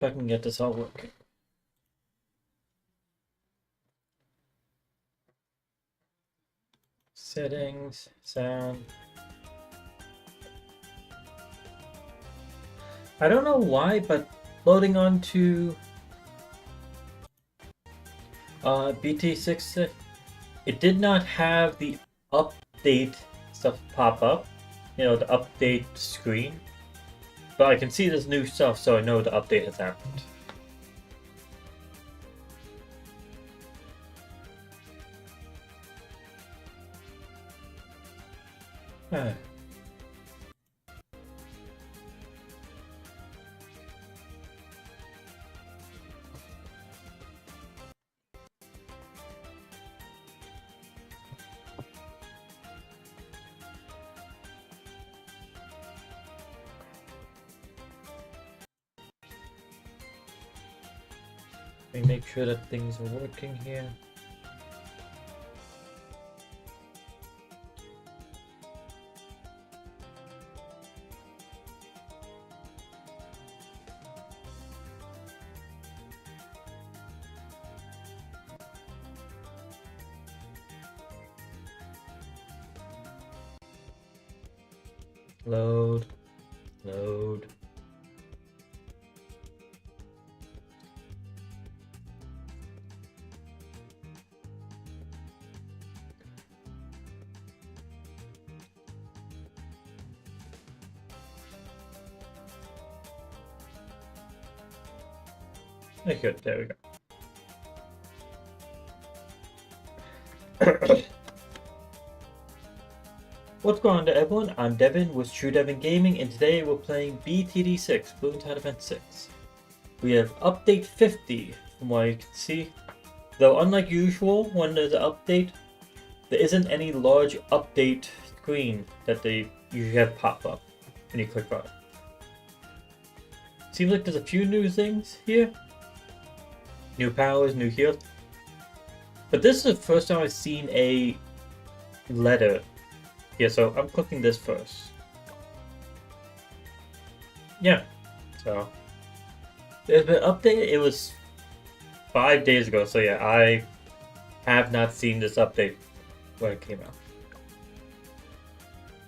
If I can get this all working. Settings, sound. I don't know why, but loading onto BT6, it did not have the update stuff pop up. You know, the update screen. But I can see this new stuff, so I know the update has happened. Ah. Let me make sure that things are working here. Load. Okay, good, there we go. What's going on to everyone? I'm Devin with TrueDevinGaming, and today we're playing BTD6, Bloon Tide Event 6. We have update 50 from what you can see. Though unlike usual, when there's an update, there isn't any large update screen that they usually have pop up when you click on it. Seems like there's a few new things here. New powers, new heals. But this is the first time I've seen a letter. Yeah, so I'm clicking this first. Yeah, so there's been an update. It was 5 days ago, so yeah, I have not seen this update when it came out.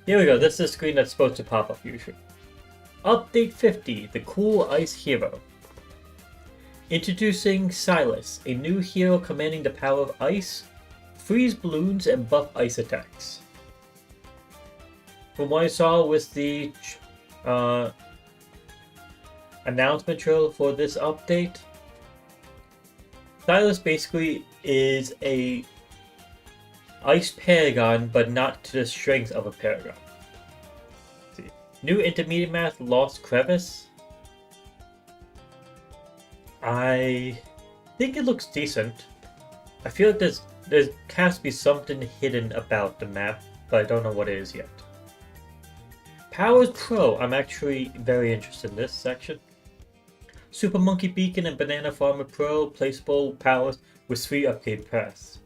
Here we go. This is the screen that's supposed to pop up usually. Update 50, the Cool Ice Hero. Introducing Silas, a new hero commanding the power of ice, freeze balloons, and buff ice attacks. From what I saw with the announcement trailer for this update, Silas basically is a ice paragon, but not to the strength of a paragon. Let's see. New intermediate math, Lost Crevice. I think it looks decent. I feel like there has to be something hidden about the map, but I don't know what it is yet. Powers Pro. I'm actually very interested in this section. Super Monkey Beacon and Banana Farmer Pro placeable powers with 3 upgrade paths.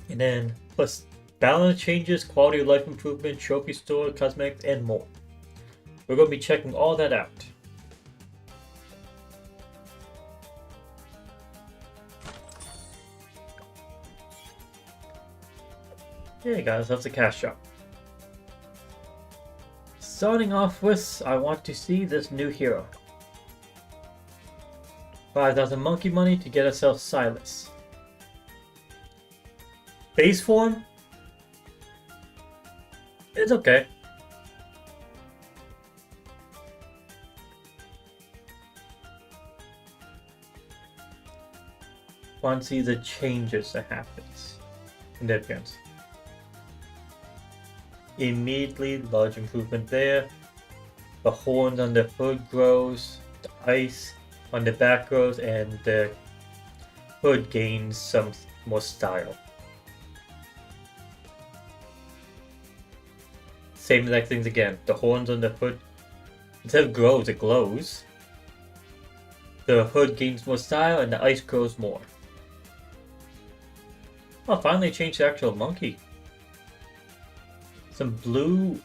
And then plus balance changes, quality of life improvement, trophy store, cosmetics, and more. We're going to be checking all that out. Hey guys, that's a cash shop. Starting off with, I want to see this new hero. 5,000 monkey money to get ourselves Silas. Base form? It's okay. Want to see the changes that happens in the appearance. Immediately, large improvement there. The horns on the hood grows, the ice on the back grows, and the hood gains some more style. Same exact things again. The horns on the hood, instead of grows, it glows. The hood gains more style, and the ice grows more. Oh, finally changed the actual monkey. Some blue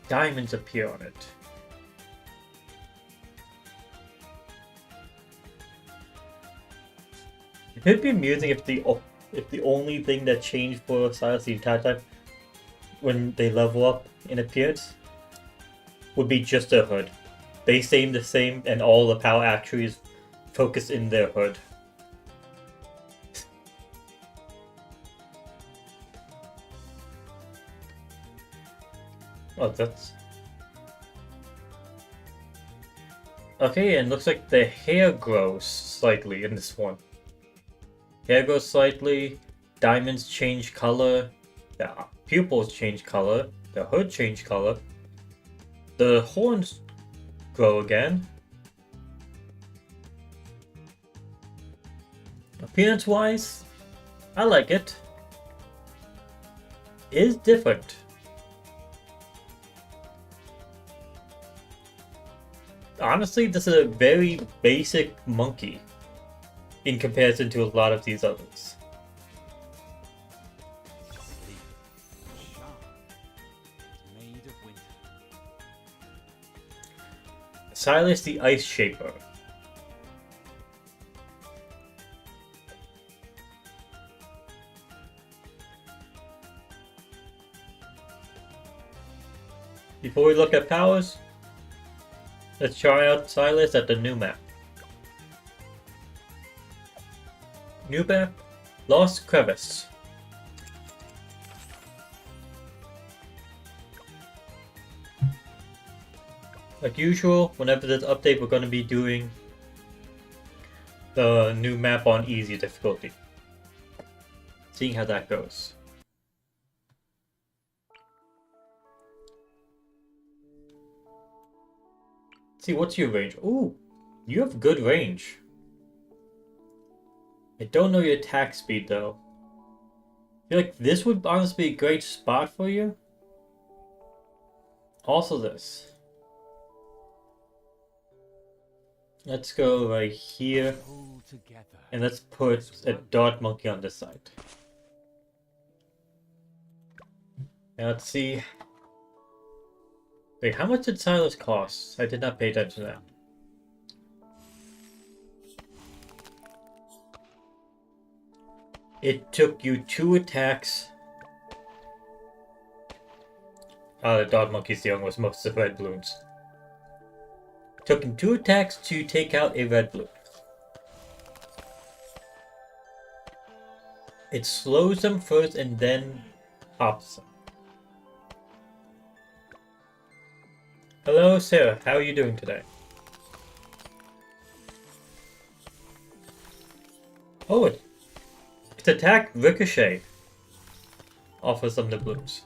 diamonds appear on it. It'd be amusing if the only thing that changed for Silas the entire time when they level up in appearance would be just their hood. They stay the same, and all the power actually is focused in their hood. Oh, that's... Okay, and looks like the hair grows slightly in this one. Hair grows slightly, diamonds change color, the pupils change color, the hood change color, the horns grow again. Appearance-wise, I like it. It is different. Honestly, this is a very basic monkey in comparison to a lot of these others. Silas the Ice Shaper. Before we look at powers, let's try out Silas at the new map. New map, Lost Crevice. Like usual, whenever there's an update, we're going to be doing the new map on easy difficulty. Seeing how that goes. Let's see, what's your range? Ooh, you have good range. I don't know your attack speed though. I feel like this would honestly be a great spot for you. Also this. Let's go right here. And let's put a dot monkey on this side. Now let's see. Wait, how much did Silas cost? I did not pay attention to that. It took you 2 attacks. The dog monkey's dealing with most of the red balloons. Took him 2 attacks to take out a red balloon. It slows them first and then pops them. Hello, Sarah. How are you doing today? Oh, its attack ricochet off of some of the balloons.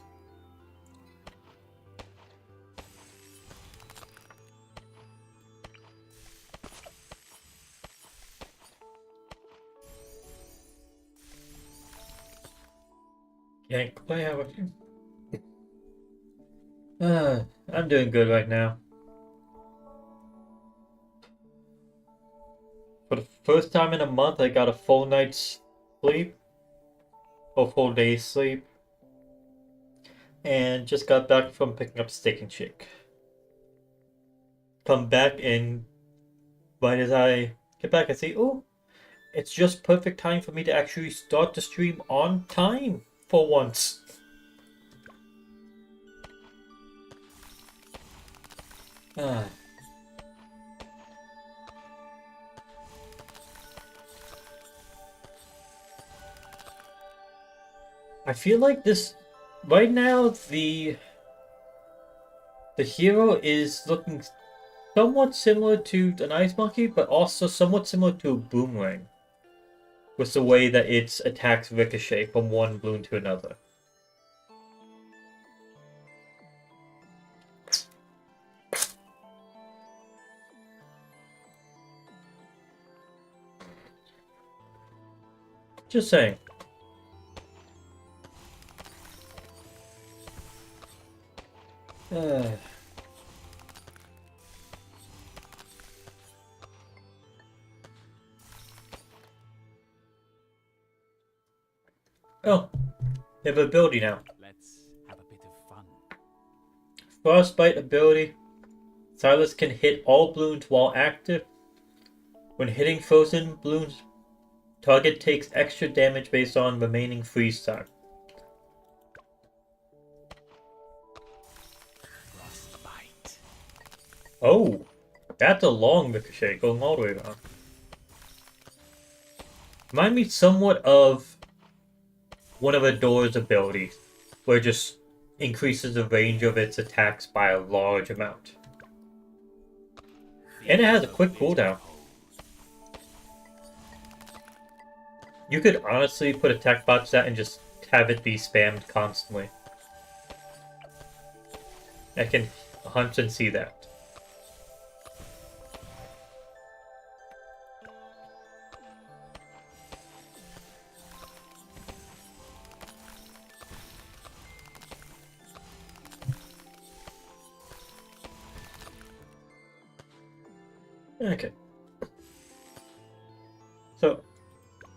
Yank, how about you? I'm doing good right now. For the first time in a month, I got a full night's sleep. Or full day's sleep. And just got back from picking up Steak and Shake. Come back and right as I get back, I see, oh, it's just perfect time for me to actually start the stream on time for once. I feel like this right now the hero is looking somewhat similar to an ice monkey, but also somewhat similar to a boomerang. With the way that its attacks ricochet from one balloon to another. Just saying. Oh, they have ability now. Let's have a bit of fun. Frostbite ability. Silas can hit all balloons while active. When hitting frozen balloons, Target takes extra damage based on remaining freeze time. Frostbite. Oh, that's a long ricochet going all the way around. Remind me somewhat of one of Adora's abilities, where it just increases the range of its attacks by a large amount. And it has a quick cooldown. You could honestly put attack bots that and just have it be spammed constantly. I can 100% see that. Okay. So,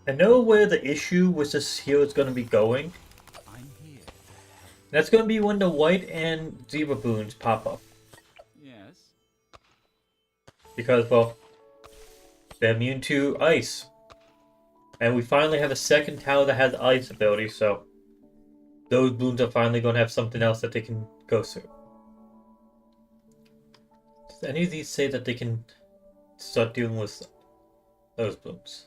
I know where the issue with this hero is going to be going. I'm here. That's going to be when the white and zebra boons pop up. Yes. Because, well, they're immune to ice. And we finally have a second tower that has ice ability, so those boons are finally going to have something else that they can go through. Does any of these say that they can start dealing with those boons?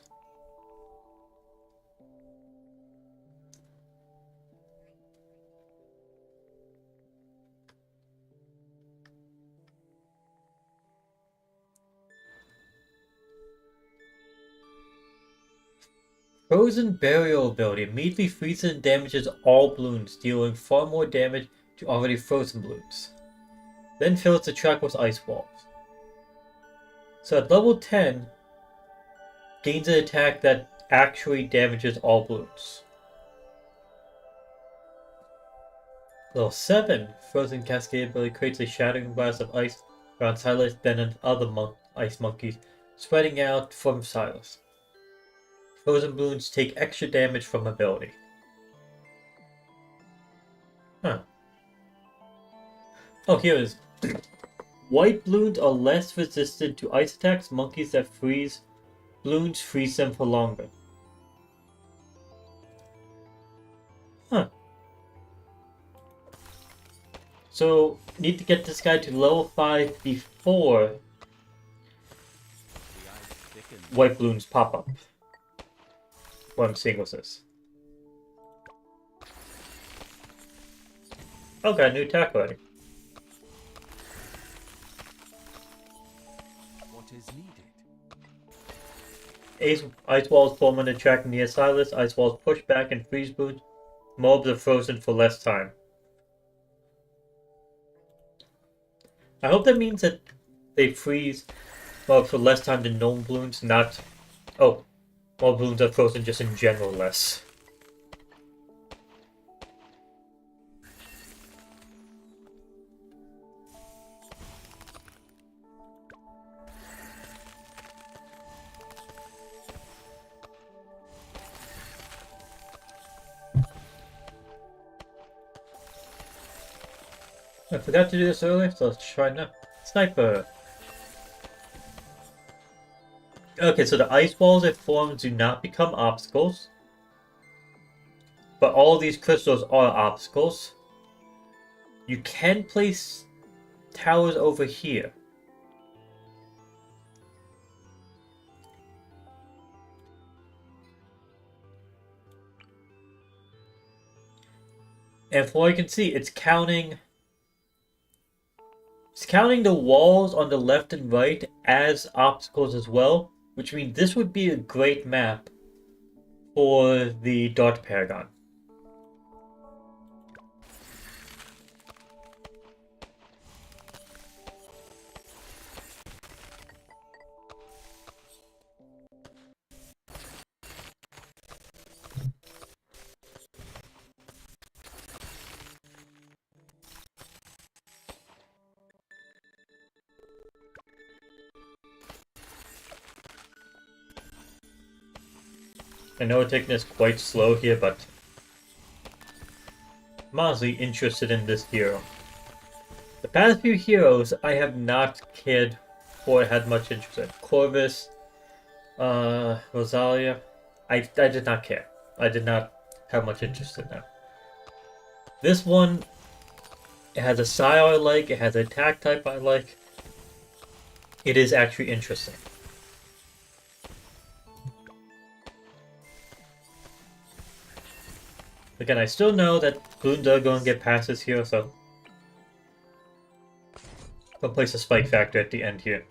Frozen Burial ability immediately freezes and damages all balloons, dealing far more damage to already frozen balloons. Then fills the track with ice walls. So at level 10, gains an attack that actually damages all balloons. Level 7, Frozen Cascade ability creates a shattering blast of ice around Silas, Ben, and other ice monkeys, spreading out from Silas. Frozen balloons take extra damage from ability. Huh. Oh, here it is. White balloons are less resistant to ice attacks. Monkeys that freeze balloons freeze them for longer. Huh. So, need to get this guy to level 5 before The ice thickens. white balloons pop up. What I'm seeing with this. Oh, got a new attack already. What is needed? Ice walls form on the track near Silas. Ice walls push back and freeze balloons. Mobs are frozen for less time. I hope that means that they freeze for less time than normal balloons, not... Oh, more balloons are frozen just in general less. I forgot to do this earlier, so let's try now. Sniper! Okay, so the ice walls it forms do not become obstacles. But all these crystals are obstacles. You can place towers over here. And from what you can see, it's counting the walls on the left and right as obstacles as well, which means this would be a great map for the Dart Paragon. I know we're taking this quite slow here, but I'm honestly interested in this hero. The past few heroes I have not cared for, had much interest in. Corvus, Rosalia. I did not care. I did not have much interest in that. This one, it has a style I like, it has an attack type I like. It is actually interesting. Again, I still know that Bloons are going to get passes here, so I'll place a spike factor at the end here.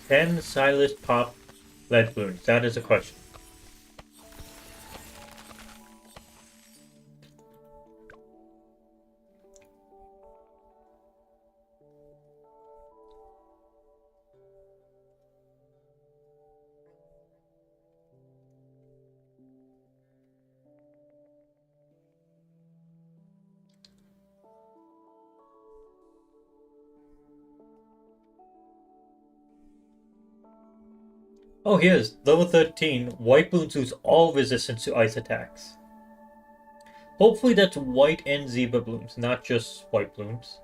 Can Silas pop lead balloons? That is a question. Oh, here's level 13. White balloons lose all resistance to ice attacks. Hopefully that's white and zebra balloons, not just white balloons.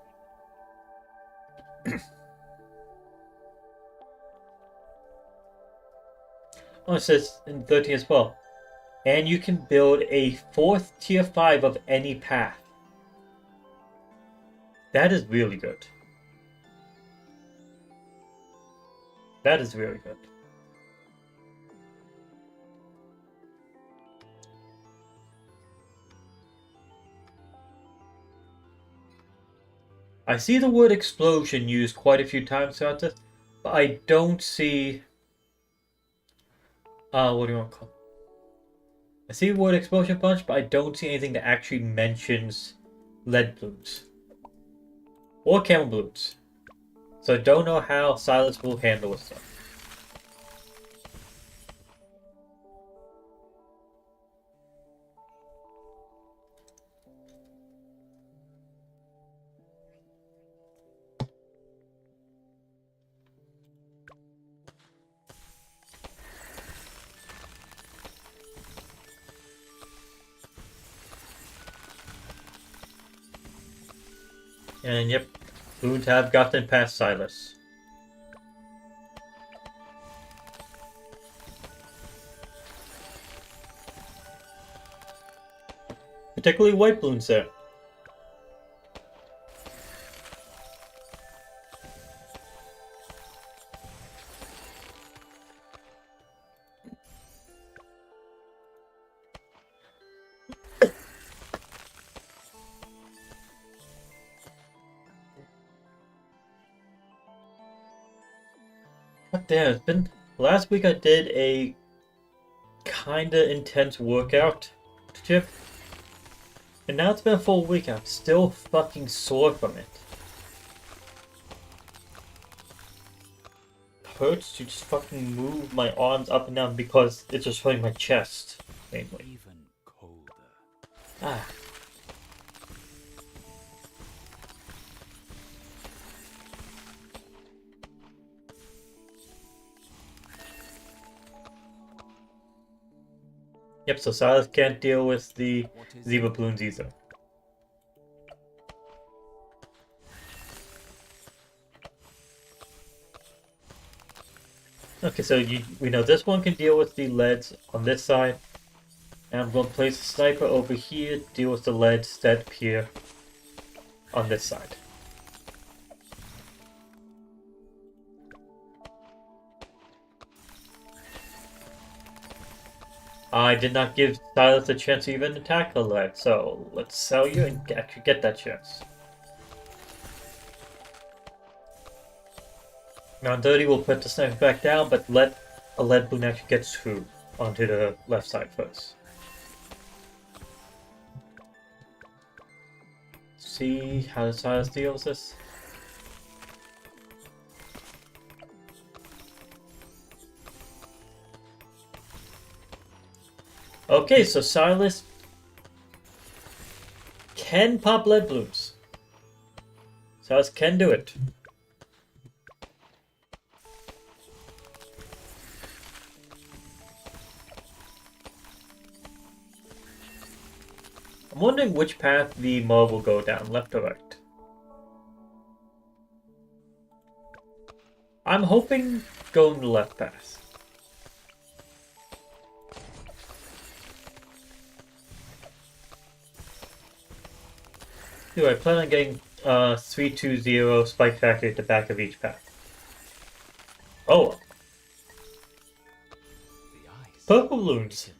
Oh, it says in 13 as well. And you can build a 4th tier 5 of any path. That is really good. That is really good. I see the word explosion used quite a few times throughout this, but I don't see... what do you want to call it? I see the word explosion punch, but I don't see anything that actually mentions lead balloons. Or camel balloons. So I don't know how Silas will handle this stuff. And yep, balloons have gotten past Silas. Particularly white balloons there. God damn, it's been... Last week I did a kinda intense workout chip. And now it's been a full week, I'm still fucking sore from it. It hurts to just fucking move my arms up and down because it's just hurting my chest, mainly. Even colder. Ah. Yep, so Silas can't deal with the zebra balloons either. Okay, so we know this one can deal with the leads on this side. And I'm going to place a sniper over here, deal with the leads that appear on this side. I did not give Silas a chance to even attack the lead, so let's sell you and actually get that chance. Now on 30 we'll put the sniper back down, but let a lead balloon actually get through onto the left side first. See how does Silas deal with this? Okay, so Silas can pop lead balloons. Silas can do it. I'm wondering which path the mob will go down, left or right. I'm hoping going the left path. Anyway, I plan on getting 320 Spike Factory at the back of each path. Oh! The ice Purple balloons! thickens.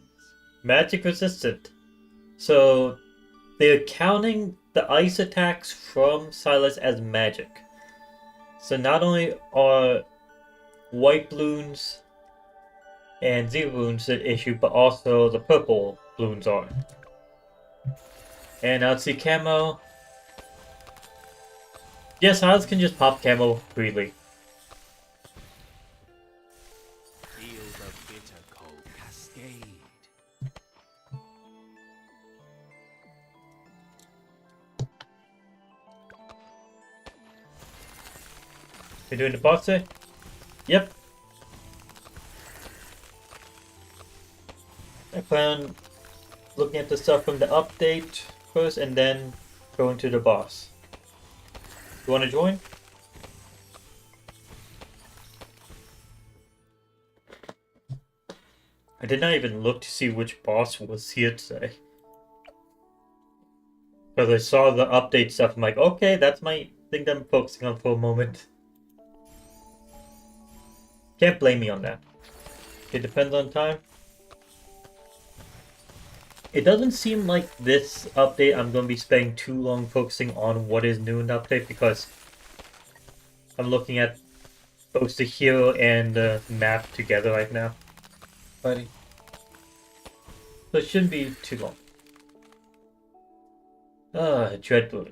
Magic resistant. So, they're counting the ice attacks from Silas as magic. So not only are white balloons and zebra balloons an issue, but also the purple balloons are. And I'd see camo. Yes, Silas can just pop camo freely. Feel the bitter cold cascade. We're doing the boss there? Yep. I plan on looking at the stuff from the update first and then going to the boss. You want to join? I did not even look to see which boss was here today. Because I saw the update stuff, I'm like, okay, that's my thing that I'm focusing on for a moment. Can't blame me on that. It depends on time. It doesn't seem like this update I'm going to be spending too long focusing on what is new in the update because I'm looking at both the hero and the map together right now. Buddy. So it shouldn't be too long. Dreadbloon.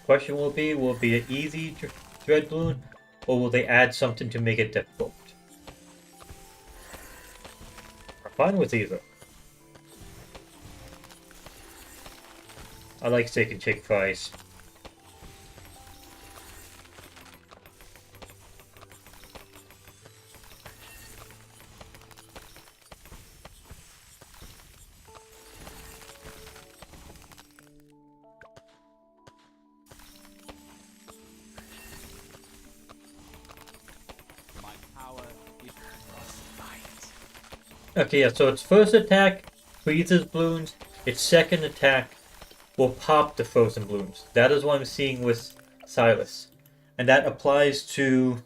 Question will be an easy Dreadbloon, or will they add something to make it difficult? I'm fine with either. I like steak and shake fries. My power is frostbite. Okay, yeah, so its first attack freezes balloons, its second attack will pop the frozen balloons. That is what I'm seeing with Silas. And that applies to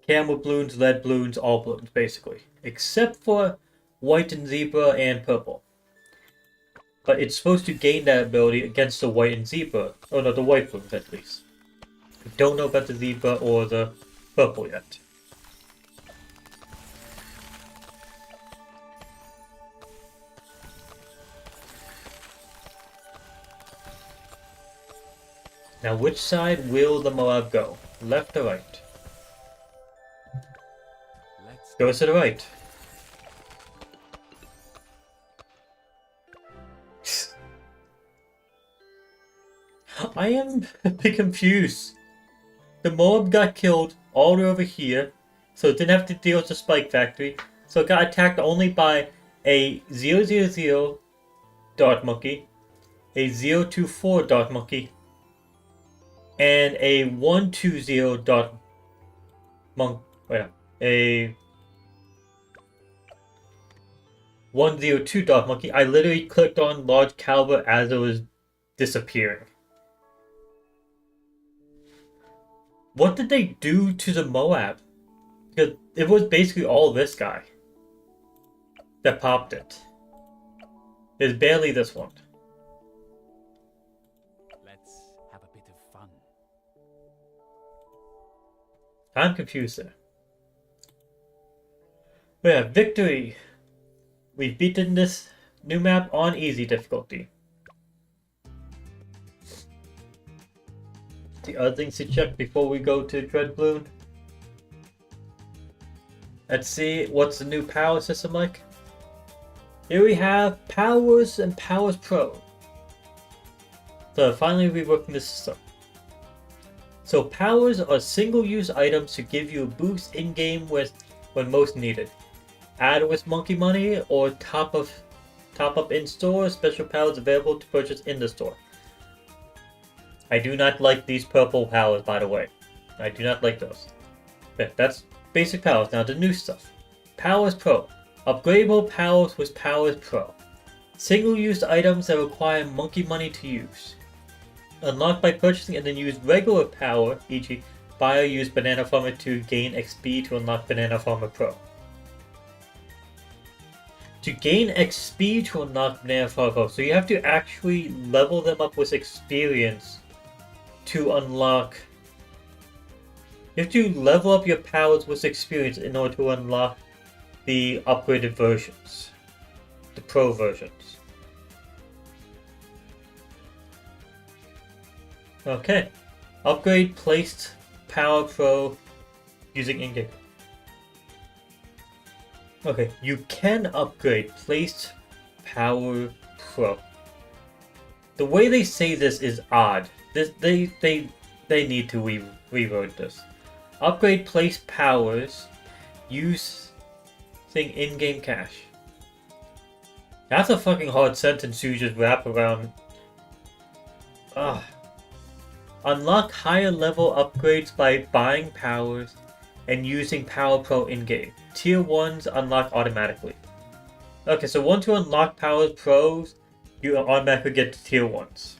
camel balloons, lead balloons, all balloons, basically. Except for white and zebra and purple. But it's supposed to gain that ability against the white and zebra. Oh no, the white balloons at least. I don't know about the zebra or the purple yet. Now which side will the Moab go? Left or right? Let's Goes to the right. I am a bit confused. The Moab got killed all the way over here, so it didn't have to deal with the Spike Factory, so it got attacked only by a 000 Dart Monkey, a 024 Dart Monkey, and a 120 Dart Monk. Wait, a 102 Dart Monkey. I literally clicked on large caliber as it was disappearing. What did they do to the Moab? Because it was basically all this guy that popped it. There's barely this one. let's have a bit of fun. I'm confused there. We have victory. We've beaten this new map on easy difficulty. The other things to check before we go to Dreadbloon. Let's see, what's the new power system like? Here we have Powers and Powers Pro. So finally reworking the system. So powers are single-use items to give you a boost in-game when most needed. Add with monkey money or top up in store. Special powers available to purchase in the store. I do not like these purple powers, by the way. I do not like those. But that's basic powers. Now the new stuff. Powers Pro. Upgradable powers with Powers Pro. Single-use items that require monkey money to use. Unlock by purchasing and then use regular power, e.g. buy or use Banana Farmer to gain XP to unlock Banana Farmer Pro. To gain XP to unlock Banana Farmer Pro, so you have to actually level them up with experience to unlock. You have to level up your powers with experience in order to unlock the upgraded versions, the Pro versions. Okay, upgrade placed Power Pro using in-game. Okay, you can upgrade placed Power Pro. The way they say this is odd. They need to reword this. Upgrade placed powers using in-game cash. That's a fucking hard sentence to just wrap around. Ugh. Unlock higher level upgrades by buying powers and using Power Pro in-game. Tier 1s unlock automatically. Okay, so once you unlock Power Pros, you automatically get to Tier 1s.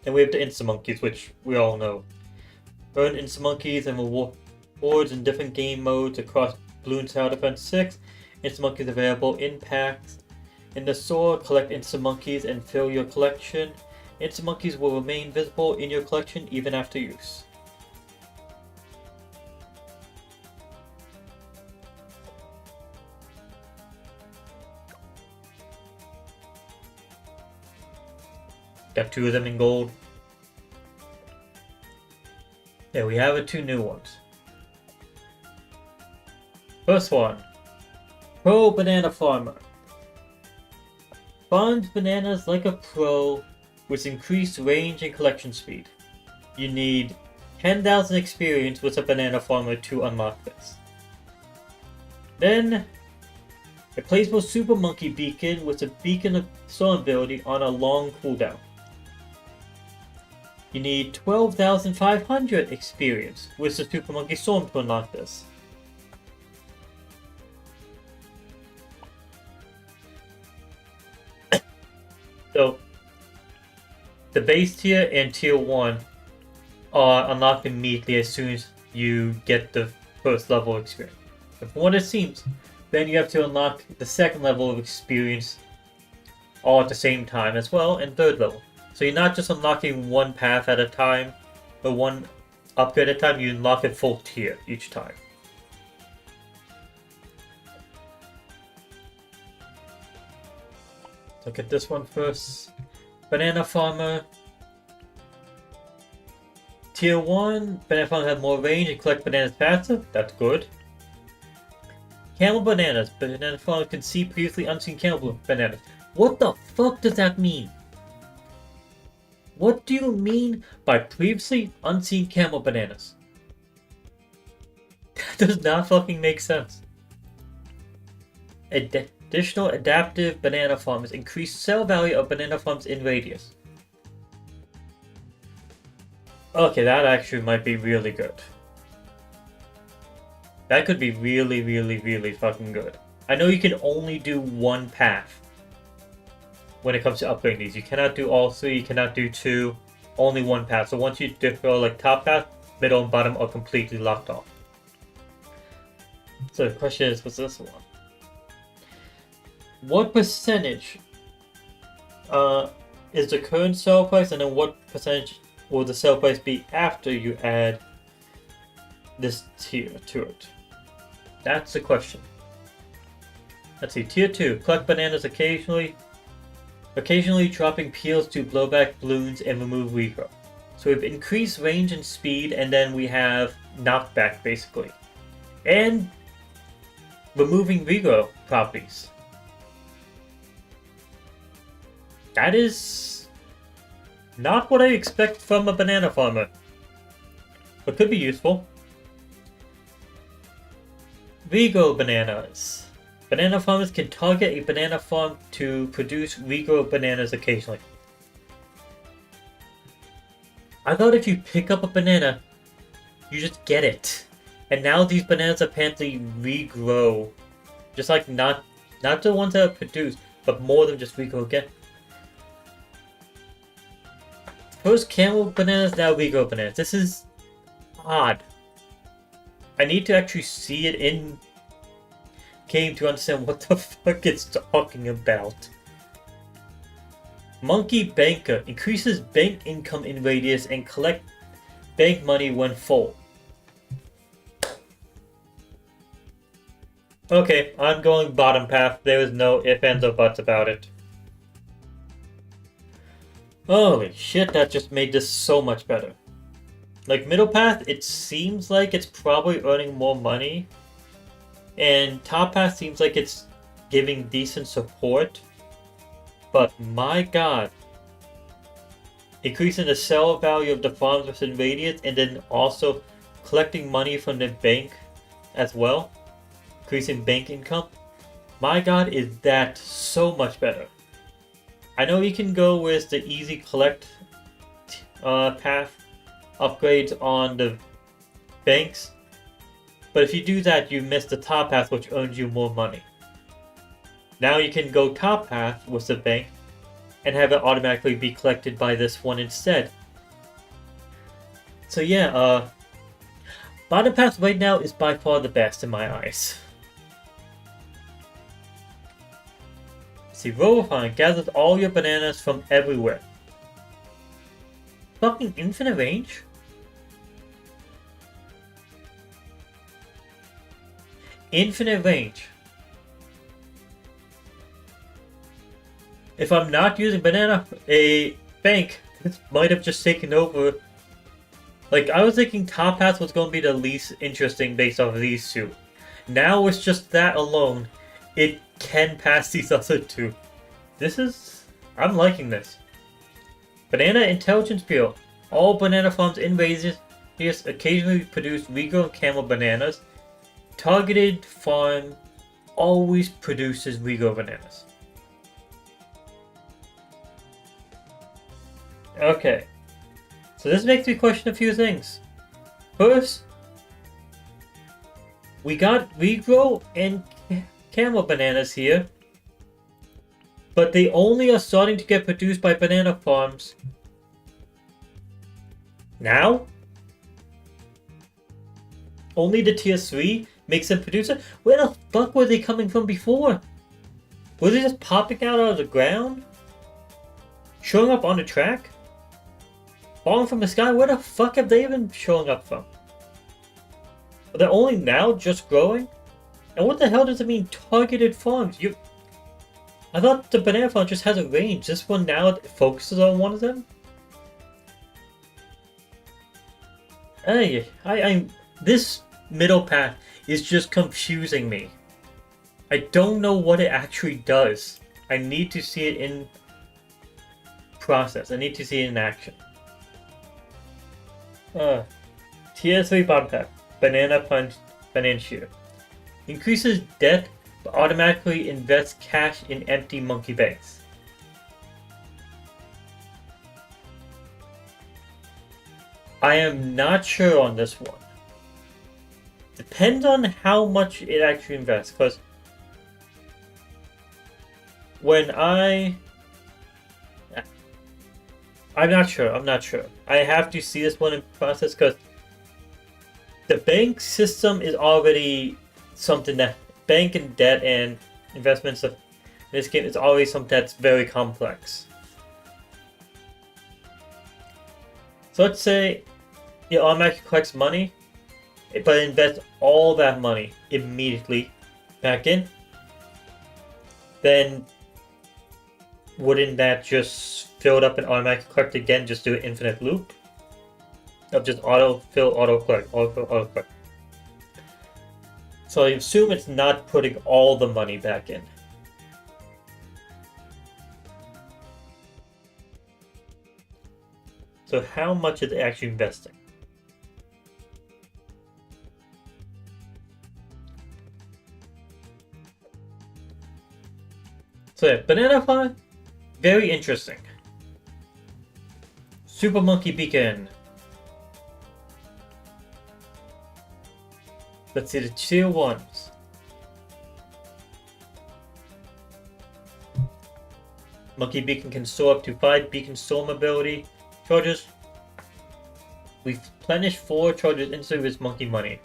And we have the Insta-Monkeys, which we all know. Earn Insta-Monkeys and rewards in different game modes across Bloons Tower Defense 6. Insta-Monkeys available in packs. In the store, collect Insta-Monkeys and fill your collection. Insta-Monkeys will remain visible in your collection even after use. Got 2 of them in gold. Yeah, we have 2 new ones. First one. Pro Banana Farmer. Farms bananas like a pro with increased range and collection speed. You need 10,000 experience with a Banana Farmer to unlock this. Then, a placeable Super Monkey Beacon with a Beacon of Storm ability on a long cooldown. You need 12,500 experience with the Super Monkey Storm to unlock this. So, the base tier and tier 1 are unlocked immediately as soon as you get the first level of experience. But from what it seems, then you have to unlock the second level of experience all at the same time as well, and third level. So you're not just unlocking one path at a time, or one upgrade at a time, you unlock a full tier each time. Look at this one first. Banana Farmer. Tier 1, Banana Farmer has more range and collect bananas faster. That's good. Camel Bananas. Banana Farmer can see previously unseen camel bananas. What the fuck does that mean? What do you mean by previously unseen camel bananas? That does not fucking make sense. Additional adaptive banana farms increase sell value of banana farms in radius. Okay, that actually might be really good. That could be really fucking good. I know you can only do one path when it comes to upgrading these. You cannot do all 3, you cannot do 2, only one path. So once you go like top path, middle and bottom are completely locked off. So the question is, what's this one? What percentage is the current sell price, and then what percentage will the sell price be after you add this tier to it? That's the question. Let's see, tier 2, collect bananas occasionally dropping peels to blow back balloons and remove regrowth. So we have increased range and speed, and then we have knockback basically. And removing regrow properties. That is not what I expect from a banana farmer, but could be useful. Regrow bananas. Banana farmers can target a banana farm to produce regrow bananas occasionally. I thought if you pick up a banana, you just get it. And now these bananas apparently regrow. Just like not the ones that are produced, but more than just regrow again. First camel bananas, now regrow bananas. This is odd. I need to actually see it in game to understand what the fuck it's talking about. Monkey Banker increases bank income in radius and collect bank money when full. Okay, I'm going bottom path. There is no ifs, ands, or buts about it. Holy shit, that just made this so much better. Like, middle path, it seems like it's probably earning more money. And top path seems like it's giving decent support. But my god. Increasing the sell value of the farms within radius and then also collecting money from the bank as well. Increasing bank income. My god, is that so much better. I know you can go with the easy collect path upgrades on the banks, but if you do that, you miss the top path, which earns you more money. Now you can go top path with the bank and have it automatically be collected by this one instead. So yeah, bottom path right now is by far the best in my eyes. See, Robofarm gathers all your bananas from everywhere. Fucking infinite range? Infinite range. If I'm not using banana, a bank, this might have just taken over. Like, I was thinking top path was going to be the least interesting based off of these two. Now it's just that alone. It can pass these other two. I'm liking this. Banana Intelligence Bureau. All banana farms in radius occasionally produce regrown camel bananas. Targeted farm always produces regrown bananas. Okay. So this makes me question a few things. First, we got regrow and camel bananas here, but they only are starting to get produced by banana farms now. Only the tier 3 makes them produce it. Where the fuck were they coming from before? Were they just popping out of the ground? Showing up on the track? Falling from the sky? Where the fuck have they been showing up from? They're only now just growing? And what the hell does it mean, targeted farms? I thought the banana farm just has a range. This one now focuses on one of them? Hey, this middle path is just confusing me. I don't know what it actually does. I need to see it in process. I need to see it in action. Tier 3 bottom path. Banana Punch Financier. Increases debt, but automatically invests cash in empty monkey banks. I am not sure on this one. Depends on how much it actually invests, because when I'm not sure. I have to see this one in process, because the bank system is already something that bank and debt and investments in this game is always something that's very complex. So let's say it automatically collects money, but it invests all that money immediately back in. Then wouldn't that just fill it up and automatically collect again, just do an infinite loop of just auto fill, auto collect, auto fill, auto collect? So I assume it's not putting all the money back in. So how much is it actually investing? So yeah, Banana Farm, very interesting. Super Monkey Beacon. Let's see the tier 1s. Monkey Beacon can store up to 5 Beacon Storm ability charges. We replenish 4 charges instantly with Monkey Money.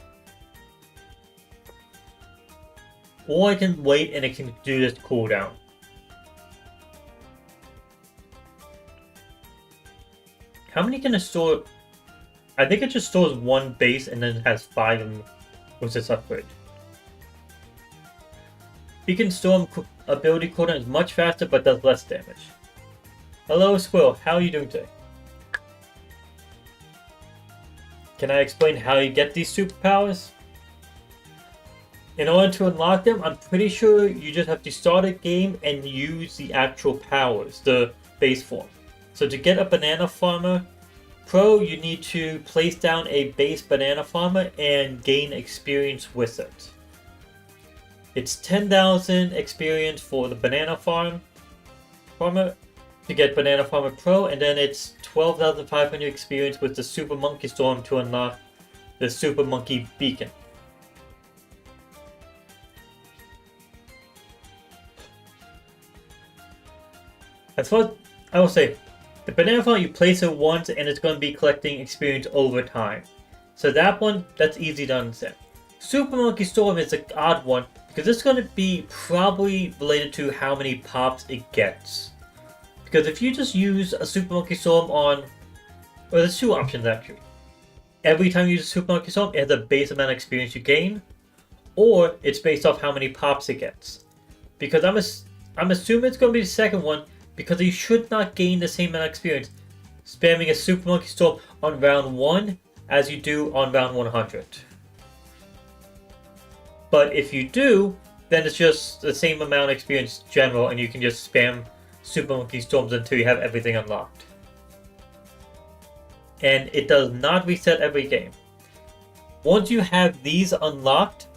Or I can wait and it can do this cooldown. How many can it store? I think it just stores 1 base and then it has 5 with this upgrade. Beacon Storm ability cooldown is much faster but does less damage. Hello Squirrel, how are you doing today? Can I explain how you get these superpowers? In order to unlock them, I'm pretty sure you just have to start a game and use the actual powers, the base form. So to get a Banana Farmer Pro, you need to place down a base Banana Farmer and gain experience with it. It's 10,000 experience for the Banana Farmer to get Banana Farmer Pro, and then it's 12,500 experience with the Super Monkey Storm to unlock the Super Monkey Beacon. As far as I will say, the Banana Farm, you place it once and it's going to be collecting experience over time. So that one, that's easy to understand. Super Monkey Storm is an odd one because it's going to be probably related to how many pops it gets. Because if you just use a Super Monkey Storm on, well, there's 2 options actually. Every time you use a Super Monkey Storm, it has a base amount of experience you gain, or it's based off how many pops it gets. Because I'm assuming it's going to be the second one, because you should not gain the same amount of experience spamming a Super Monkey Storm on round 1 as you do on round 100. But if you do, then it's just the same amount of experience general and you can just spam Super Monkey Storms until you have everything unlocked. And it does not reset every game. Once you have these unlocked,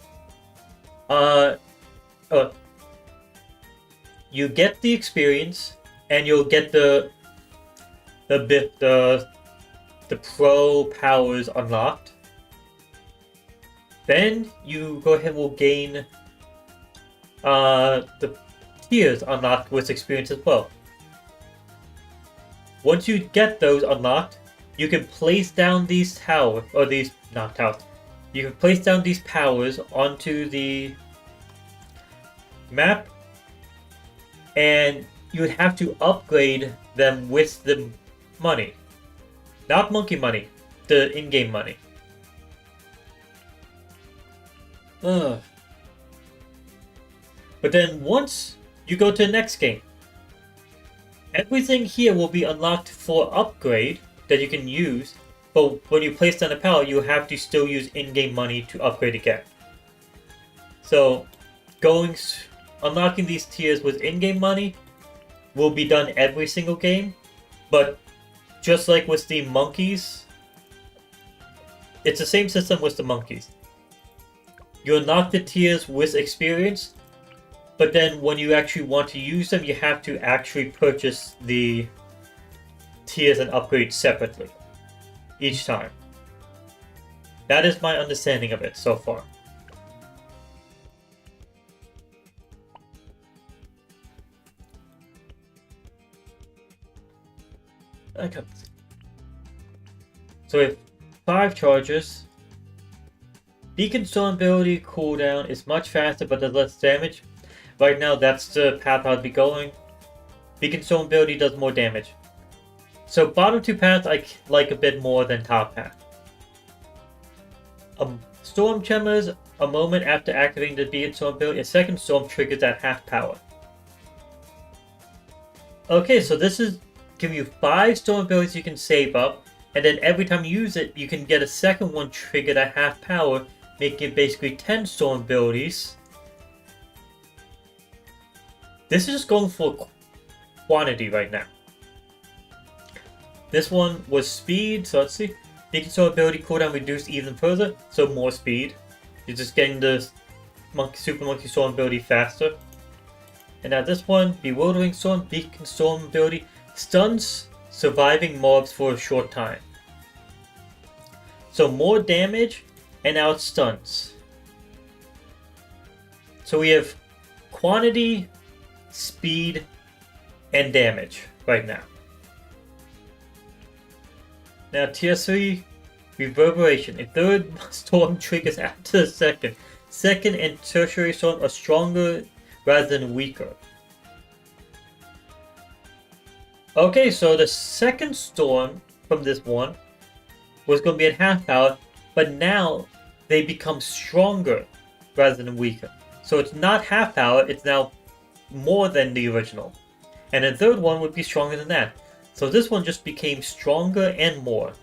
you get the experience and you'll get the pro powers unlocked. Then you go ahead and will gain the tiers unlocked with experience as well. Once you get those unlocked, you can place down these towers, or these, not towers, you can place down these powers onto the map, and you would have to upgrade them with the money. Not monkey money, the in-game money. But then once you go to the next game, everything here will be unlocked for upgrade that you can use, but when you place down a power, you have to still use in-game money to upgrade again. So, unlocking these tiers with in-game money will be done every single game, but just like with the monkeys, it's the same system with the monkeys. You unlock the tiers with experience, but then when you actually want to use them, you have to actually purchase the tiers and upgrades separately each time. That is my understanding of it so far. Okay. So we have 5 charges. Beacon Storm ability cooldown is much faster but does less damage. Right now that's the path I'd be going. Beacon Storm ability does more damage. So bottom 2 paths I like a bit more than top path. Storm Tremors, a moment after activating the Beacon Storm ability, a second storm triggers at half power. Okay, so this is giving you 5 storm abilities you can save up, and then every time you use it, you can get a second one triggered at half power, making it basically 10 storm abilities. This is just going for quantity right now. This one was speed, so let's see. Beacon storm ability cooldown reduced even further, so more speed. You're just getting the Super Monkey Storm ability faster. And now this one, Bewildering Storm, Beacon Storm ability, stuns surviving mobs for a short time. So more damage, and now it stuns. So we have quantity, speed, and damage right now. Now tier 3, Reverberation. A third storm triggers after the second. Second and tertiary storm are stronger rather than weaker. Okay, so the second storm from this one was going to be at half power, but now they become stronger rather than weaker. So it's not half power, it's now more than the original. And the third one would be stronger than that. So this one just became stronger and more.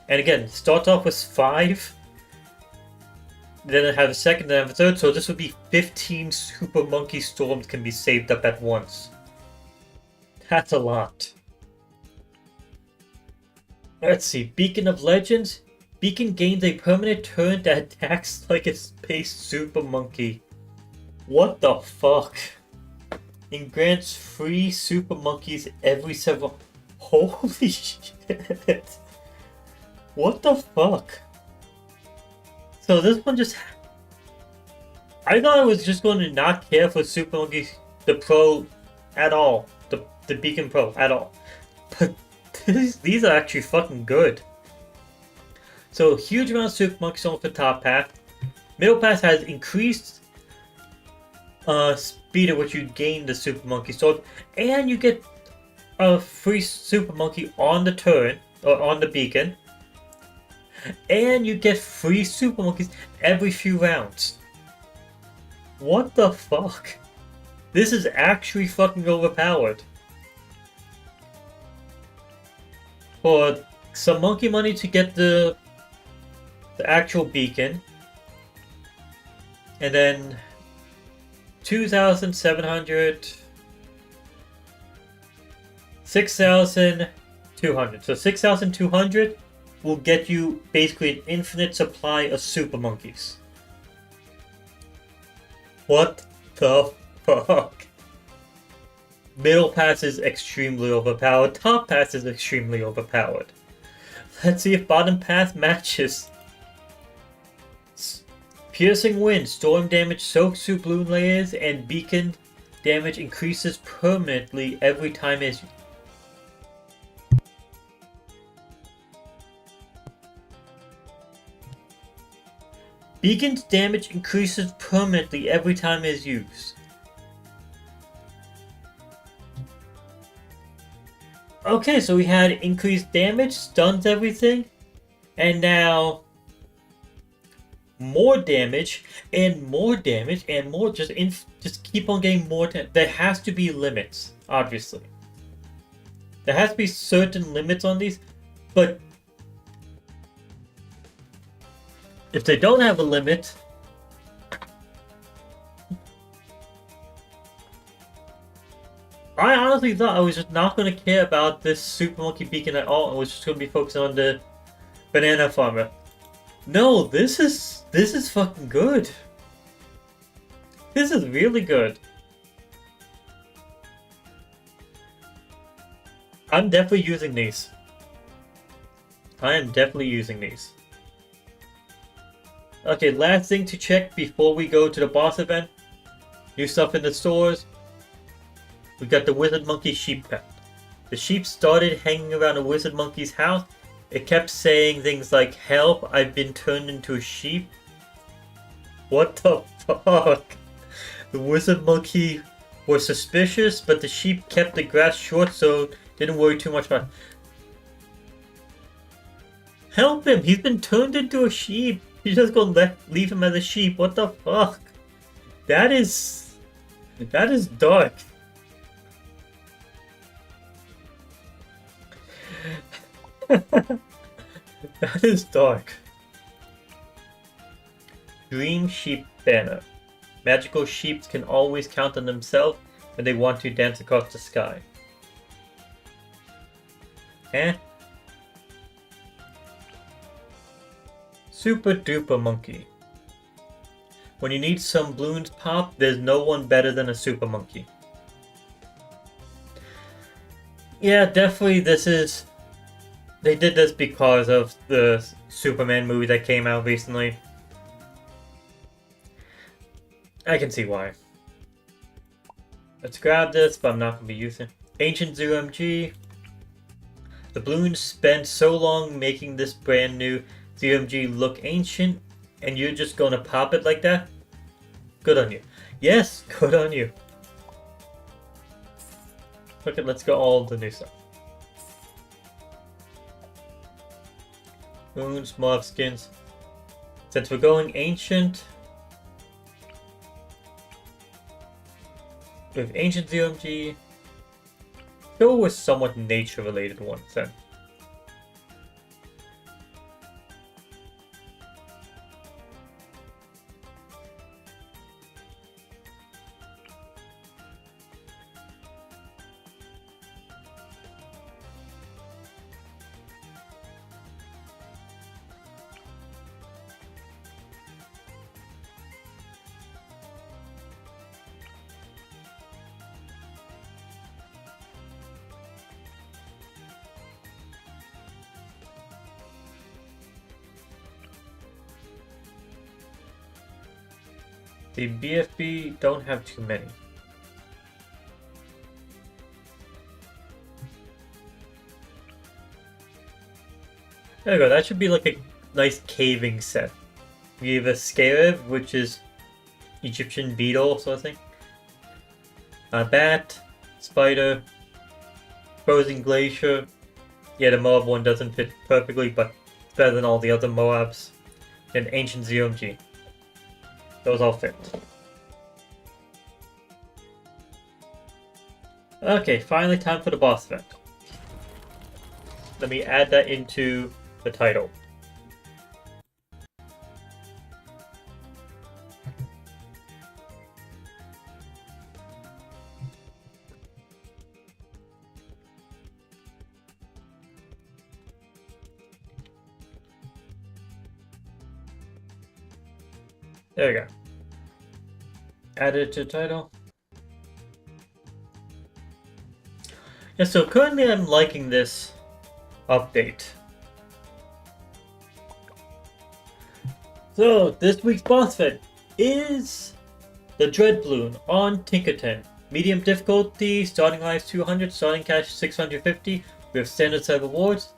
And again, start off with 5, then I have a second, then I have a third, so this would be 15 Super Monkey Storms can be saved up at once. That's a lot. Let's see, Beacon of Legends. Beacon gains a permanent turn that attacks like a space Super Monkey. What the fuck? And grants free Super Monkeys every several... Holy shit. What the fuck? So this one just... I thought I was just going to not care for Super Monkey, the Pro, at all. The Beacon Pro, at all. But these are actually fucking good. So huge amount of Super Monkey Storm for top path. Middle path has increased speed at which you gain the Super Monkey Storm. And you get a free Super Monkey on the turn, or on the beacon. And you get free Super Monkeys every few rounds. What the fuck? This is actually fucking overpowered. For some monkey money to get the actual beacon. And then 2,700, 6,200. So 6,200 will get you basically an infinite supply of Super Monkeys. What the fuck? Middle pass is extremely overpowered. Top pass is extremely overpowered. Let's see if bottom path matches. Piercing Wind, storm damage soaks through balloon layers, and beacon damage increases permanently every time as Beacon's damage increases permanently every time it is used. Okay, so we had increased damage, stuns everything, and now more damage, and more damage, and more, just keep on getting more. There has to be limits, obviously. There has to be certain limits on these, but if they don't have a limit, I honestly thought I was just not going to care about this Super Monkey Beacon at all. I was just going to be focusing on the Banana Farmer. No, this is fucking good. This is really good. I'm definitely using these. I am definitely using these. Okay, last thing to check before we go to the boss event. New stuff in the stores. We got the Wizard Monkey sheep pet. The sheep started hanging around a Wizard Monkey's house. It kept saying things like, "Help, I've been turned into a sheep." What the fuck? The Wizard Monkey was suspicious, but the sheep kept the grass short, so didn't worry too much about it. Help him! He's been turned into a sheep! You're just gonna leave him as a sheep? What the fuck? That is dark. That is dark. Dream Sheep Banner. Magical sheep can always count on themselves when they want to dance across the sky. Eh? Super Duper Monkey. When you need some balloons pop, there's no one better than a Super Monkey. Yeah, definitely this is... They did this because of the Superman movie that came out recently. I can see why. Let's grab this, but I'm not going to be using it. Ancient ZMG. The balloons spent so long making this brand new ZMG look ancient, and you're just going to pop it like that? Good on you. Yes, good on you. Okay, let's go all the new stuff. Moons, mob skins. Since we're going ancient, with ancient ZMG, go with somewhat nature related ones then. The BFB don't have too many. There we go, that should be like a nice caving set. We have a Scarab, which is Egyptian beetle sort of thing. A bat, spider, frozen glacier. Yeah, the Moab one doesn't fit perfectly, but it's better than all the other Moabs. And ancient ZMG. Those all fit. Okay, finally time for the boss event. Let me add that into the title. There we go. Add it to the title. Yeah, so currently I'm liking this update. So, this week's boss event is the Dreadbloon on Tinkerton. Medium difficulty, starting lives 200, starting cash 650. We have standard set rewards.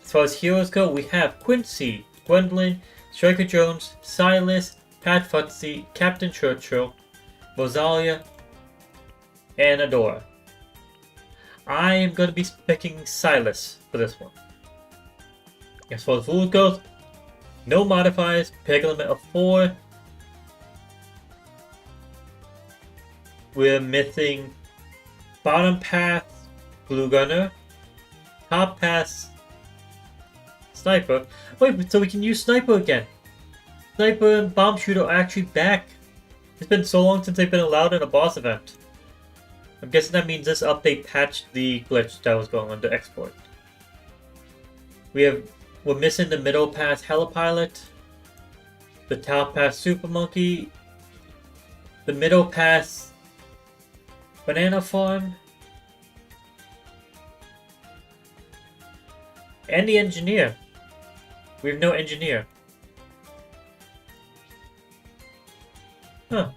As far as heroes go, we have Quincy, Gwendolyn, Striker Jones, Silas, Pat Futzy, Captain Churchill, Rosalia, and Adora. I am going to be picking Silas for this one. As far as rules goes, no modifiers, pick a limit of 4. We're missing bottom path, Blue Gunner, top path, Sniper. Wait, so we can use Sniper again. Sniper and Bomb Shooter are actually back. It's been so long since they've been allowed in a boss event. I'm guessing that means this update patched the glitch that was going on the export. We're missing the middle pass Helipilot, the top pass Super Monkey, the middle pass Banana Farm, and the engineer. We have no engineer. Huh.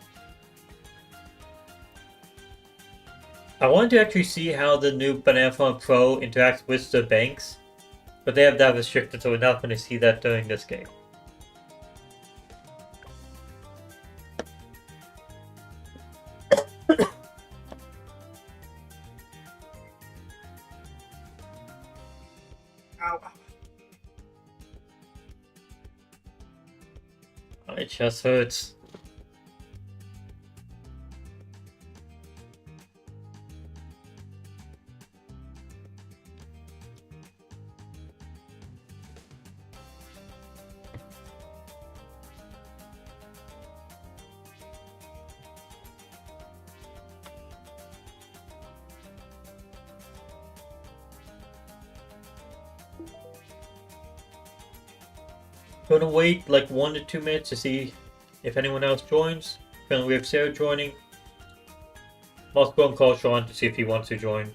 I wanted to actually see how the new Banana Farm Pro interacts with the banks, but they have that restricted, so we're not going to see that during this game. Ow. It just hurts. Gonna wait like 1 to 2 minutes to see if anyone else joins. Currently we have Sarah joining. Also go and call Sean to see if he wants to join.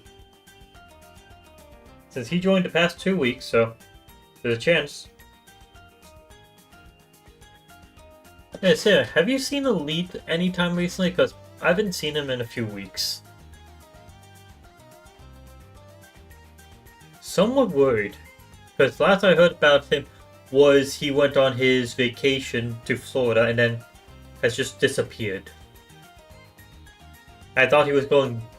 Since he joined the past 2 weeks, so there's a chance. Yeah, Sarah, have you seen Elite anytime recently? Because I haven't seen him in a few weeks. Somewhat worried. Because last I heard about him was he went on his vacation to Florida and then has just disappeared. I thought he was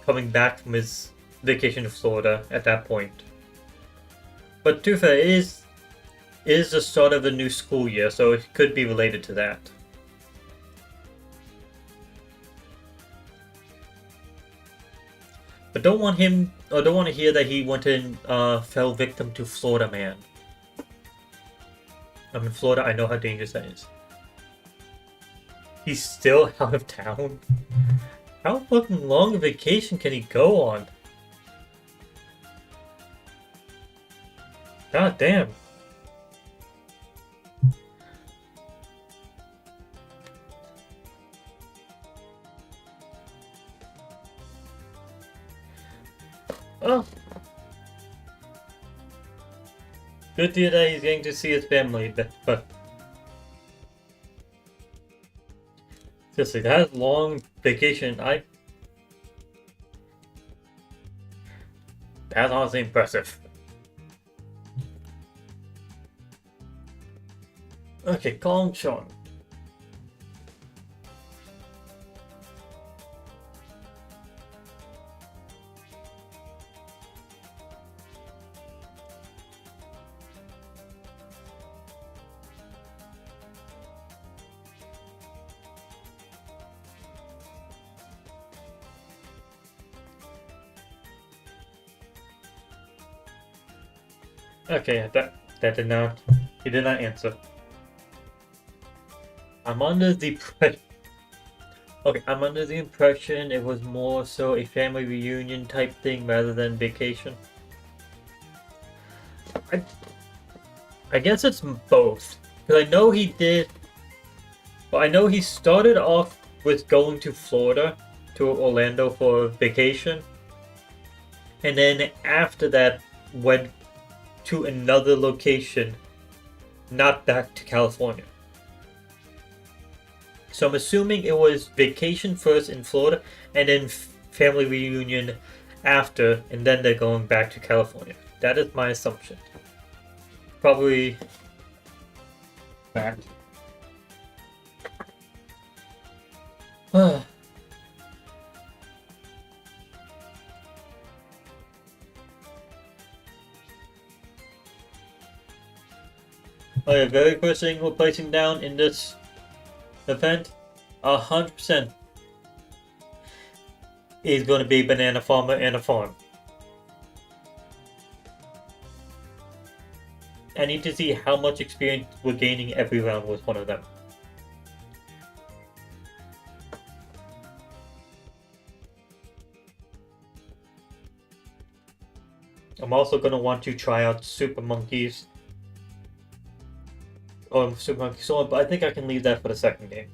coming back from his vacation to Florida at that point. But to be fair, it is the start of the new school year, so it could be related to that. But don't want to hear that he went and fell victim to Florida Man. I'm in Florida, I know how dangerous that is. He's still out of town? How fucking long a vacation can he go on? God damn. Oh. Good to hear that he's getting to see his family, but seriously, that long vacation, that's honestly impressive. Okay, calm Sean. Okay, that did not. He did not answer. I'm under the impression it was more so a family reunion type thing rather than vacation. I guess it's both. Because I know he did. Well, I know he started off with going to Florida, to Orlando for vacation. And then after that went to another location, not back to California. So I'm assuming it was vacation first in Florida and then family reunion after, and then they're going back to California. That is my assumption. Probably back. Okay, very first thing we're placing down in this event, 100% is going to be Banana Farmer and a farm. I need to see how much experience we're gaining every round with one of them. I'm also going to want to try out Super Monkeys. Oh, Super Monkey Sword, but I think I can leave that for the second game.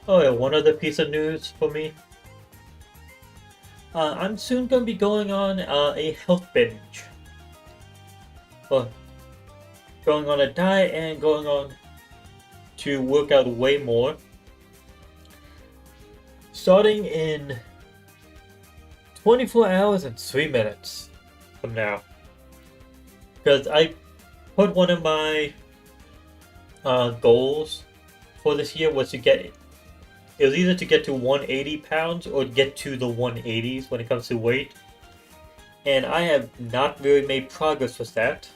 Oh yeah, one other piece of news for me. I'm soon going to be going on a health binge. Well, going on a diet and going on to work out way more. Starting in 24 hours and 3 minutes from now. Because I put one of my goals for this year was to get. It was either to get to 180 pounds or get to the 180s when it comes to weight. And I have not really made progress with that.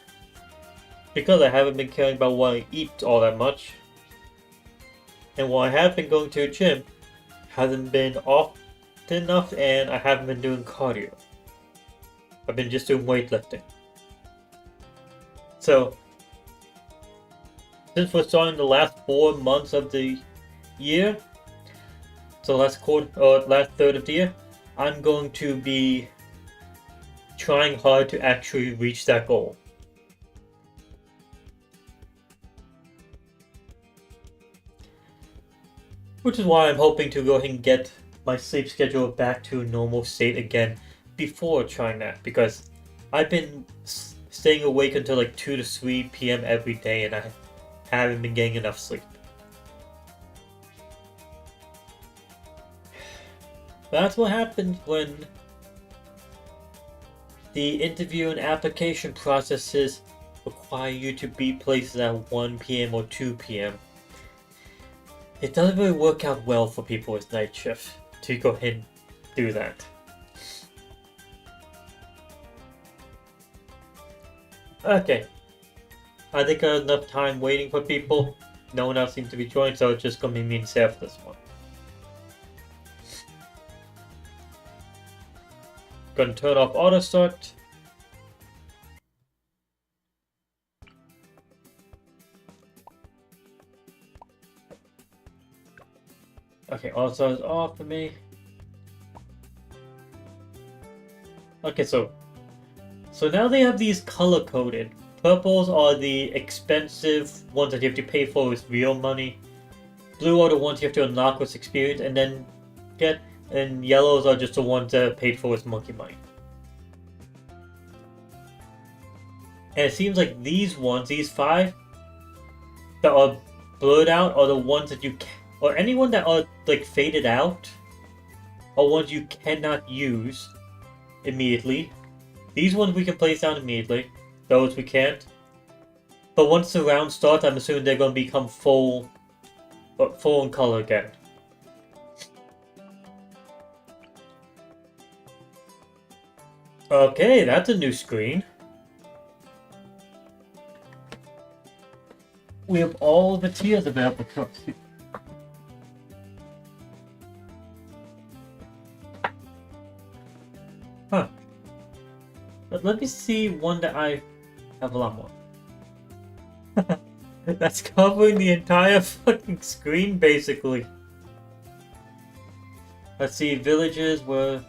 Because I haven't been caring about what I eat all that much. And while I have been going to a gym, hasn't been often enough and I haven't been doing cardio. I've been just doing weightlifting. So, since we're starting the last 4 months of the year, so last third of the year, I'm going to be trying hard to actually reach that goal. Which is why I'm hoping to go ahead and get my sleep schedule back to a normal state again before trying that, because I've been staying awake until like 2 to 3 p.m. every day and I haven't been getting enough sleep. That's what happens when the interview and application processes require you to be places at 1 p.m. or 2 p.m. It doesn't really work out well for people with night shift to go ahead and do that. Okay. I think I have enough time waiting for people. No one else seems to be joining, so it's just gonna be me and Sarah for this one. Gonna turn off auto start. Okay, auto start is off for me. Okay, so now they have these color coded. Purples are the expensive ones that you have to pay for with real money. Blue are the ones you have to unlock with experience and then get. And yellows are just the ones that are paid for with monkey money. And it seems like these ones, these 5 that are blurred out, are the ones that you can, or anyone that are like faded out, are ones you cannot use immediately. These ones we can place down immediately. Those we can't. But once the round starts, I'm assuming they're going to become full in color again. Okay, that's a new screen. We have all the tiers available to us. Huh. But let me see one that I have a lot more. That's covering the entire fucking screen, basically. Let's see, villages were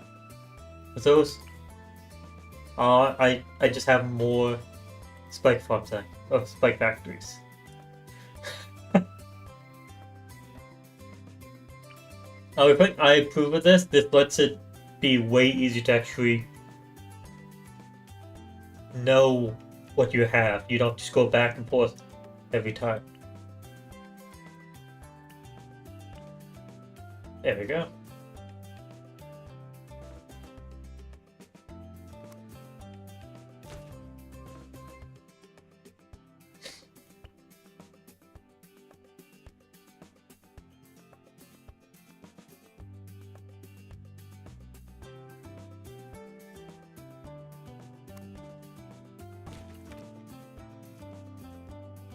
those. I just have more spike farms or spike factories. If I approve of this, this lets it be way easier to actually know what you have. You don't just go back and forth every time. There we go.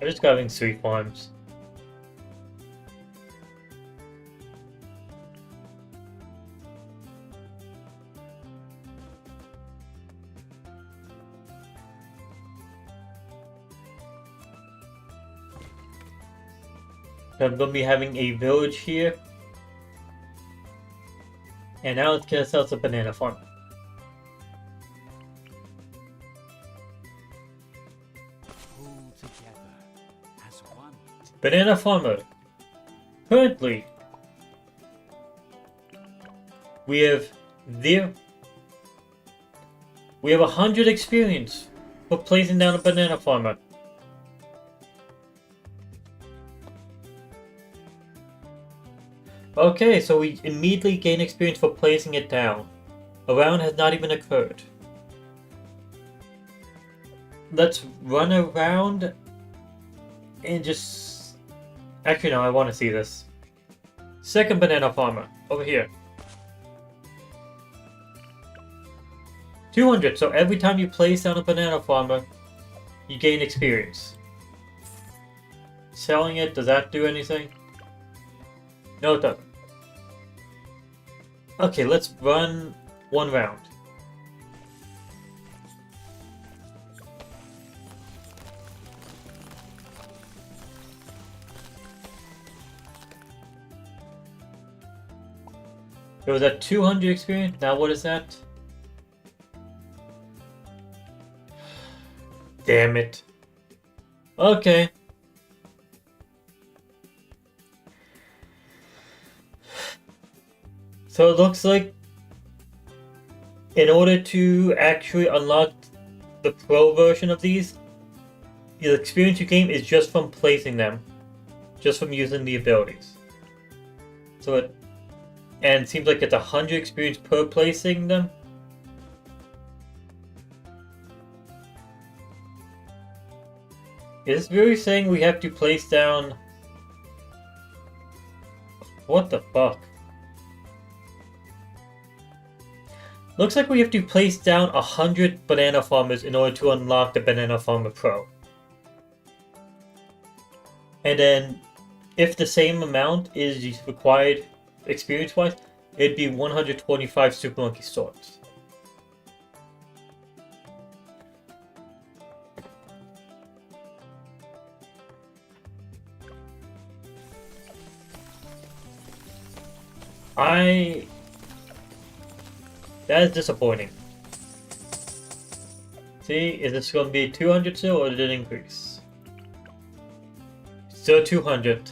I'm just grabbing 3 farms. I'm going to be having a village here. And now let's get ourselves a banana farm. Banana farmer. Currently, we have 100 experience for placing down a banana farmer. Okay, so we immediately gain experience for placing it down. A round has not even occurred. Let's run around and just Actually, no, I want to see this. Second banana farmer, over here. 200, so every time you place down a banana farmer, you gain experience. Selling it, does that do anything? No, it doesn't. Okay, let's run one round. It was at 200 experience, now what is that? Damn it. Okay. So it looks like in order to actually unlock the pro version of these, the experience you gain is just from placing them. Just from using the abilities. So it seems like it's 100 experience per placing them. Is this really saying we have to place down... What the fuck? Looks like we have to place down 100 banana farmers in order to unlock the Banana Farmer Pro. And then, if the same amount is required experience-wise, it'd be 125 Super Monkey Swords. That is disappointing. See, is this going to be 200 still, or did it increase? Still 200.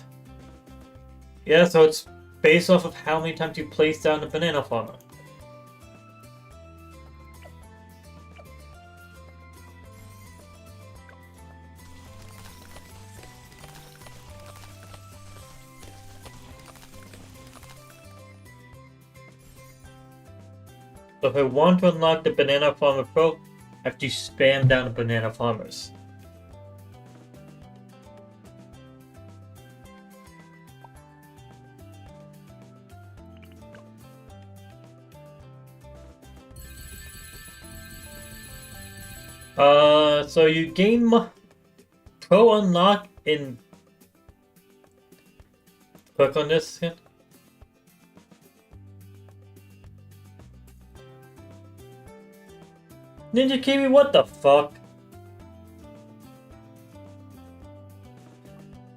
Yeah, so it's based off of how many times you place down the banana farmer. So if I want to unlock the Banana Farmer Pro, I have to spam down the banana farmers. So you gain Pro unlock in... Click on this again. Ninja Kiwi, what the fuck?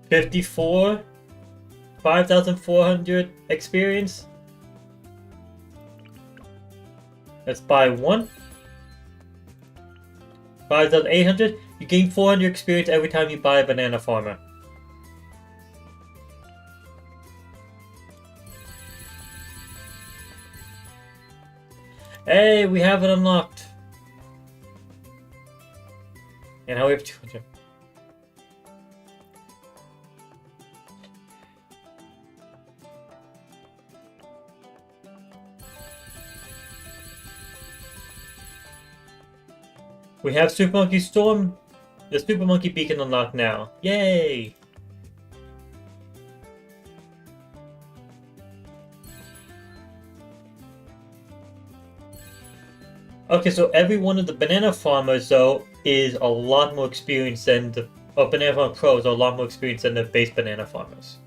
54? 5,400 experience? Let's buy one. 5,800? You gain 400 experience every time you buy a banana farmer. Hey, we have it unlocked. And now we have 200. We have Super Monkey Storm, the Super Monkey Beacon unlocked now. Yay! Okay, so every one of the banana farmers, though, is a lot more experienced than the Banana Farmer Pros are a lot more experienced than the base banana farmers.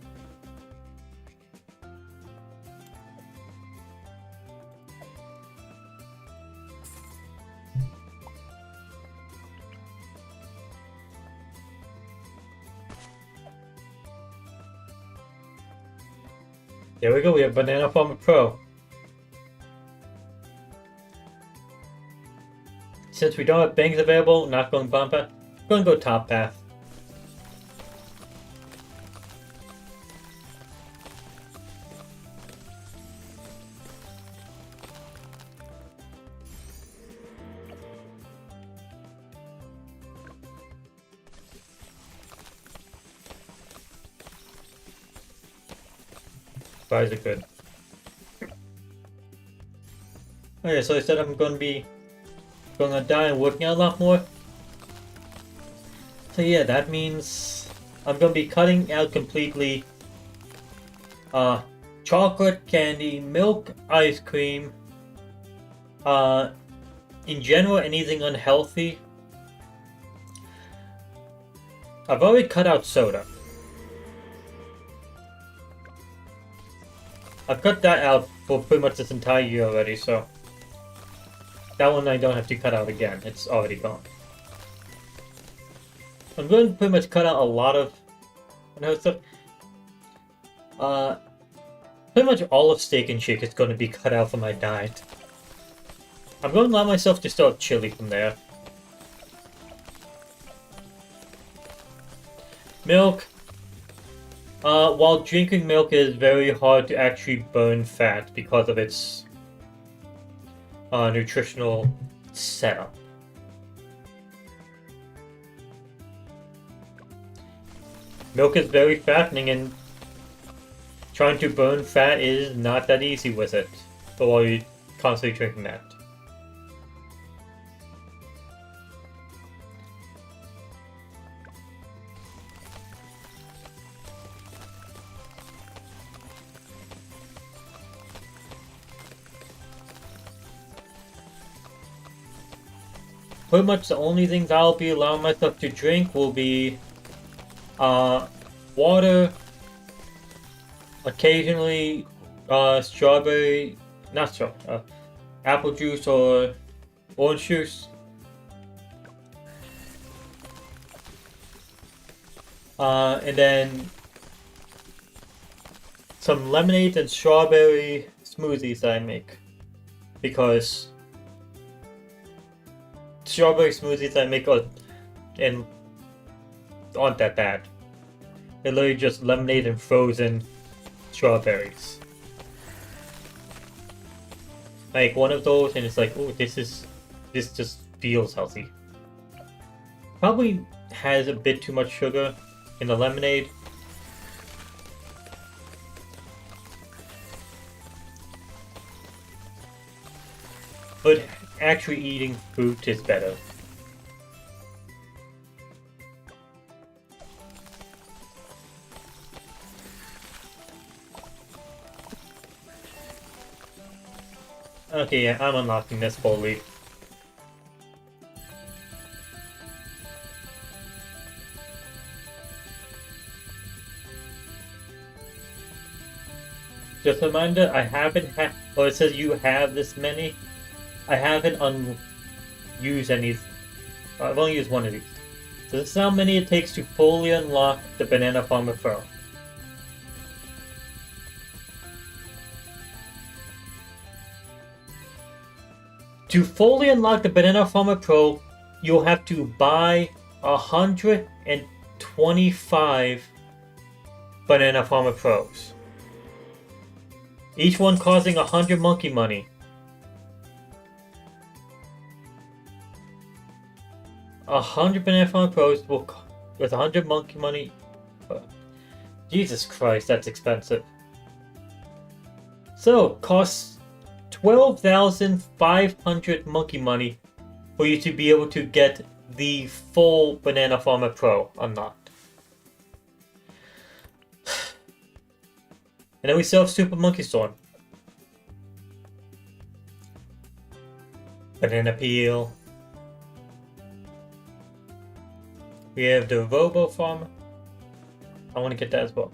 There we go, we have Banana Farmer Pro. Since we don't have bangs available, not going bottom path, going to go top path. Buys are good. Okay, so I said I'm going to die and working out a lot more. So yeah, that means I'm gonna be cutting out completely chocolate, candy, milk, ice cream, in general, anything unhealthy. I've already cut out soda. I've cut that out for pretty much this entire year already, so that one I don't have to cut out again. It's already gone. I'm going to pretty much cut out a lot of stuff. Pretty much all of Steak and Shake is going to be cut out from my diet. I'm going to allow myself to start chili from there. Milk. While drinking milk is very hard to actually burn fat because of its nutritional setup. Milk is very fattening, and trying to burn fat is not that easy with it, while you're constantly drinking that. Pretty much the only things I'll be allowing myself to drink will be water, occasionally strawberry, not strawberry, apple juice or orange juice. And then some lemonade and strawberry smoothies that I make, because strawberry smoothies I make aren't that bad. They're literally just lemonade and frozen strawberries. I make one of those and it's like, oh, this just feels healthy. Probably has a bit too much sugar in the lemonade. But actually eating fruit is better. Okay, yeah, I'm unlocking this fully. Just a reminder, I haven't or it says you have this many. I haven't used any. I've only used one of these. So this is how many it takes to fully unlock the Banana Farmer Pro. To fully unlock the Banana Farmer Pro, you'll have to buy 125 Banana Farmer Pros. Each one costing 100 monkey money. 100 Banana Farmer Pros will, with 100 monkey money. Jesus Christ, that's expensive. So, costs 12,500 monkey money for you to be able to get the full Banana Farmer Pro unlocked. And then we still have Super Monkey Storm. Banana Peel. We have the Robo Farmer. I want to get that as well.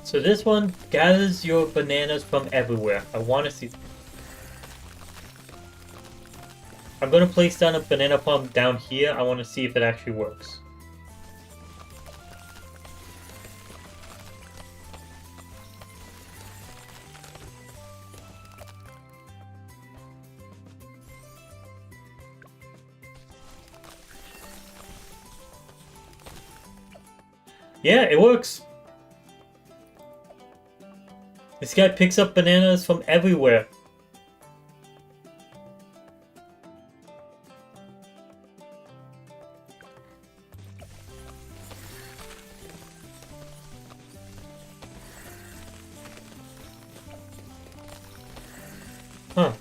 So this one gathers your bananas from everywhere. I want to see. I'm going to place down a banana farm down here. I want to see if it actually works. Yeah, it works. This guy picks up bananas from everywhere. Huh.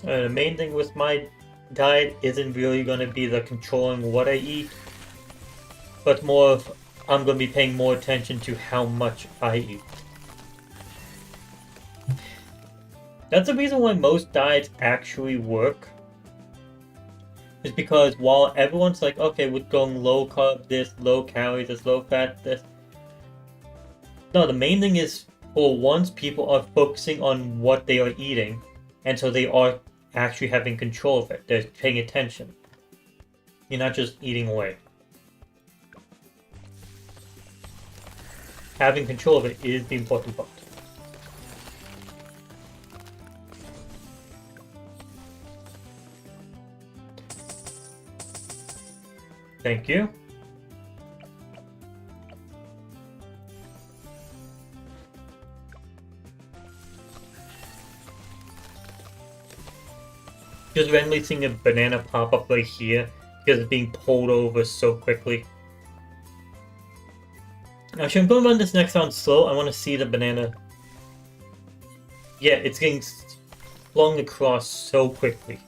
The main thing with my diet isn't really going to be the controlling what I eat, but more of I'm going to be paying more attention to how much I eat. That's the reason why most diets actually work. Is because while everyone's like, okay, we're going low carb this, low calories this, low fat this. No, the main thing is for once people are focusing on what they are eating, and so they are actually having control of it. They're paying attention. You're not just eating away. Having control of it is the important part. Thank you. Just randomly seeing a banana pop up right here because it's being pulled over so quickly. Actually, I'm going to run this next round slow. I want to see the banana. Yeah, it's getting flung across so quickly.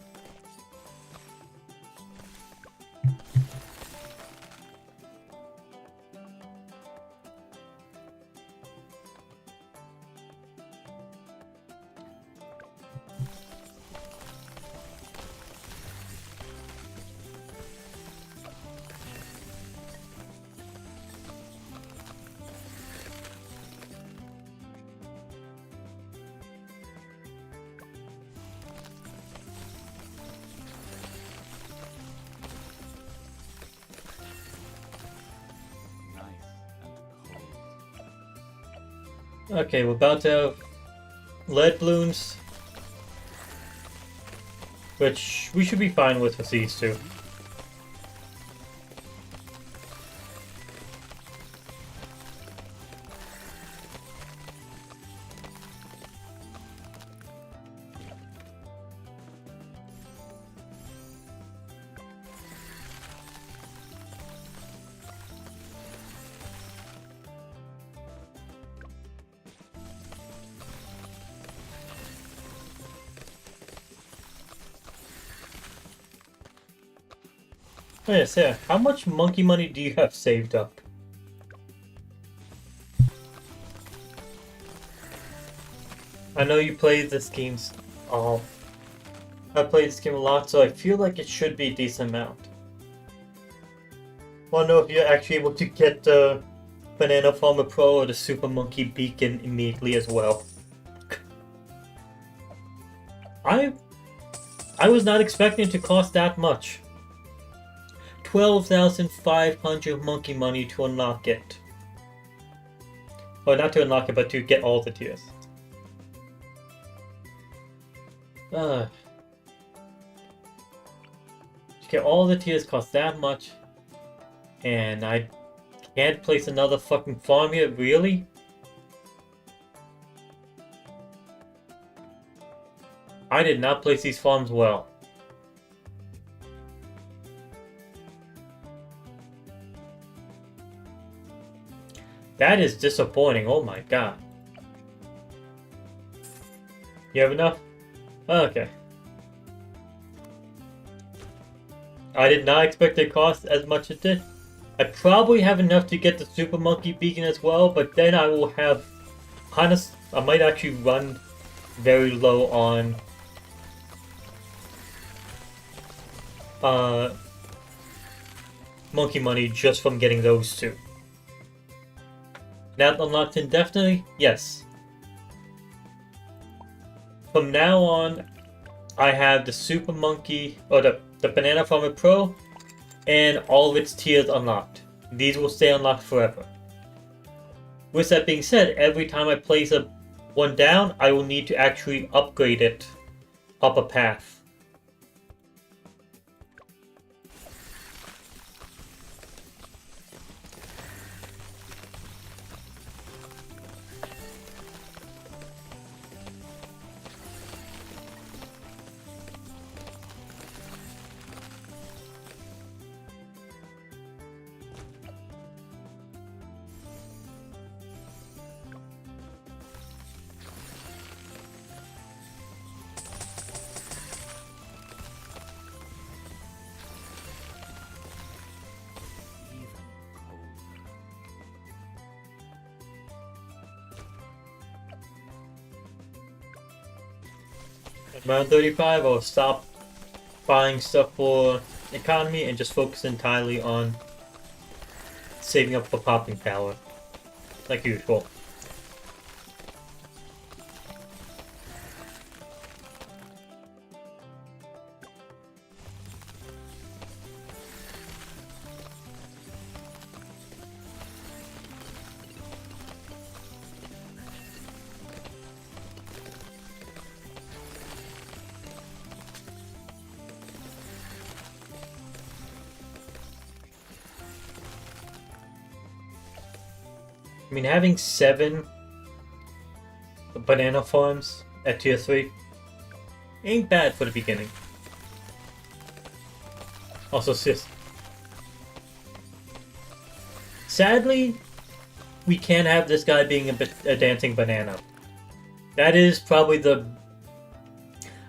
Okay, we're about to have lead balloons, which we should be fine with these two. Oh yeah, Sarah, how much monkey money do you have saved up? I know you played this game. Oh, I played this game a lot, so I feel like it should be a decent amount. I want to know if you're actually able to get the Banana Farmer Pro or the Super Monkey Beacon immediately as well. I was not expecting it to cost that much. 12,500 monkey money to unlock it. Or not to unlock it, but to get all the tiers. To get all the tiers cost that much. And I can't place another fucking farm here, really? I did not place these farms well. That is disappointing, oh my god. You have enough? Okay. I did not expect it to cost as much as it did. I probably have enough to get the Super Monkey Beacon as well, but then I will have... I might actually run very low on... monkey money just from getting those two. That unlocked indefinitely? Yes. From now on, I have the Super Monkey, or the Banana Farmer Pro, and all of its tiers unlocked. These will stay unlocked forever. With that being said, every time I place one down, I will need to actually upgrade it up a path. At around 35, I'll stop buying stuff for economy and just focus entirely on saving up for popping power, like usual. I mean, having 7 banana farms at tier 3 ain't bad for the beginning. Also, sadly, we can't have this guy being a dancing banana. That is probably I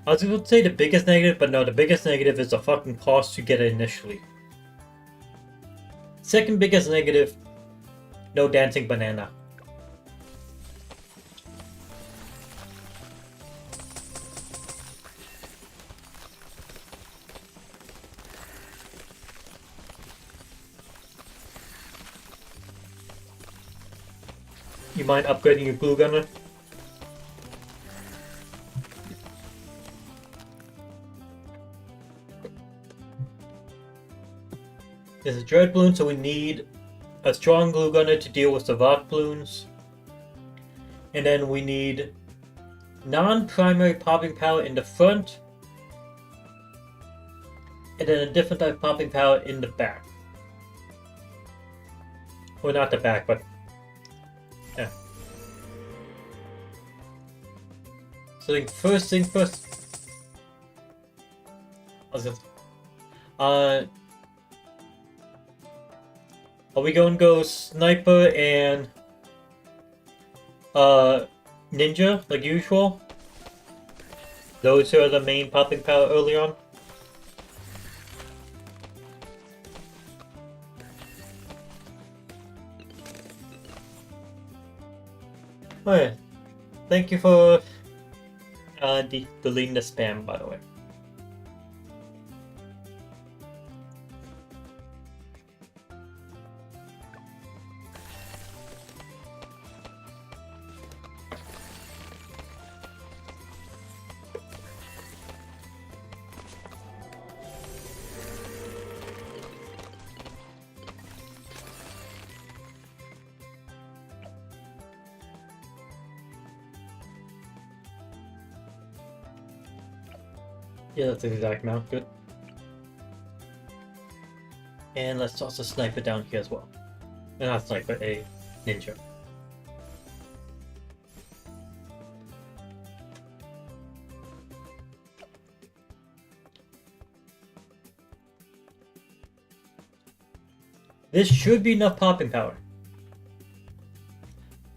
was going to say the biggest negative, but no, the biggest negative is the fucking cost to get it initially. Second biggest negative, no dancing banana. You mind upgrading your glue gunner? This is Dreadbloon, so we need a strong glue gunner to deal with the rock balloons. And then we need non-primary popping power in the front. And then a different type of popping power in the back. Well, not the back, but yeah. So first thing first. Are we going to go sniper and ninja like usual? Those are the main popping power early on. Alright. Thank you for deleting the spam, by the way. Yeah, that's the exact amount. Good. And let's toss a sniper down here as well. Not sniper, a ninja. This should be enough popping power.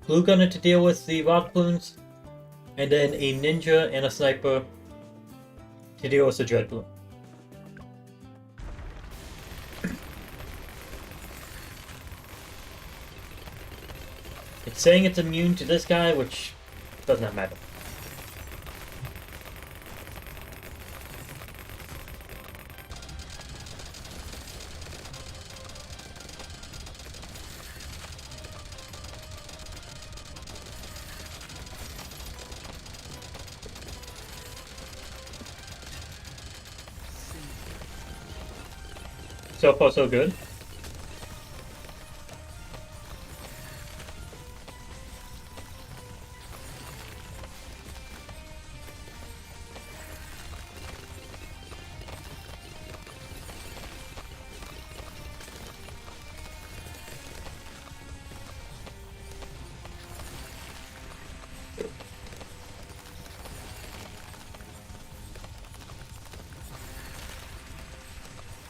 Glue gunner to deal with the rock balloons, and then a ninja and a sniper to deal with the Dreadbloon. It's saying it's immune to this guy, which does not matter. So far, so good.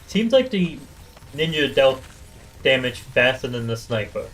Seems like the ninja dealt damage faster than the sniper.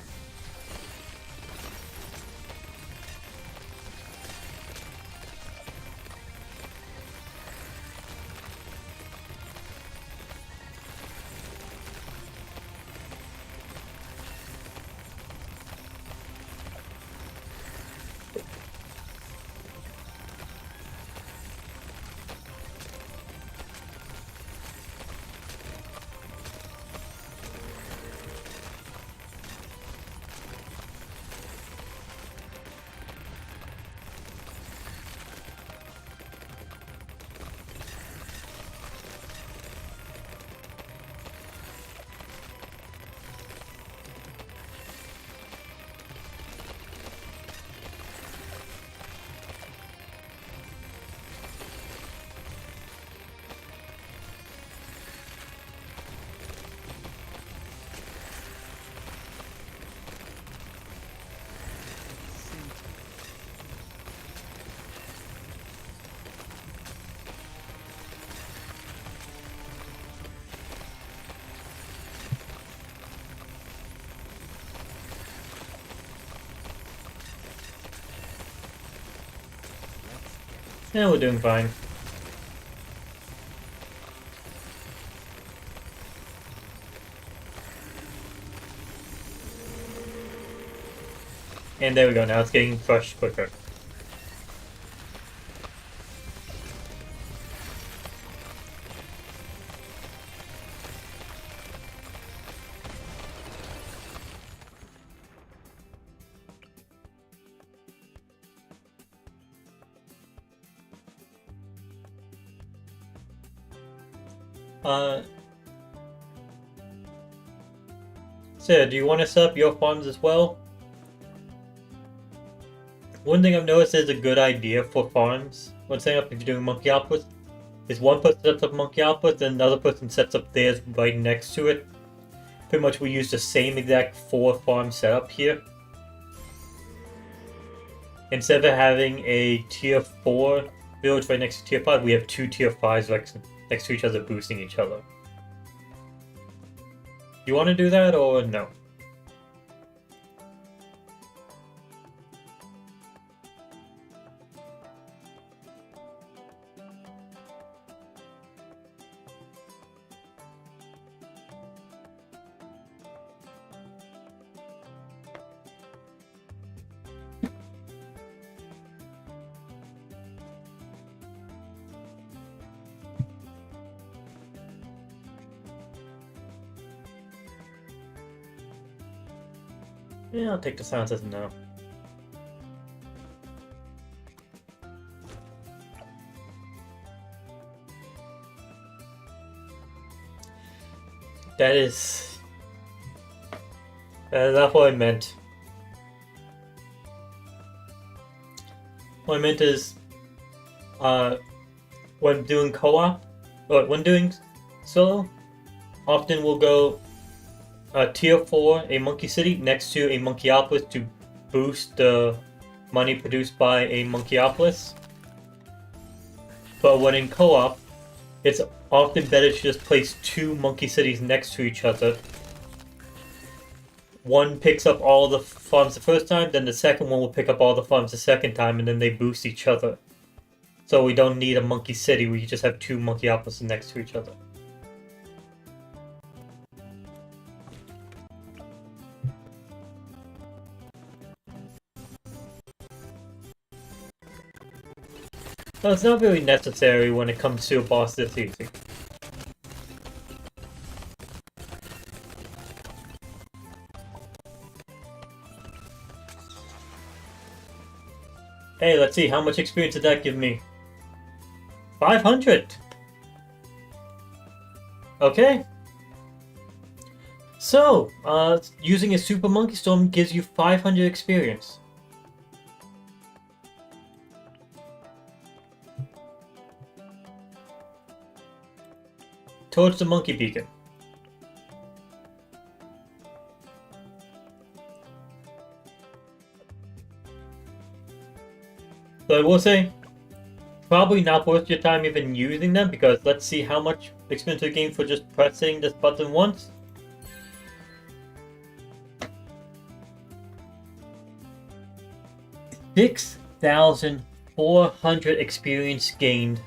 Yeah, we're doing fine. And there we go, now it's getting crushed quicker. So, do you want to set up your farms as well? One thing I've noticed is a good idea for farms when setting up if you're doing monkey outputs is one person sets up monkey outputs and another person sets up theirs right next to it. Pretty much we use the same exact 4 farm setup here. Instead of having a tier 4 village right next to tier 5, we have 2 tier 5s next to each other boosting each other. Do you want to do that or no? Yeah, I'll take the silence as a no. That's not what I meant. What I meant is, when doing co-op, or when doing solo, often we'll go tier 4, a monkey city, next to a monkeyopolis to boost the money produced by a monkeyopolis. But when in co-op, it's often better to just place 2 monkey cities next to each other. One picks up all the farms the first time, then the second one will pick up all the farms the second time, and then they boost each other. So we don't need a monkey city, we just have 2 monkeyopolises next to each other. No, it's not really necessary when it comes to a boss this easy. Hey, let's see, how much experience did that give me? 500! Okay. So, using a Super Monkey Storm gives you 500 experience. Towards the Monkey Beacon. So I will say, probably not worth your time even using them, because let's see how much experience you gain for just pressing this button once. $6,400 experience gained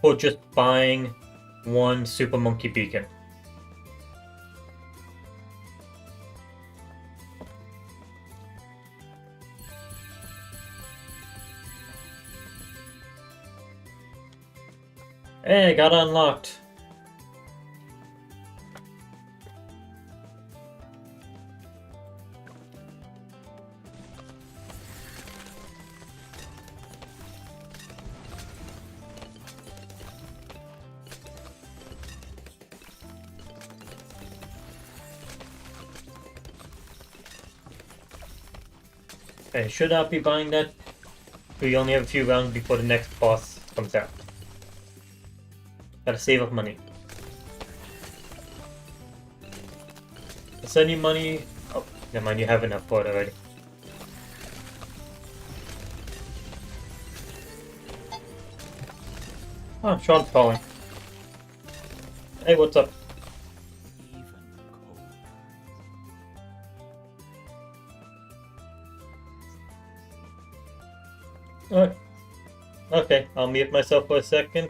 for just buying 1 Super Monkey Beacon. Hey, got unlocked. Okay, should not be buying that. We only have a few rounds before the next boss comes out. Gotta save up money. Send you money. Oh, never mind, you have enough for it already. Oh, Sean's calling. Hey, what's up? Even cold. Alright. Okay, I'll mute myself for a second.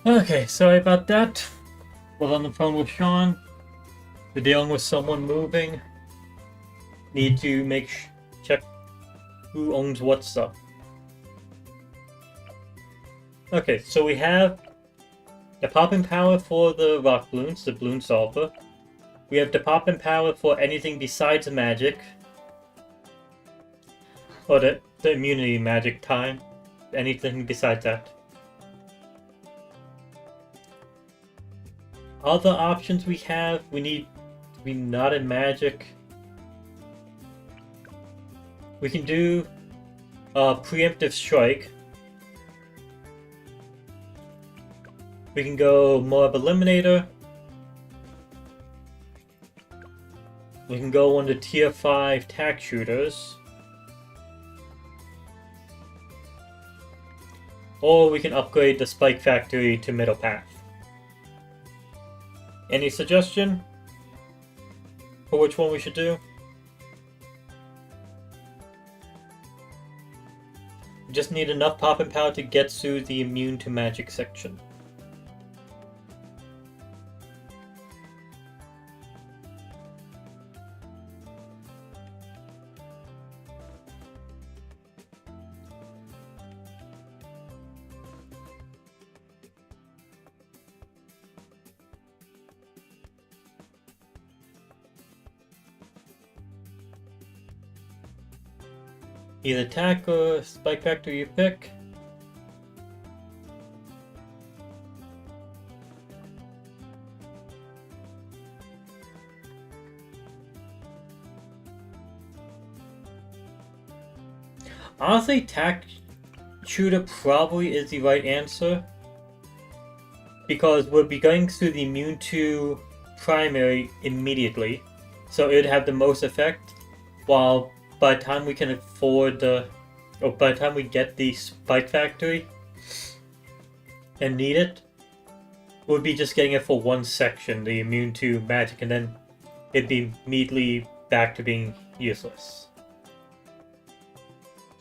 Okay, sorry about that. Was on the phone with Sean. We're dealing with someone moving. Need to check who owns what stuff. Okay, so we have the popping power for the rock balloons, the balloon solver. We have the popping power for anything besides magic. Or the immunity magic time. Anything besides that. Other options we have, we need to be not in magic. We can do preemptive strike. We can go Mob Eliminator. We can go under tier 5 tack shooters. Or we can upgrade the Spike Factory to middle path. Any suggestion for which one we should do? We just need enough popping power to get through the immune to magic section. Either attack or spike factor you pick. Honestly, tack shooter probably is the right answer. Because we'll be going through the immune to primary immediately. So it would have the most effect. While by the time we can afford by the time we get the Spike Factory and need it, we'll be just getting it for one section, the immune to magic, and then it'd be immediately back to being useless.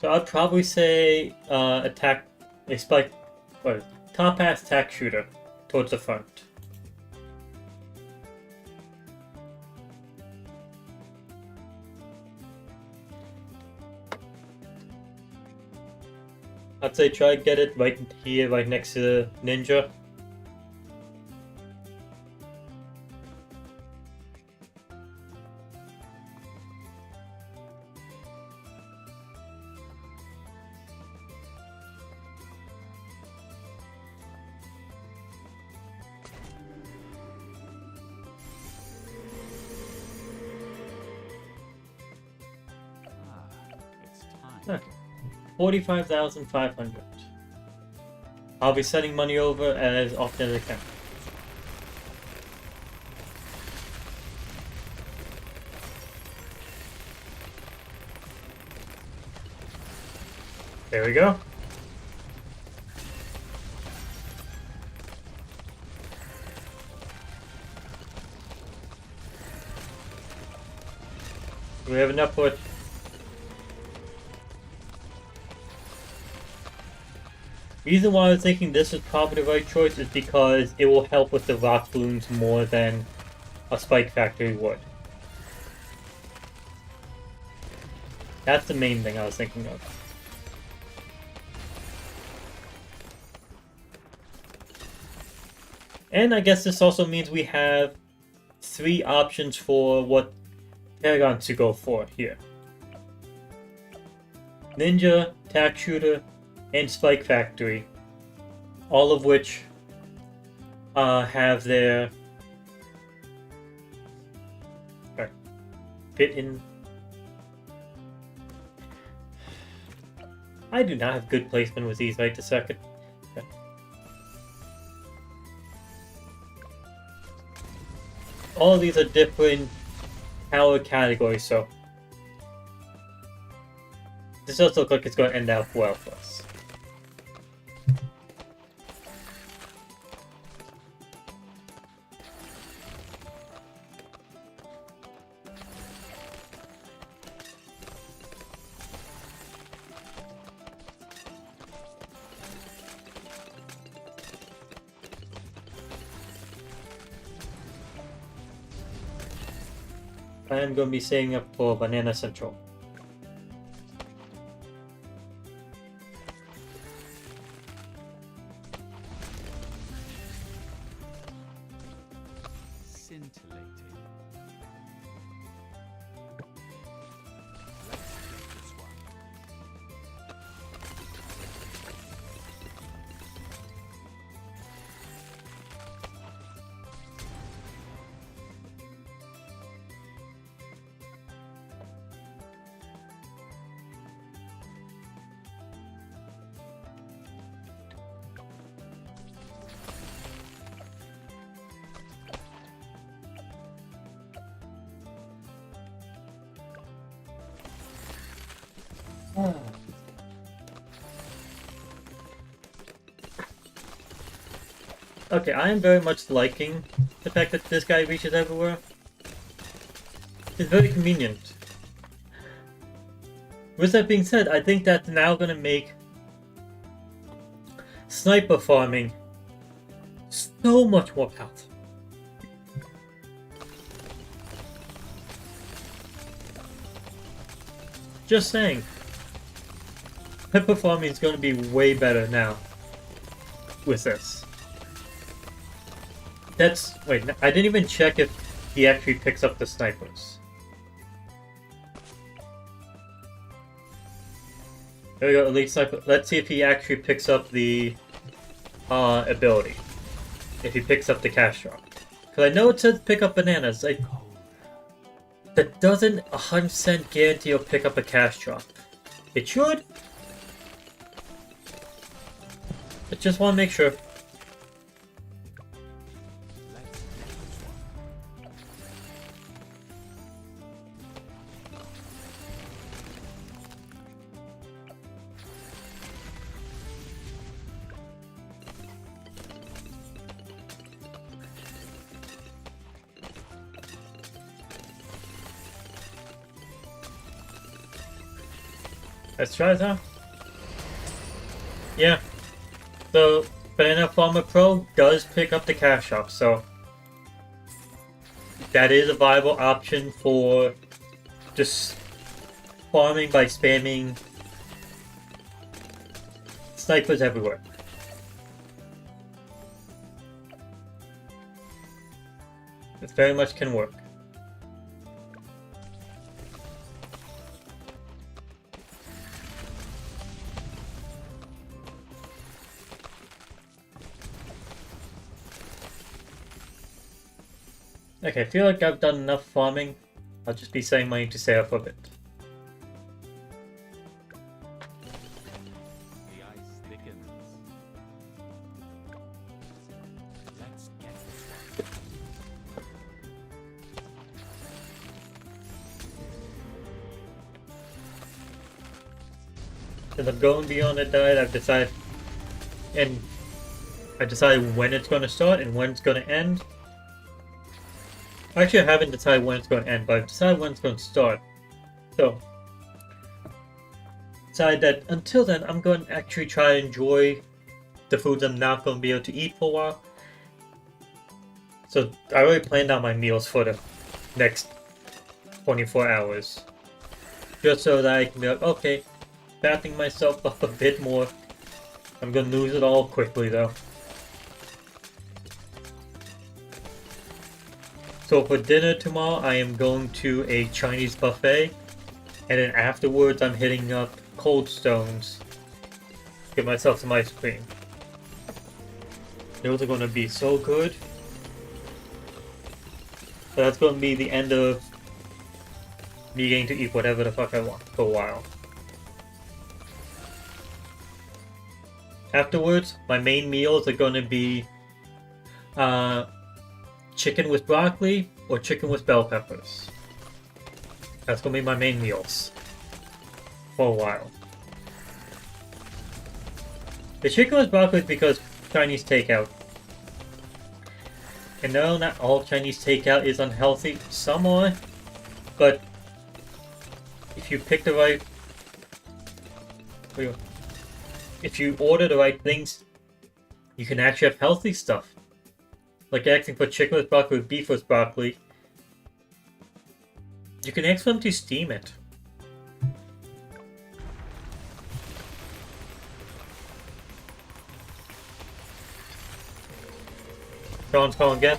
So I'd probably say attack a Spike, or top pass tack shooter towards the front. I'd say try to get it right here, right next to the ninja. It's time. Okay. 45,500. I'll be sending money over as often as I can. There we go. We have enough for it. Reason why I was thinking this is probably the right choice is because it will help with the rock balloons more than a Spike Factory would. That's the main thing I was thinking of. And I guess this also means we have 3 options for what Paragon to go for here. Ninja, Tack Shooter, and Spike Factory. All of which have their fit in. I do not have good placement with these right this second. Okay. All of these are different power categories, so this does look like it's going to end out well for us. I am going to be saving up for Banana Central. Scintillating. Let's get this one. Okay, I am very much liking the fact that this guy reaches everywhere. It's very convenient. With that being said, I think that's now going to make sniper farming so much more powerful. Just saying. Pepper farming is going to be way better now with this. Wait, I didn't even check if he actually picks up the snipers. There we go, elite sniper. Let's see if he actually picks up the ability. If he picks up the cash drop. Because I know it says pick up bananas. That doesn't 100% guarantee you'll pick up a cash drop. It should. But just want to make sure. Let's try it out. Yeah. So, Banana Farmer Pro does pick up the cash shop, so that is a viable option for just farming by spamming snipers everywhere. It very much can work. Okay, I feel like I've done enough farming. I'll just be saving money to save up a bit. The ice thickens. Let's get this one. Since I'm going beyond the diet, I've decided, and I decided when it's going to start and when it's going to end. Actually, I haven't decided when it's going to end, but I've decided when it's going to start. So, decided that until then, I'm going to actually try to enjoy the foods I'm not going to be able to eat for a while. So, I already planned out my meals for the next 24 hours. Just so that I can be like, okay, fattening myself up a bit more. I'm going to lose it all quickly, though. So for dinner tomorrow, I am going to a Chinese buffet, and then afterwards I'm hitting up Cold Stones to get myself some ice cream. Those are going to be so good. So that's going to be the end of me getting to eat whatever the fuck I want for a while. Afterwards, my main meals are going to be chicken with broccoli or chicken with bell peppers. That's going to be my main meals for a while. The chicken with broccoli is because Chinese takeout. And no, not all Chinese takeout is unhealthy. Some are, but if you pick the right... If you order the right things, you can actually have healthy stuff. Like asking for chicken with broccoli, beef with broccoli. You can excellently steam it. Sean's calling again.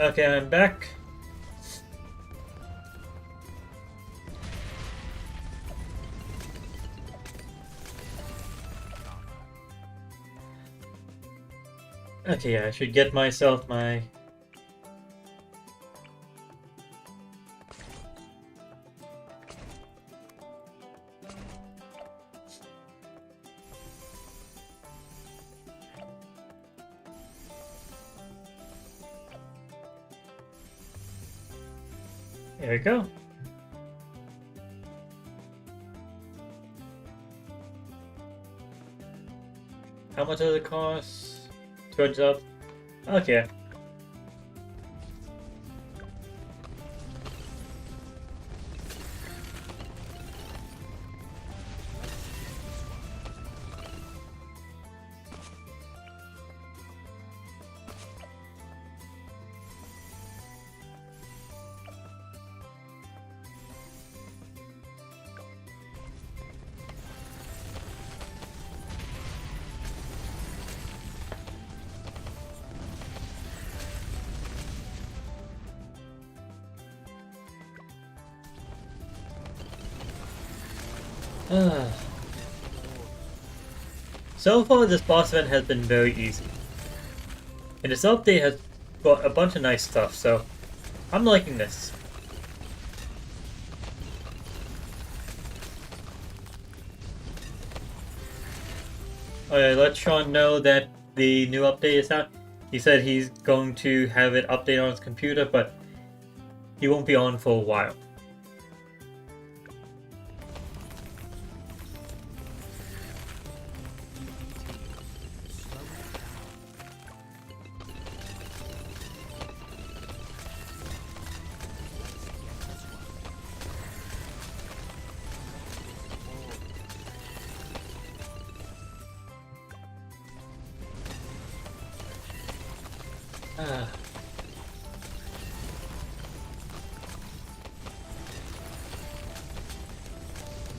Okay, I'm back. Okay, I should get myself my... There we go. How much does it cost? 200 up? Okay. So far, this boss event has been very easy. And this update has got a bunch of nice stuff, so I'm liking this. Alright, let Sean know that the new update is out. He said he's going to have it update on his computer, but he won't be on for a while.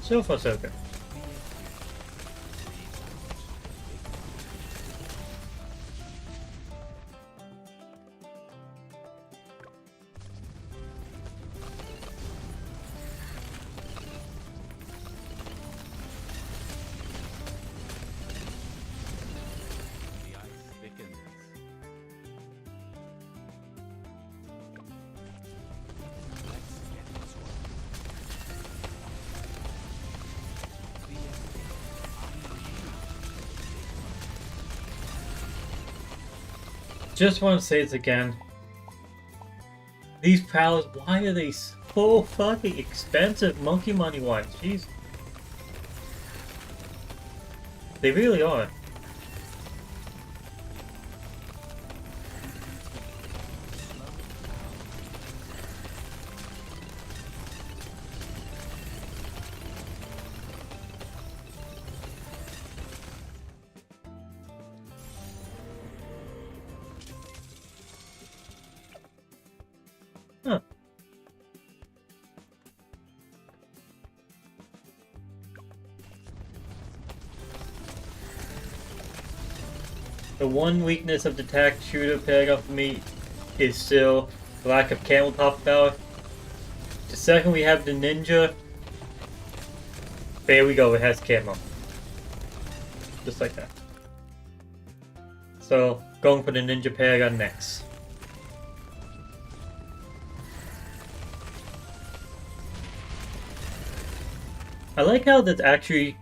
So far, so good. The ice thickens. Let's get this one. Just want to say this again. These powers, why are they so fucking expensive monkey money wise? Jeez. They really are. Huh. The one weakness of the attack shooter paragon for me is still the lack of camel top power. The second we have the ninja, there we go, it has camo. Just like that. So, going for the ninja paragon next. I like how that's actually...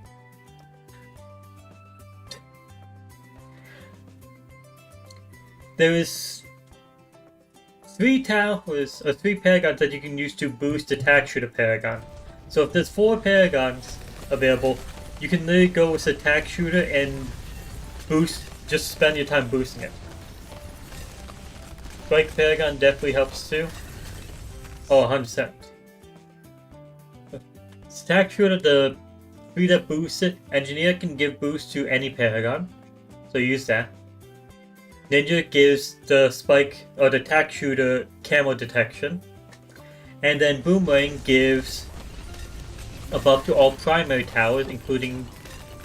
There is 3 towers, or 3 paragons that you can use to boost attack shooter paragon. So if there's 4 paragons available, you can literally go with attack shooter and boost, just spend your time boosting it. Spike paragon definitely helps too. Oh, 100%. Attack shooter, the 3 that boost it, engineer can give boost to any paragon, so use that. Ninja gives the spike or the attack shooter camo detection, and then boomerang gives a buff to all primary towers, including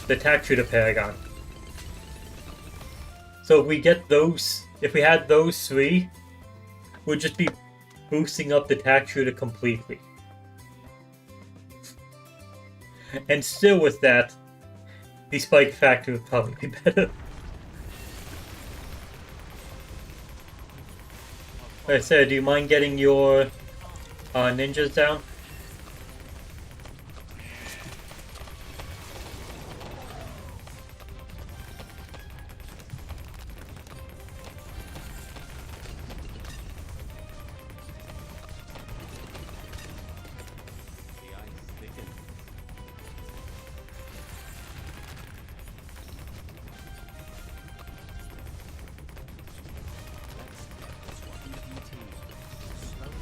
the attack shooter paragon. So if we get those, if we had those 3, we'd just be boosting up the attack shooter completely. And still with that, the spike factor would probably be better. Alright, Sarah, do you mind getting your ninjas down? The ice thickens. Let's get this one. BTD. Slow down.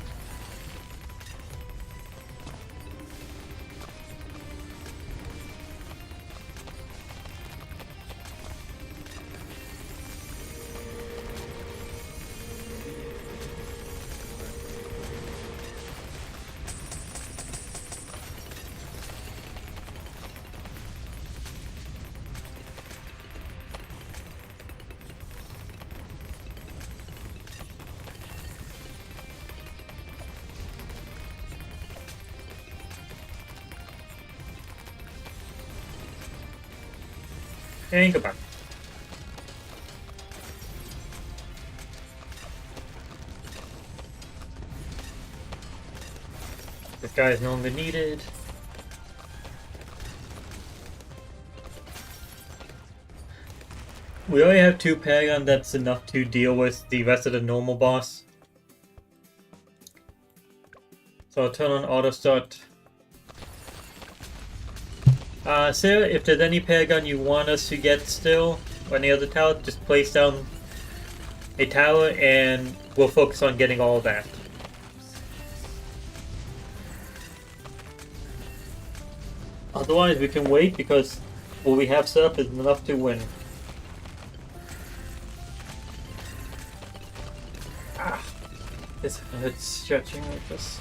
And goodbye. This guy is no longer needed. We already have 2 Paragon, that's enough to deal with the rest of the normal boss. So I'll turn on auto start. Sarah, if there's any Paragon you want us to get still, or any other tower, just place down a tower and we'll focus on getting all of that. Otherwise, we can wait because what we have set up is enough to win. Ah, this hurts stretching like this.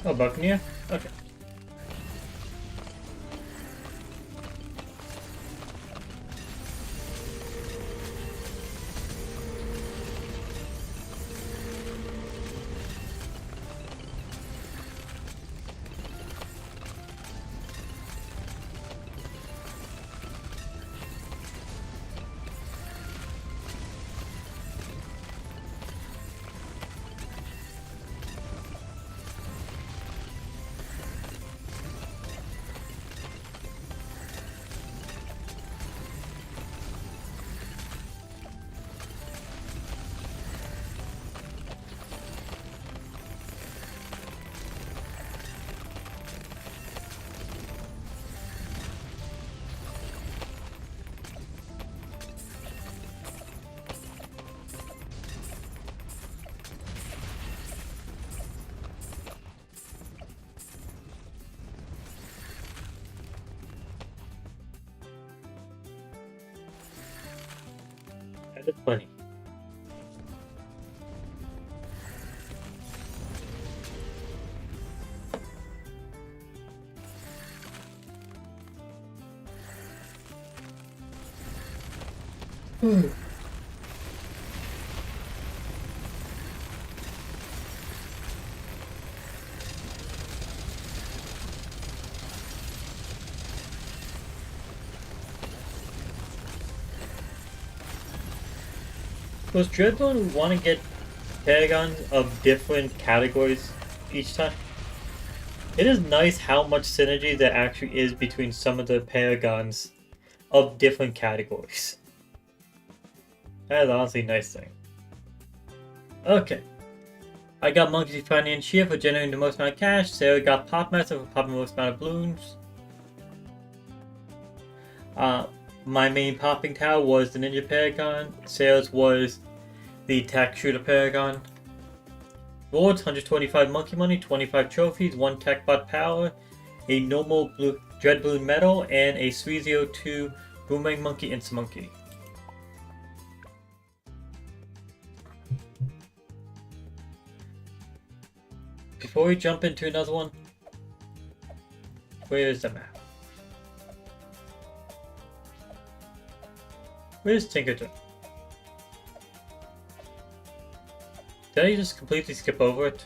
Oh, Buccaneer? Okay. That is funny. Was Dreadbloon want to get Paragons of different categories each time? It is nice how much synergy there actually is between some of the Paragons of different categories. That is honestly a nice thing. Okay. I got Monkey Finance Shear for generating the most amount of cash. Sarah got Pop Master for popping the most amount of balloons. My main popping tower was the Ninja Paragon. Sarah's was the Tech Shooter Paragon. Rewards: 125 Monkey Money, 25 trophies, 1 Tech Bot Power, a normal Dreadbloon Medal, and a 302 Boomerang Monkey Insta Monkey. Before we jump into another one, where is the map? Where's Tinkerton? Did I just completely skip over it?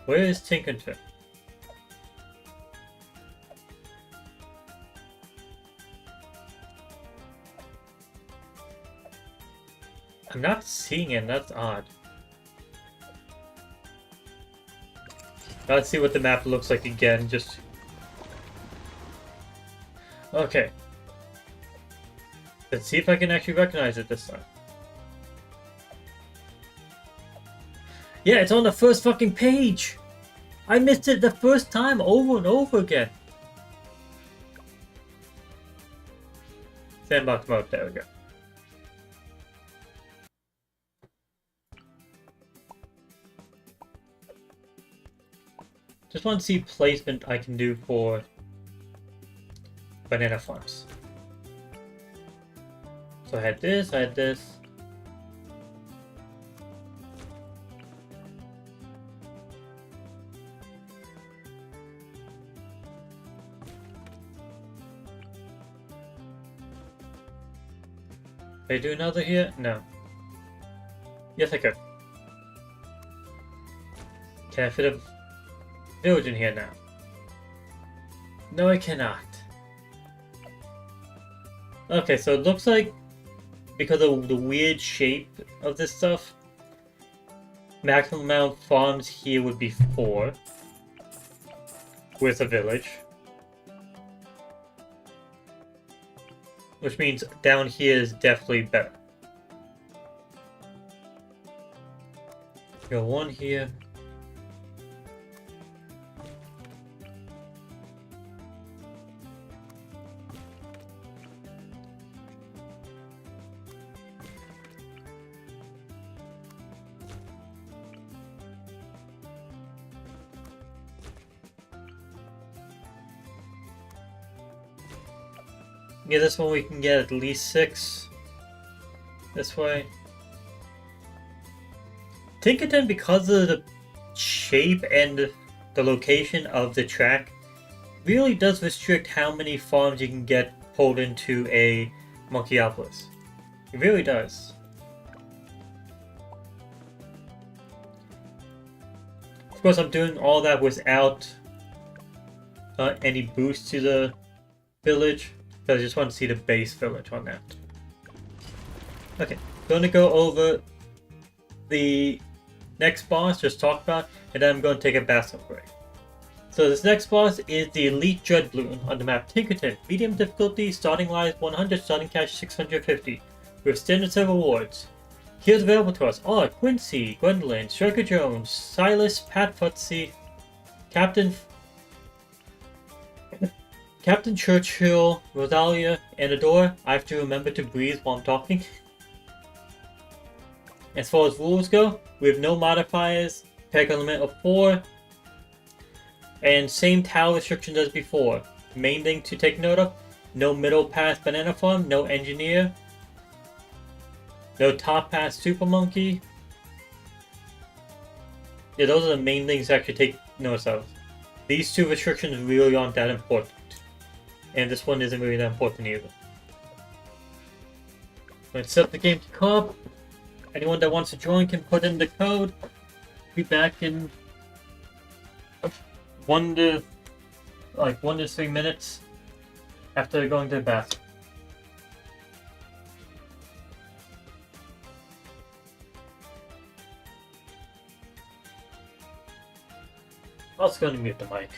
Where is Tinkerton? I'm not seeing it, that's odd. Let's see what the map looks like again, just... Okay. Let's see if I can actually recognize it this time. Yeah, it's on the first fucking page! I missed it the first time over and over again. Sandbox mode, there we go. Just want to see placement I can do for banana farms. So I had this, I had this. Can I do another here? No. Yes, I could. Can I fit a village in here now? No, I cannot. Okay, so it looks like because of the weird shape of this stuff, maximum amount of farms here would be 4 with a village. Which means down here is definitely better. Go 1 here. Yeah, this one we can get at least 6 this way. Tinkerton, because of the shape and the location of the track, really does restrict how many farms you can get pulled into a Monkeyopolis. It really does. Of course, I'm doing all that without any boost to the village. So I just want to see the base village on that. Okay, going to go over the next boss, just talk about, and then I'm going to take a bathroom break. So this next boss is the Elite Dreadbloon on the map Tinkerton. Medium difficulty, starting lives 100, starting cash 650, with standard server rewards. Here's available to us are Quincy, Gwendolyn, Striker Jones, Silas, Pat Futsy, Captain Churchill, Rosalia, and Adora. I have to remember to breathe while I'm talking. As far as rules go, we have no modifiers, peg limit of 4, and same tower restrictions as before. Main thing to take note of, no middle pass banana farm, no engineer, no top pass super monkey. Yeah, those are the main things to actually take notice of. These 2 restrictions really aren't that important. And this one isn't really that important either. Let's set the game to co-op. Anyone that wants to join can put in the code. Be back in 1 to 3 minutes after going to the bathroom. I was going to mute the mic.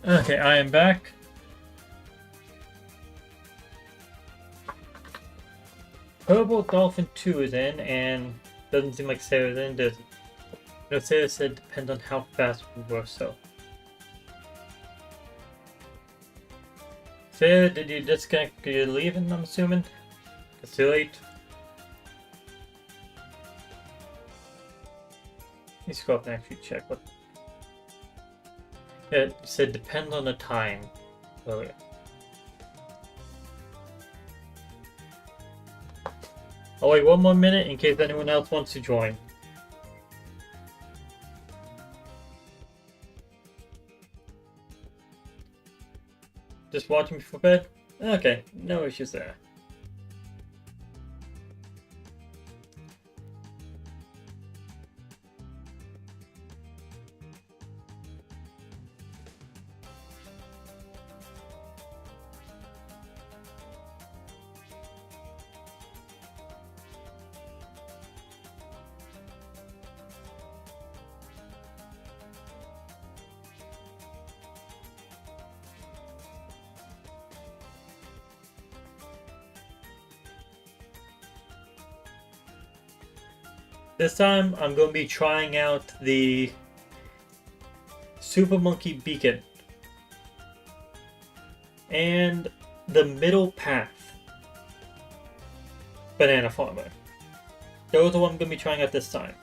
Okay, I am back. Purple Dolphin 2 is in, and doesn't seem like Sarah's in. There's no Sarah said depends on how fast we were, so. Sarah, did you disconnect? You're leaving, I'm assuming? It's too late. Let me scroll up and actually check what. Yeah, it said depends on the time earlier. I'll wait one more minute in case anyone else wants to join. Just watching before bed? Okay, no issues there. This time, I'm going to be trying out the Super Monkey Beacon and the Middle Path Banana Farmer. Those are what I'm going to be trying out this time.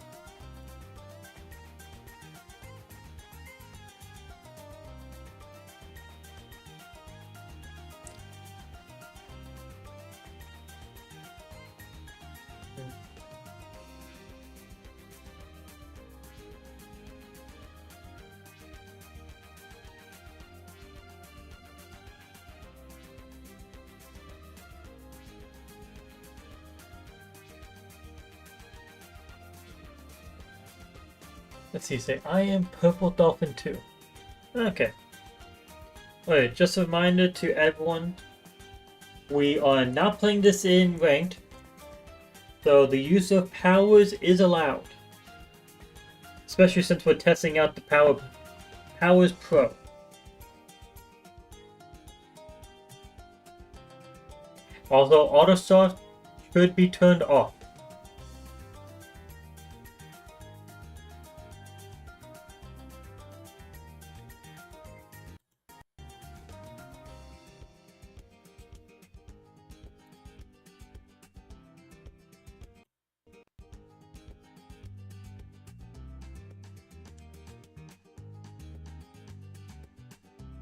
Let's see, say, I am Purple Dolphin 2. Okay. Wait, just a reminder to everyone, we are not playing this in ranked, so the use of powers is allowed. Especially since we're testing out the Powers Pro. Also, auto start should be turned off.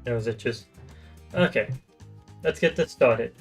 Or was it just... Okay, let's get this started.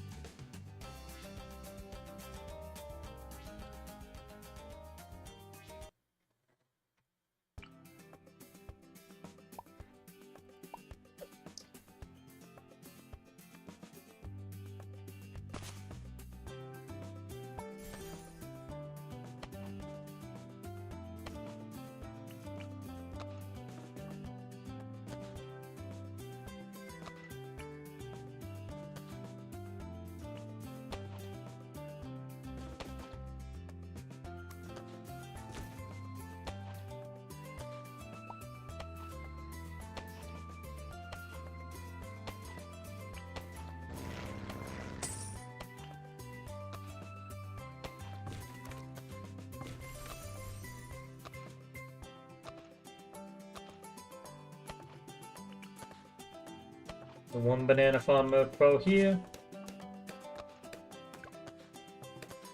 The one Banana Farmer Pro here.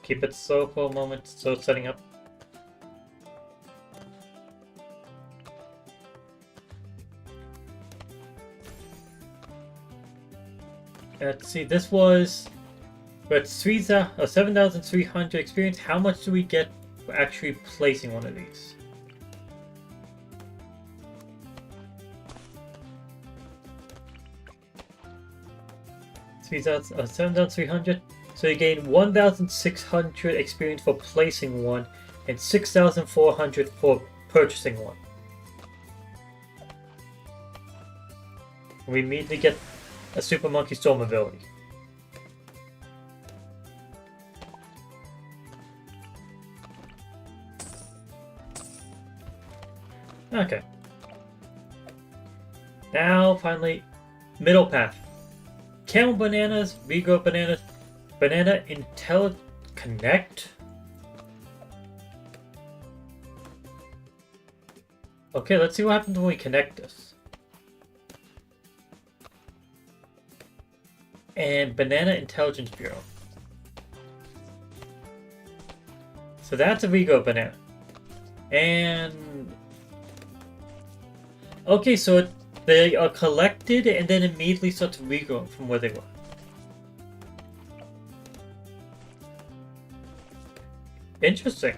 Keep it slow for a moment, so it's setting up. Let's see, this was... We're at 7,300 experience. How much do we get for actually placing one of these? 7,300. So you gain 1,600 experience for placing one, and 6,400 for purchasing one. We immediately get a Super Monkey Storm ability. Okay. Now, finally, Middle path. Camel bananas, regrowth bananas, banana connect. Okay, let's see what happens when we connect this. And Banana Intelligence Bureau. So that's a regrowth banana. And okay, so they are collected and then immediately start to regrow from where they were. Interesting.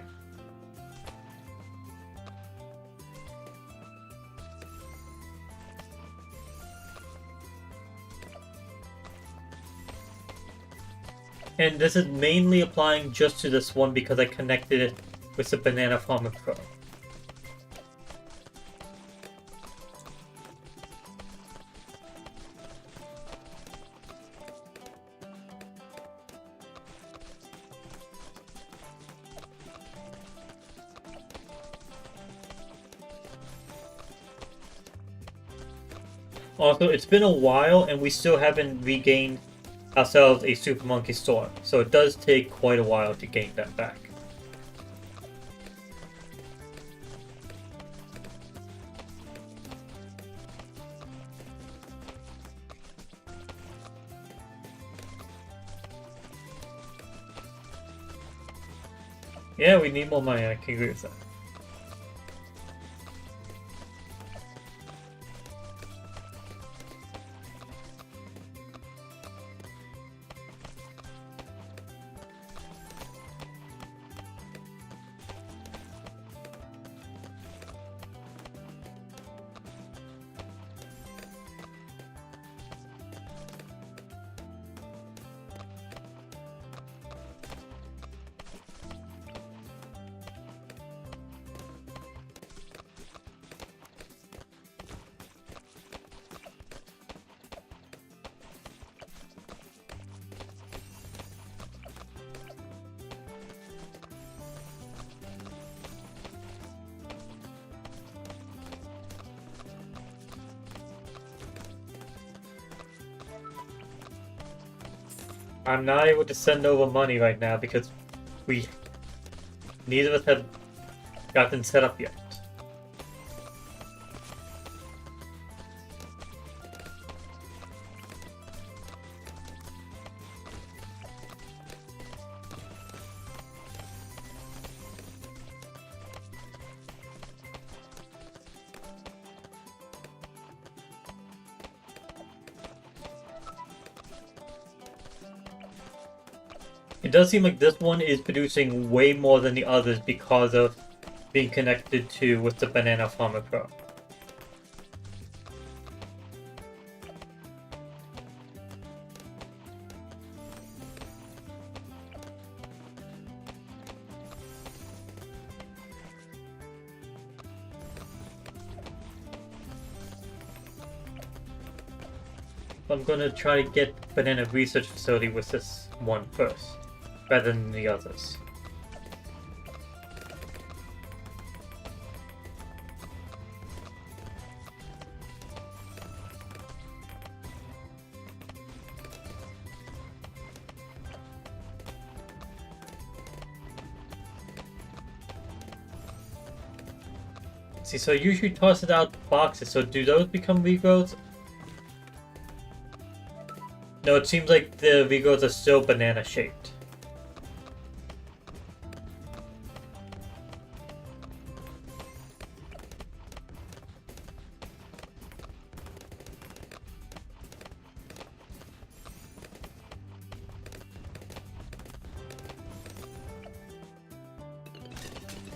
And this is mainly applying just to this one because I connected it with the Banana Farmer Pro. Also, it's been a while and we still haven't regained ourselves a Super Monkey Storm, so it does take quite a while to gain that back. Yeah, we need more money, I can agree with that. I'm not able to send over money right now because neither of us have gotten set up yet. It does seem like this one is producing way more than the others because of being connected to with the Banana Farmer Pro. I'm gonna try to get Banana Research Facility with this one first, rather than the others. See, so I usually toss it out boxes, so do those become regrowths? No, it seems like the regrowths are still banana shaped.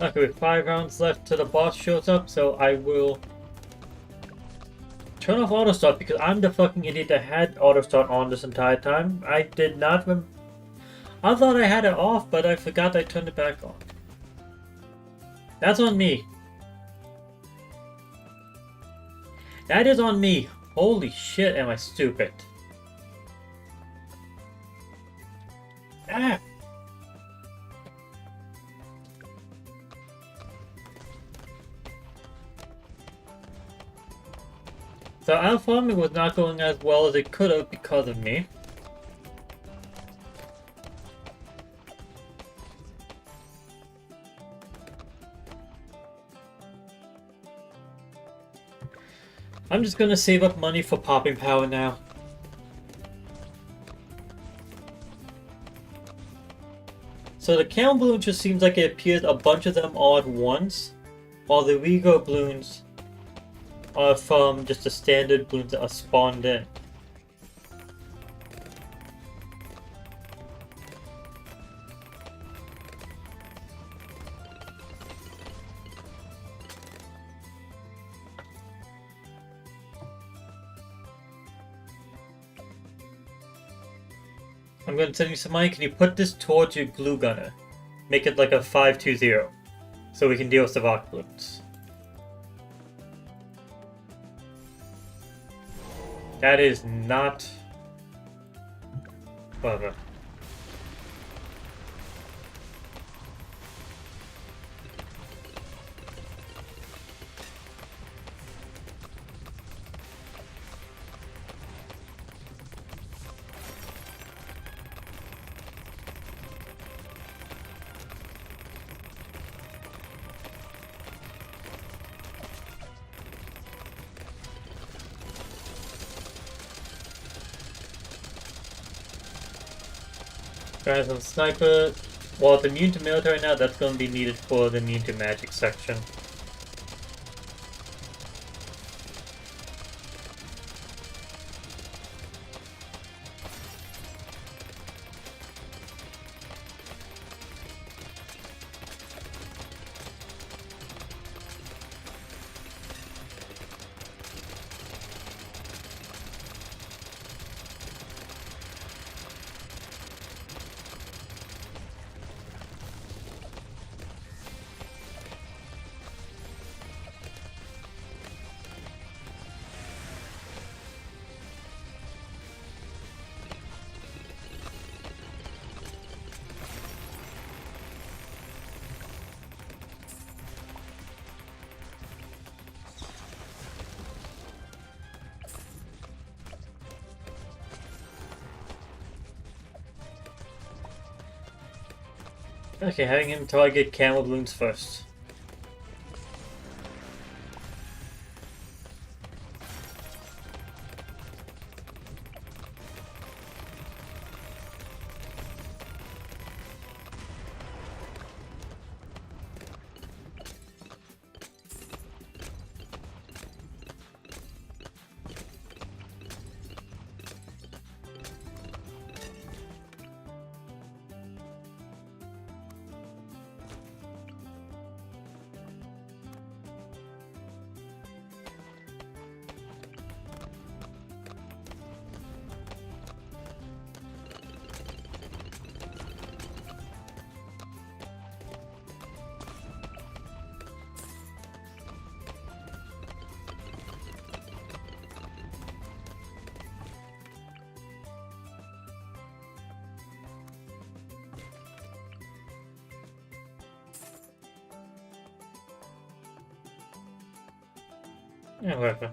Okay, with 5 rounds left till the boss shows up, so I will turn off auto start because I'm the fucking idiot that had auto start on this entire time. I did not I thought I had it off, but I forgot I turned it back on. That's on me. That is on me. Holy shit, am I stupid. Ah! So our farming was not going as well as it could have because of me. I'm just gonna save up money for popping power now. So the Camel Bloon just seems like it appears a bunch of them all at once, while the Rego Bloons are from just the standard bloons that are spawned in. I'm going to send you some money. Can you put this towards your glue gunner? Make it like a 520, so we can deal with the rock bloons. That is not... Whatever. Guys, on sniper, well, it's immune to military now, that's going to be needed for the immune to magic section. Okay, having him target camel bloons first. Yeah, whatever.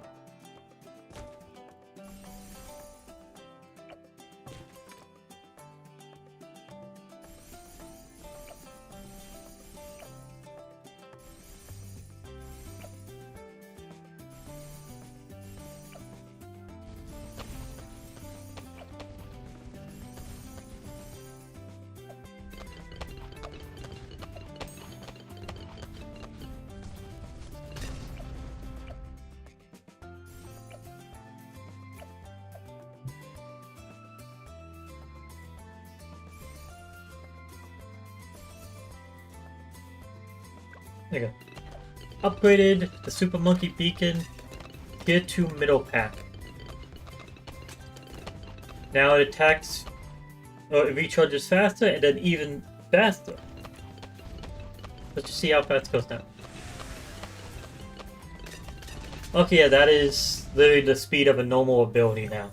There you go. Upgraded the Super Monkey Beacon, Tier 2 middle pack. Now it attacks, or it recharges faster and then even faster. Let's just see how fast it goes now. Okay, yeah, that is literally the speed of a normal ability now.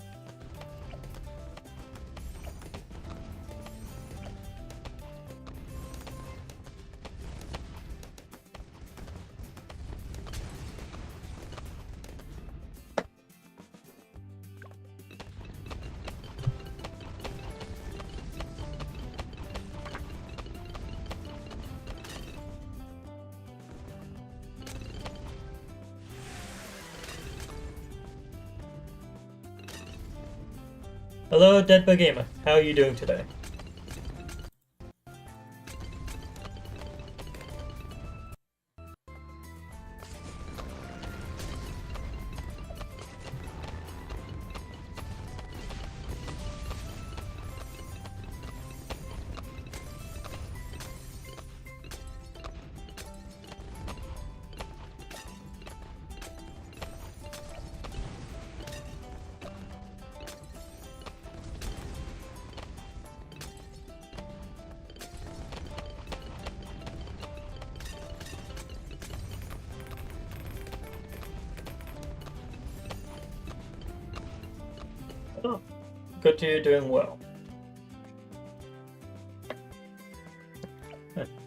Hello, Dreadbloon Gamer. How are you doing today? Oh, good to hear you're doing well.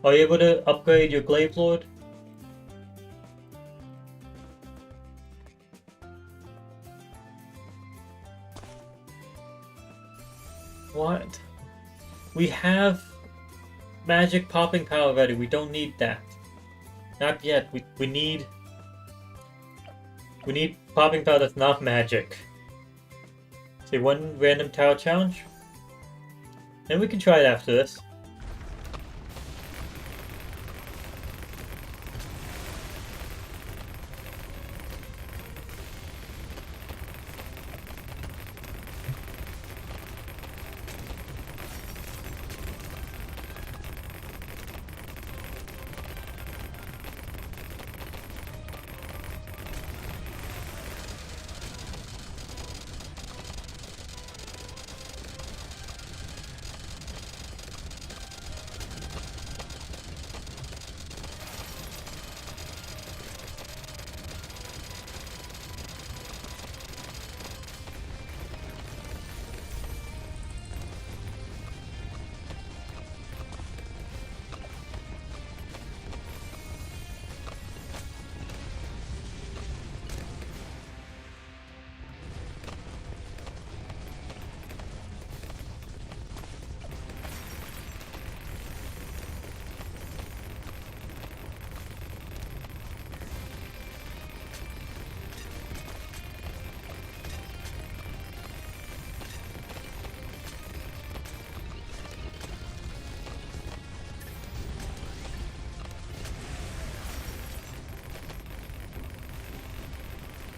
Are you able to upgrade your Glaive Lord? What? We have magic popping power already. We don't need that. Not yet. We need popping power that's not magic. Say one random tower challenge. Then we can try it after this.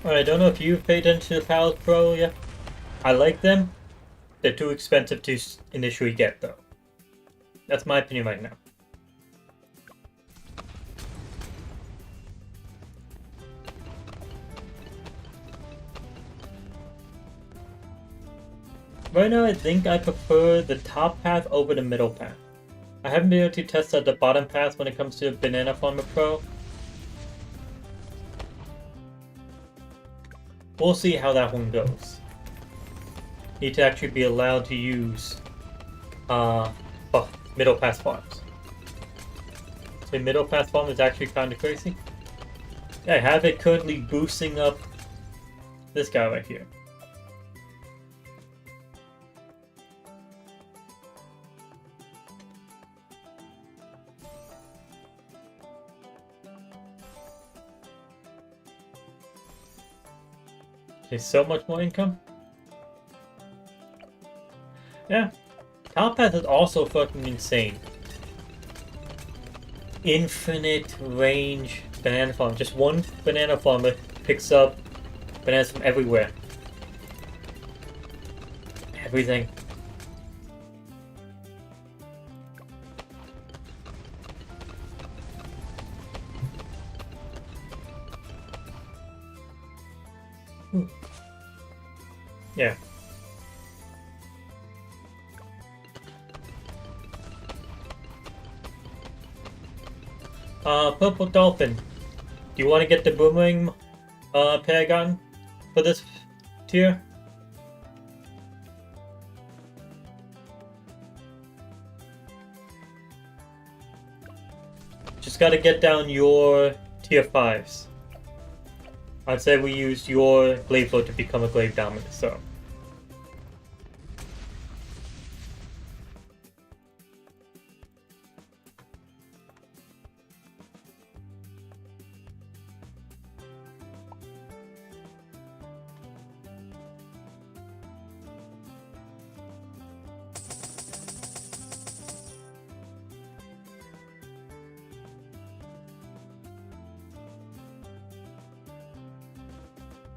I don't know if you've paid attention to the Palace Pro yet. I like them. They're too expensive to initially get, though. That's my opinion right now. Right now, I think I prefer the top path over the middle path. I haven't been able to test out the bottom path when it comes to Banana Farmer Pro. We'll see how that one goes. Need to actually be allowed to use middle path farms. So middle path farm is actually kind of crazy. Yeah, I have it currently boosting up this guy right here. There's so much more income. Yeah. Top path is also fucking insane. Infinite range banana farm. Just one banana farmer picks up bananas from everywhere. Everything. Yeah. Purple Dolphin. Do you want to get the Boomerang Paragon for this tier? Just gotta get down your tier 5s. I'd say we used your Glaive Flow to become a Glaive Dominant, so.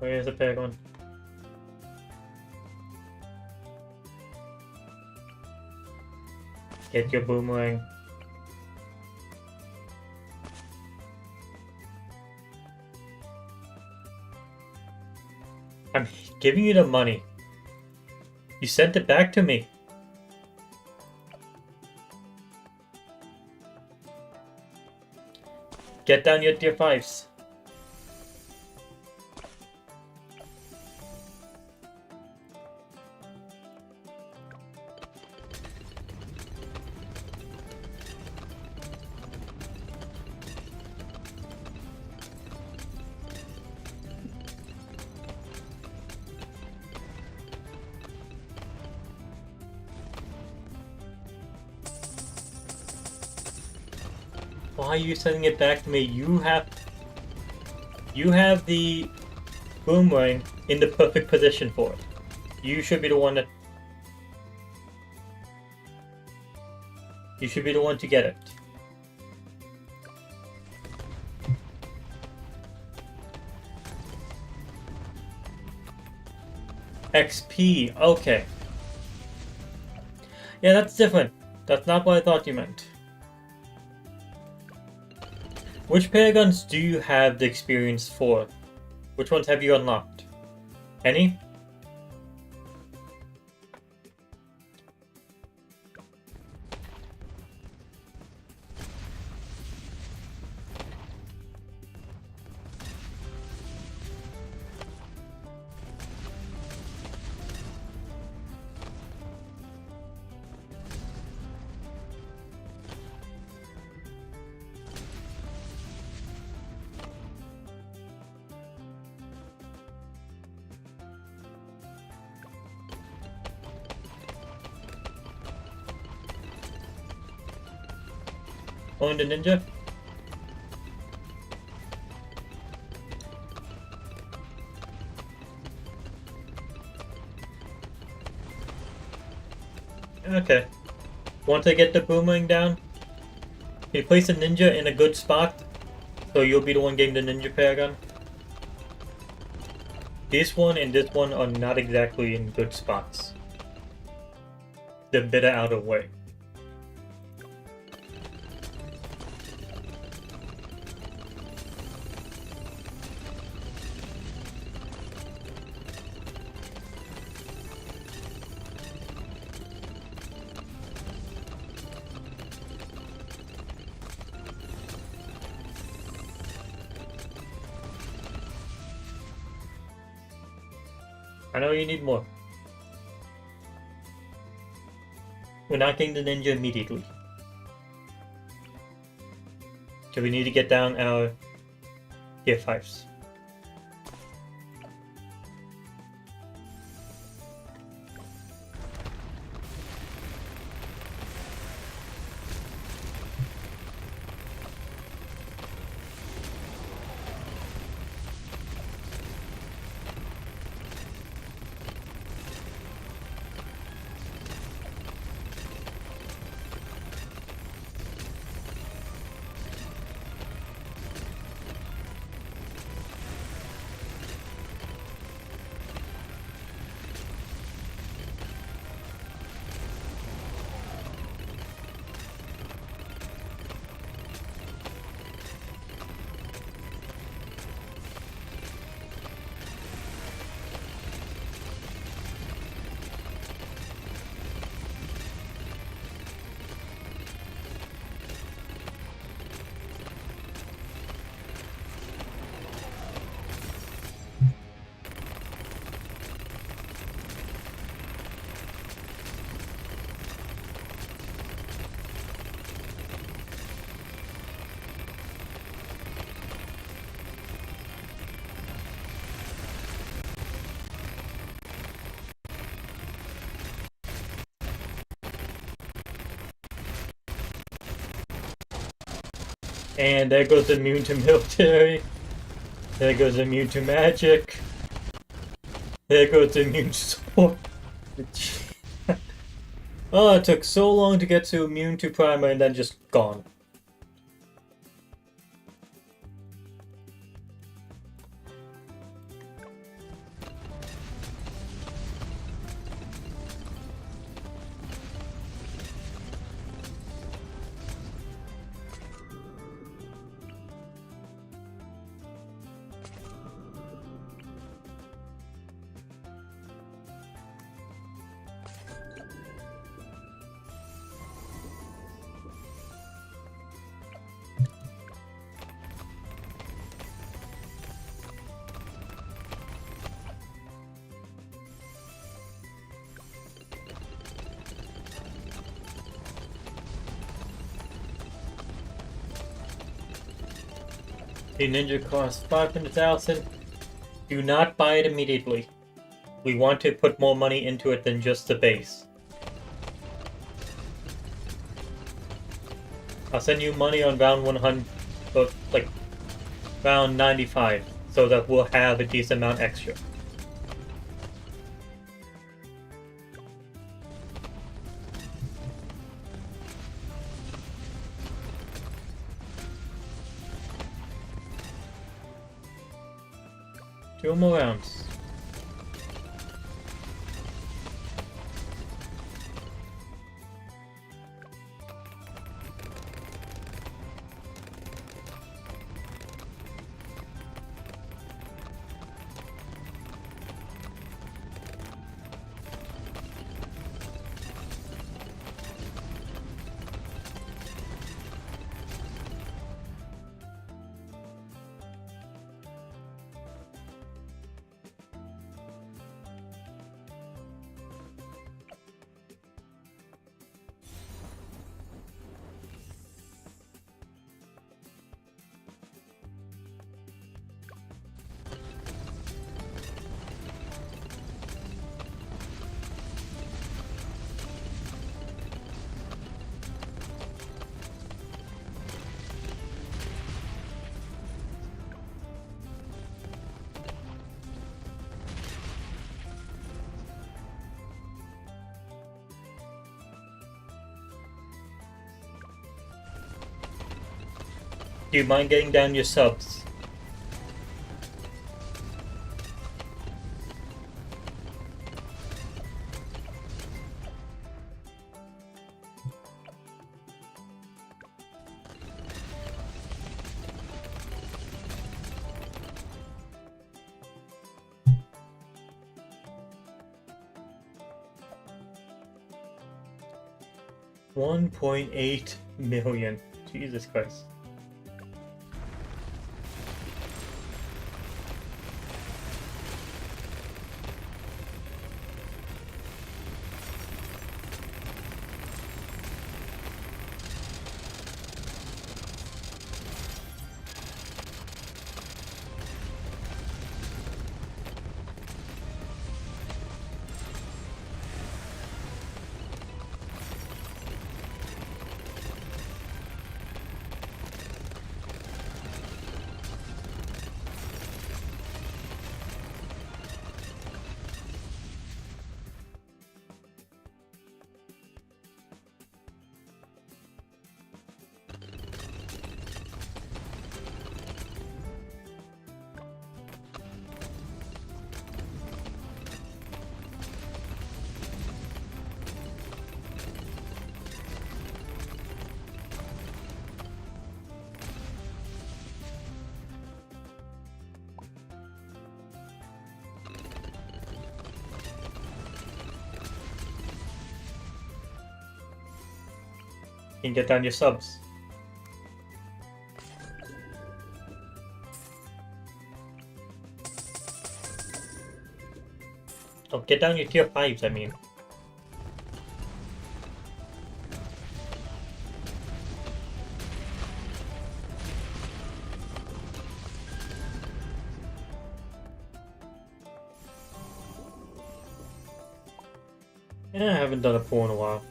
Where's the Paragon? Get your boomerang. I'm giving you the money. You sent it back to me. Get down your tier 5s. Why are you sending it back to me? You have the boomerang in the perfect position for it. You should be the one that... You should be the one to get it. XP, okay. Yeah, that's different. That's not what I thought you meant. Which paragons do you have the experience for? Which ones have you unlocked? Any? Only the ninja? Okay. Once I get the boomerang down, you place a ninja in a good spot, so you'll be the one getting the ninja paragon. This one and this one are not exactly in good spots. They're a bit out of the way. I know you need more. We're not getting the ninja immediately. So we need to get down our tier 5s. And there goes immune to military. There goes immune to magic. There goes immune to support. Oh, it took so long to get to immune to primer and then just gone. The ninja costs 500,000. Do not buy it immediately. We want to put more money into it than just the base. I'll send you money on round 100, like round 95, so that we'll have a decent amount extra. Two more rounds. Do you mind getting down your subs? $1.8 million. Jesus Christ. You can get down your subs. Oh, get down your tier 5s, I mean. Yeah, I haven't done a pull in a while.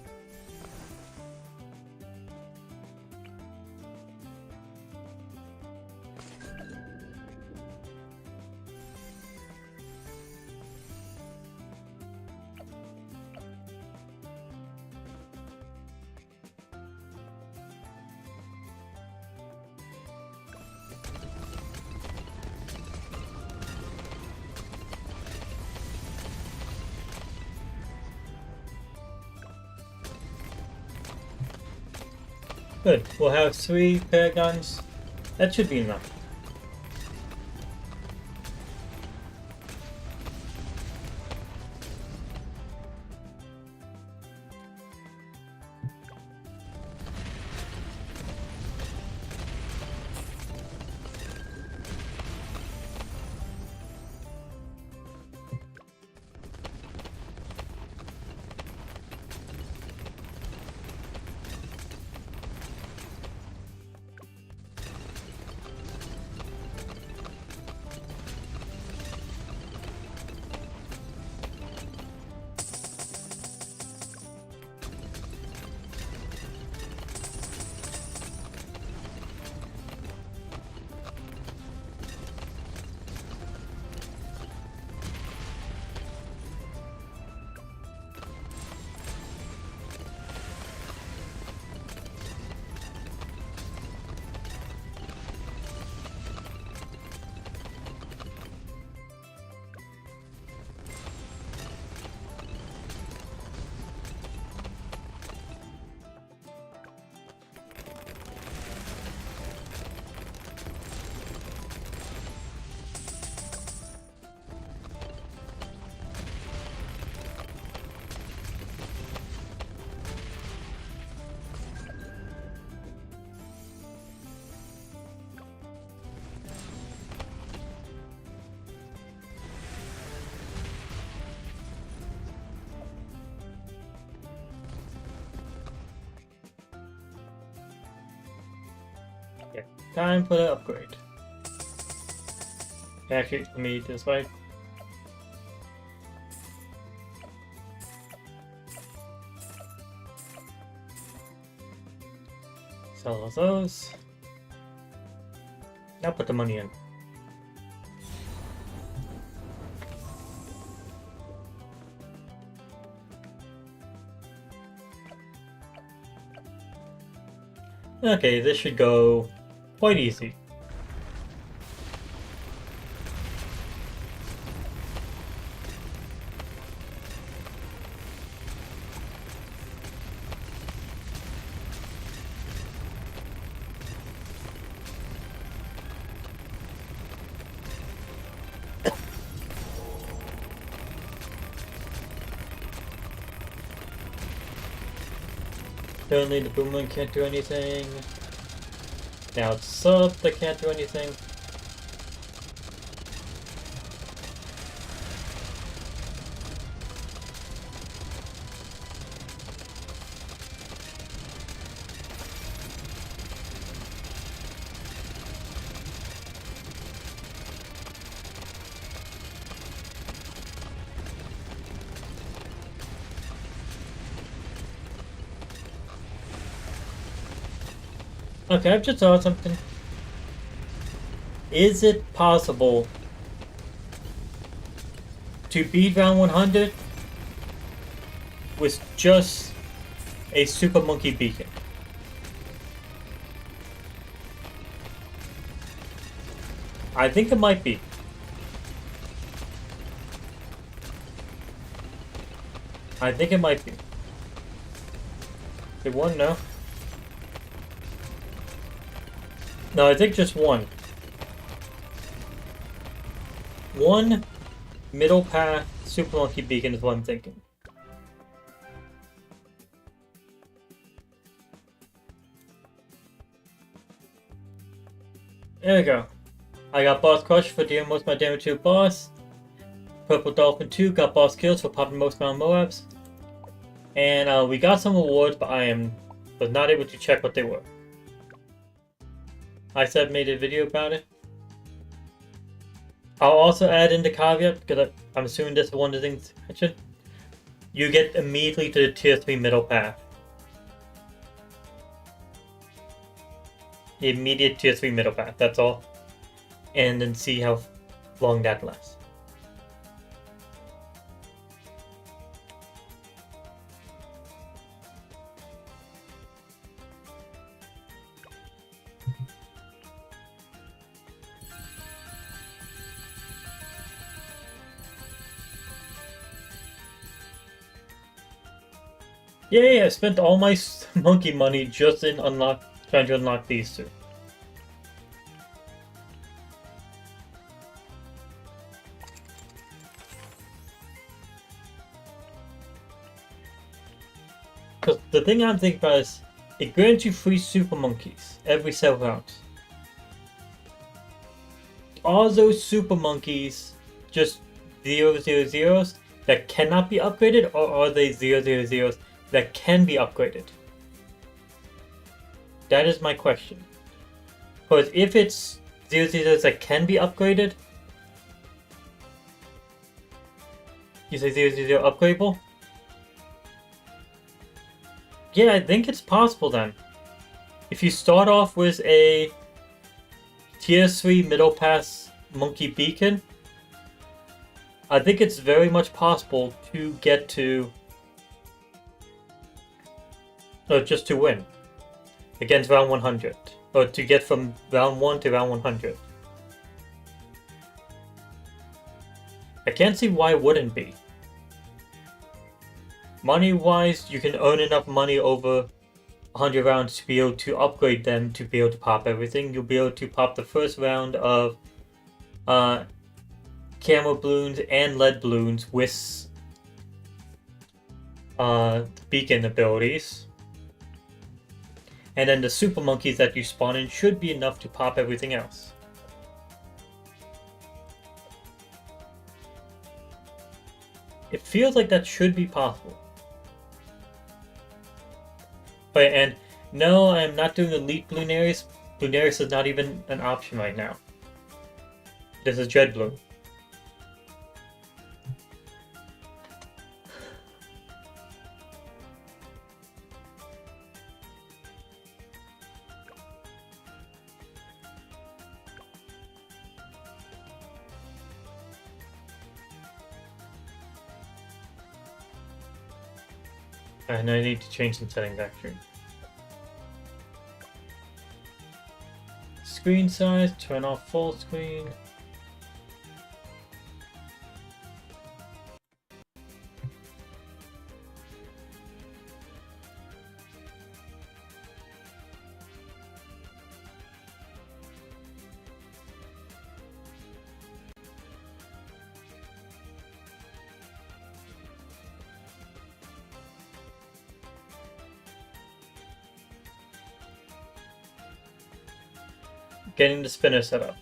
Good. We'll have 3 paragons. That should be enough. Yeah, time for the upgrade. Actually, let me this way. Sell all those. Now put the money in. Okay, this should go quite easy. Currently the boomerang can't do anything. Now it's sub that can't do anything. Okay, I've just thought something. Is it possible to beat round 100 with just a Super Monkey Beacon? I think it might be. I think it might be. Did one? No. No, I think just one. One middle path Super Monkey Beacon is what I'm thinking. There we go. I got Boss Crush for dealing most of my damage to boss. Purple Dolphin 2 got boss kills for popping most amount of Moabs. And we got some rewards, but was not able to check what they were. I said made a video about it. I'll also add in the caveat, because I'm assuming this is one of the things mentioned. You get immediately to the tier 3 middle path. The immediate tier 3 middle path, that's all. And then see how long that lasts. Yay, I spent all my monkey money just in trying to unlock these two. Because the thing I'm thinking about is, it grants you free super monkeys every several rounds. Are those super monkeys just 000s that cannot be upgraded, or are they 000s that can be upgraded? That is my question. Because if it's 000s that can be upgraded, you say 000 upgradable? Yeah, I think it's possible then. If you start off with a tier 3 middle pass monkey beacon, I think it's very much possible to get to, or just to win against round 100, or to get from round 1 to round 100. I can't see why it wouldn't be. Money-wise, you can earn enough money over 100 rounds to be able to upgrade them to be able to pop everything. You'll be able to pop the first round of camera balloons and lead balloons with beacon abilities. And then the super monkeys that you spawn in should be enough to pop everything else. It feels like that should be possible. But, and no, I'm not doing elite balloon areas Lunaris is not even an option right now. This is Dreadbloon. And I need to change some settings actually. Screen size, turn off full screen. Getting the spinner set up.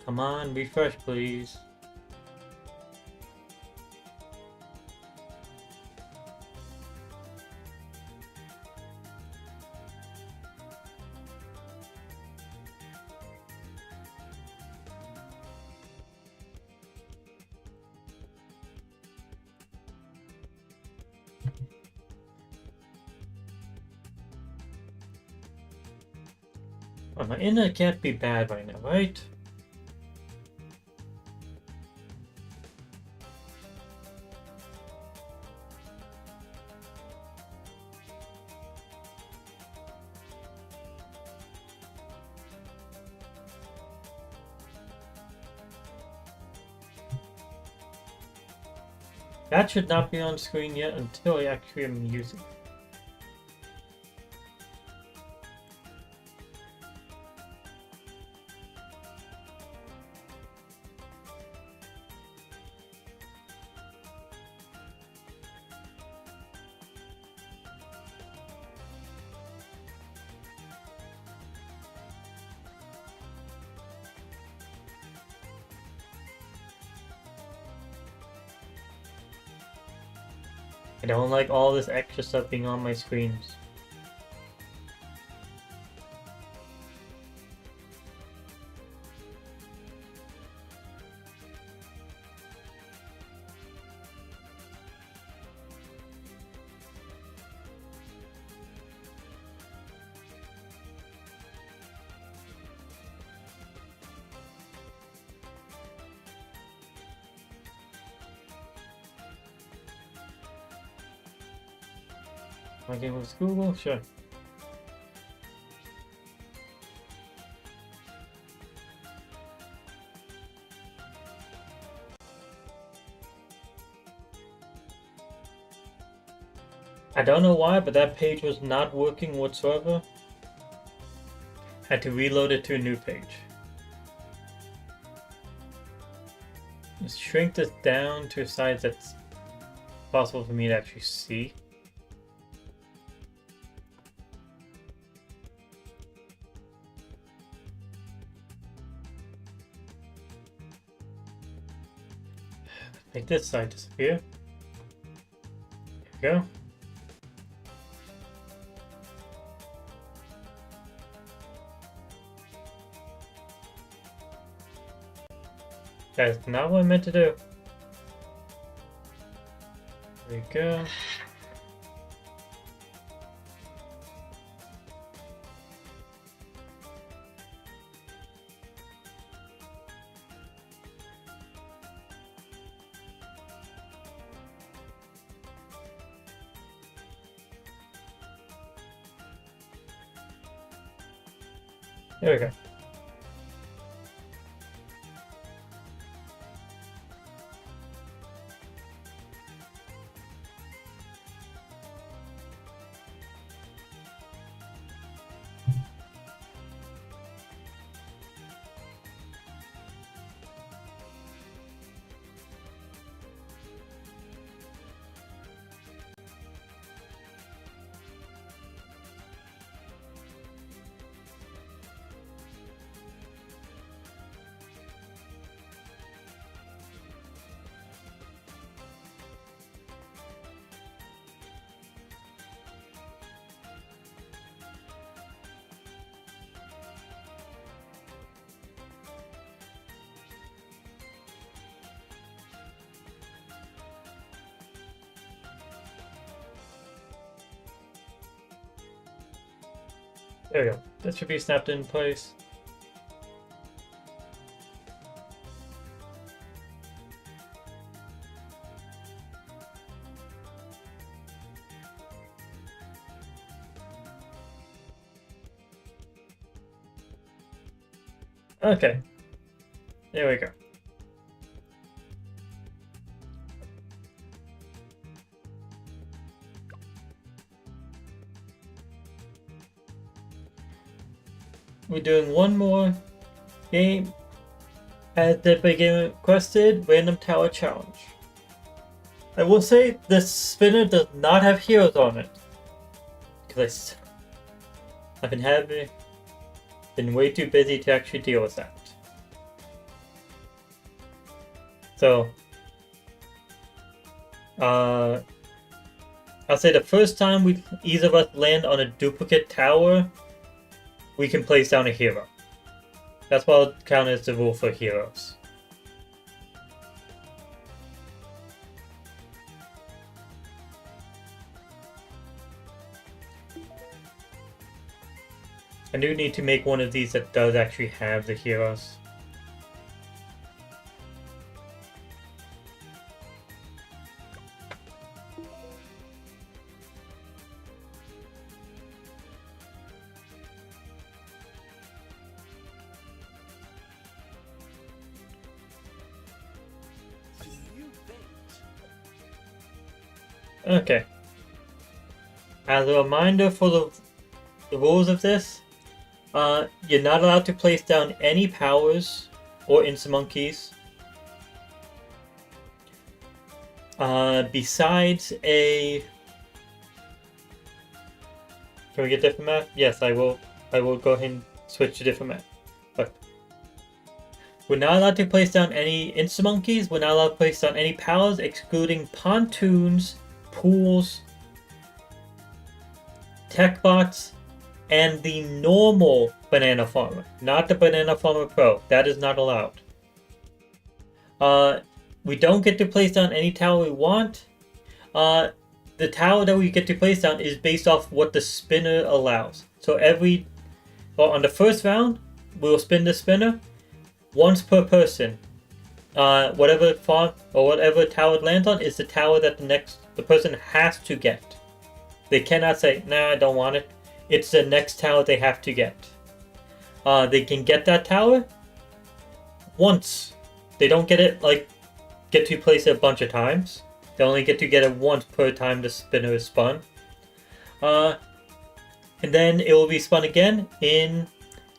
Come on, refresh please. Oh, my internet can't be bad right now, right? That should not be on screen yet until I actually am using it. I don't like all this extra stuff being on my screens. My game was Google? Sure. I don't know why, but that page was not working whatsoever. Had to reload it to a new page. Just shrink this down to a size that's possible for me to actually see. Make this side disappear. There we go. That's not what I meant to do. There we go. There we go. There we go. That should be snapped in place. Okay. There we go. We're doing one more game as Dreadbloon requested, Random Tower Challenge. I will say the spinner does not have heroes on it. Because I've been way too busy to actually deal with that. So, I'll say the first time either of us land on a duplicate tower, we can place down a hero. That's what I'll count as the rule for heroes. I do need to make one of these that does actually have the heroes. Okay. As a reminder for the rules of this, you're not allowed to place down any powers or instant monkeys. Besides a... Can we get different map? Yes, I will go ahead and switch to different map. But we're not allowed to place down any instant monkeys. We're not allowed to place down any powers, excluding pontoons, pools, tech bots, and the normal Banana Farmer, not the Banana Farmer Pro. That is not allowed. We don't get to place down any tower we want. The tower that we get to place down is based off what the spinner allows. So on the first round, we'll spin the spinner once per person. Whatever farm or whatever tower it lands on is the tower that the person has to get. They cannot say, "Nah, I don't want it." It's the next tower they have to get. They can get that tower once. They don't get to place it a bunch of times. They only get to get it once per time the spinner is spun. And then it will be spun again in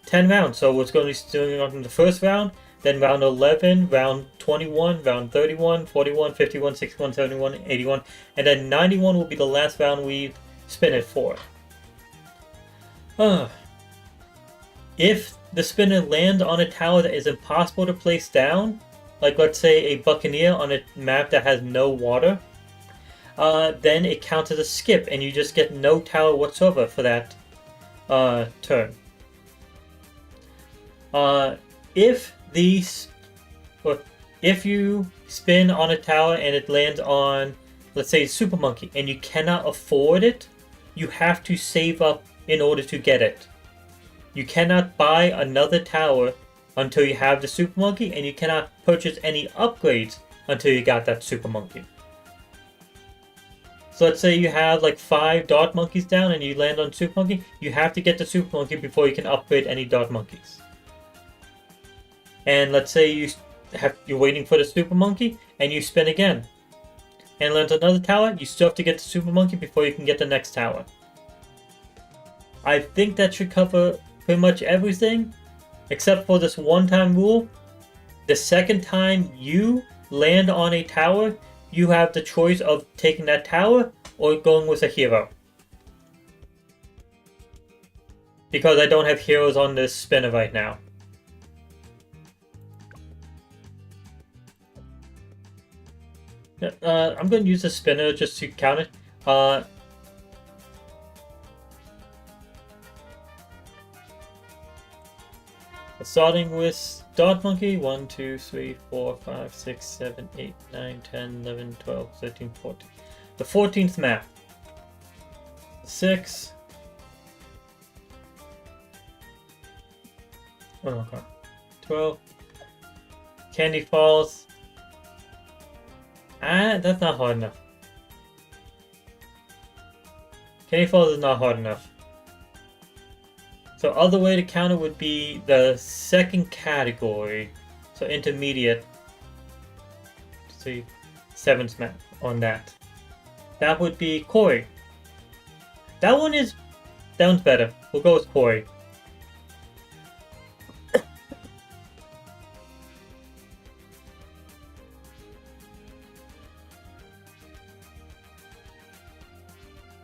10 rounds. So it's going to be doing on the first round, then round 11, round 21, round 31, 41, 51, 61, 71, 81, and then 91 will be the last round we spin it for. If the spinner lands on a tower that is impossible to place down, like let's say a Buccaneer on a map that has no water, then it counts as a skip and you just get no tower whatsoever for that turn. If you spin on a tower and it lands on, let's say, Super Monkey, and you cannot afford it, you have to save up in order to get it. You cannot buy another tower until you have the Super Monkey, and you cannot purchase any upgrades until you got that Super Monkey. So let's say you have like 5 Dart Monkeys down and you land on Super Monkey, you have to get the Super Monkey before you can upgrade any Dart Monkeys. And let's say you're waiting for the Super Monkey and you spin again. And land on another tower, you still have to get the Super Monkey before you can get the next tower. I think that should cover pretty much everything, except for this one-time rule. The second time you land on a tower, you have the choice of taking that tower or going with a hero. Because I don't have heroes on this spinner right now. I'm going to use the spinner just to count it. Starting with Dart Monkey, 1, 2, 3, 4, 5, 6, 7, 8, 9, 10, 11, 12, 13, 14. The 14th map. 6. Oh, okay. 12. Candy Falls. That's not hard enough. Candy Falls is not hard enough. So other way to counter would be the second category. So intermediate. Let's see, 7th map on that. That would be Koi. That one's better. We'll go with Koi.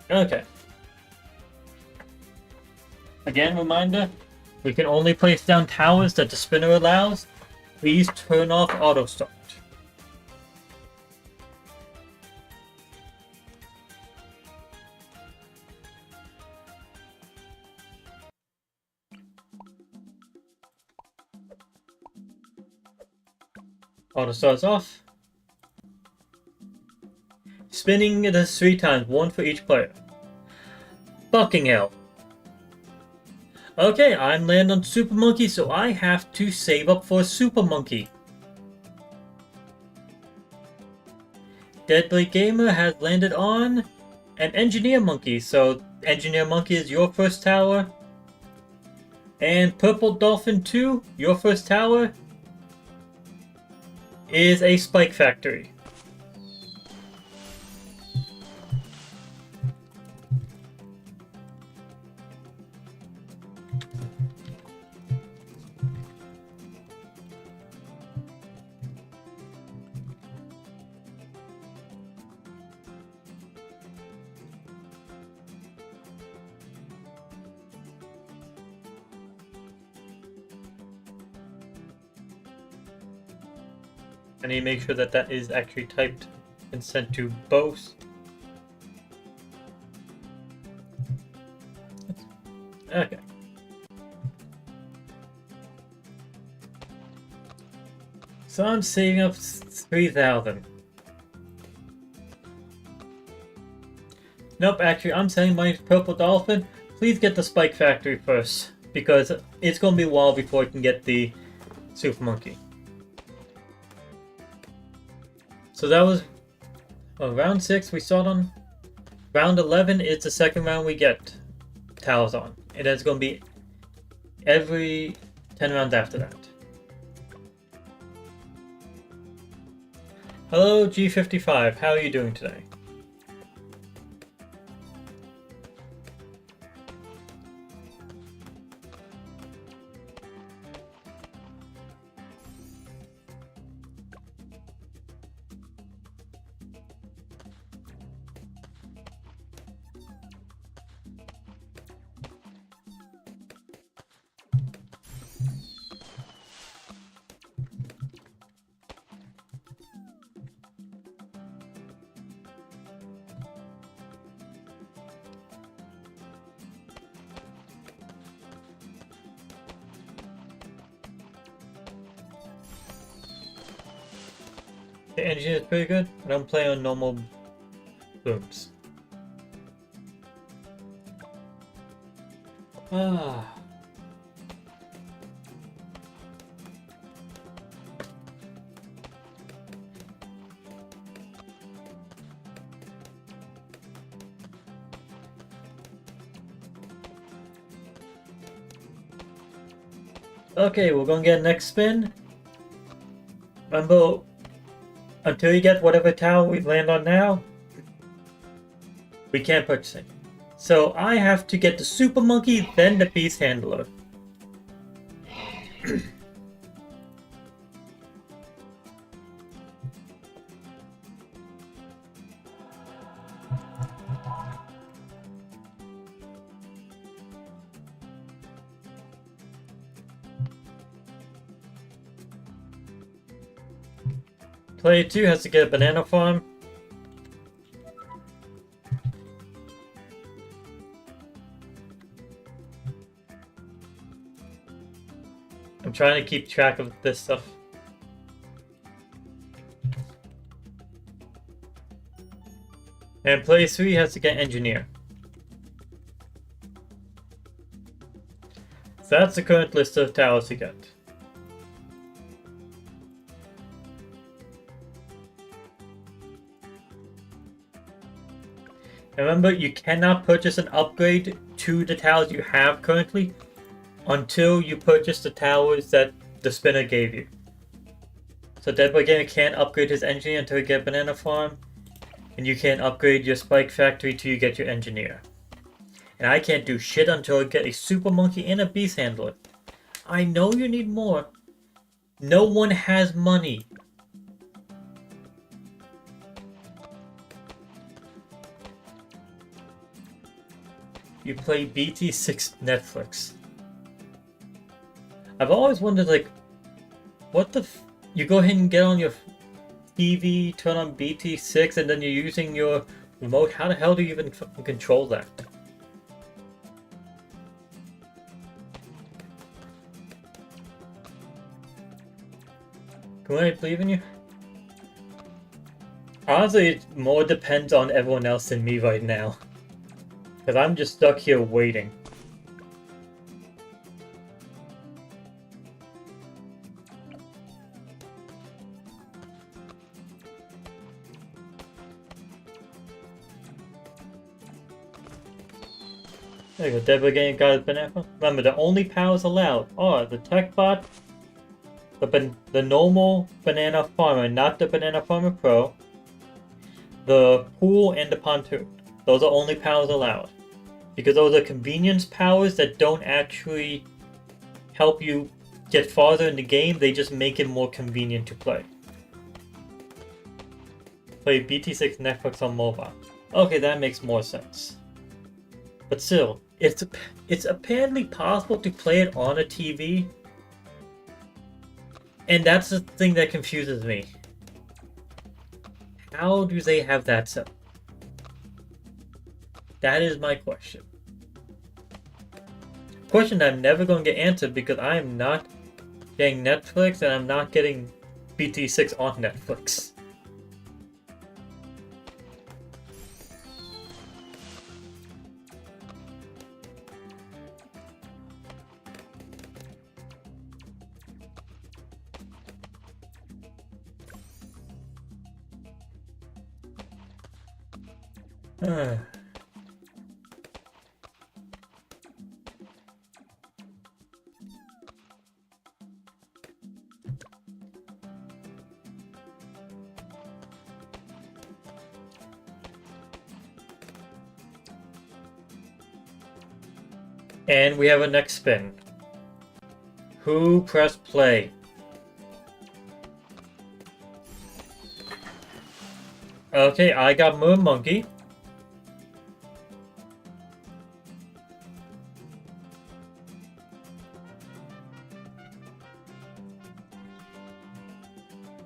Okay. Again, reminder, we can only place down towers that the spinner allows. Please turn off auto start. Auto starts off. Spinning it as 3 times, 1 for each player. Fucking hell. Okay, I'm landing on Super Monkey, so I have to save up for a Super Monkey. Deadblade Gamer has landed on an Engineer Monkey, so Engineer Monkey is your first tower. And Purple Dolphin 2, your first tower, is a Spike Factory. I need to make sure that that is actually typed and sent to both. Okay. So I'm saving up 3,000. Nope, actually I'm sending money to Purple Dolphin. Please get the Spike Factory first, because it's going to be a while before I can get the Super Monkey. So that was round 6 we started on. Round 11 is the second round we get towers on. And it's going to be every 10 rounds after that. Hello G55, how are you doing today? The engine is pretty good, but I'm playing on normal booms. Ah. Okay, we're gonna get next spin. Remember, until you get whatever tower we land on now, we can't purchase it. So I have to get the Super Monkey, then the Beast Handler. Player 2 has to get a banana farm. I'm trying to keep track of this stuff. And player 3 has to get engineer. So that's the current list of towers to get. Remember, you cannot purchase an upgrade to the towers you have currently until you purchase the towers that the spinner gave you. So Dreadbloon Gamer can't upgrade his engineer until you get Banana Farm, and you can't upgrade your Spike Factory till you get your engineer. And I can't do shit until I get a Super Monkey and a Beast Handler. I know you need more. No one has money. You play BT6 Netflix. I've always wondered, like, what the you go ahead and get on your TV, turn on BT6, and then you're using your remote. How the hell do you even fucking control that? Can I believe in you? Honestly, it more depends on everyone else than me right now. Because I'm just stuck here waiting. There you go, Dreadbloon Gamer got a banana. Remember, the only powers allowed are the Tech Bot, the normal Banana Farmer, not the Banana Farmer Pro, the Pool, and the Pontoon. Those are only powers allowed. Because those are convenience powers that don't actually help you get farther in the game, they just make it more convenient to play. Play BT6 Netflix on mobile. Okay, that makes more sense. But still, it's apparently possible to play it on a TV. And that's the thing that confuses me. How do they have that set? That is my question. Question that I'm never going to get answered because I am not getting Netflix and I'm not getting BT6 on Netflix. And we have a next spin. Who pressed play? Okay, I got Moon Monkey.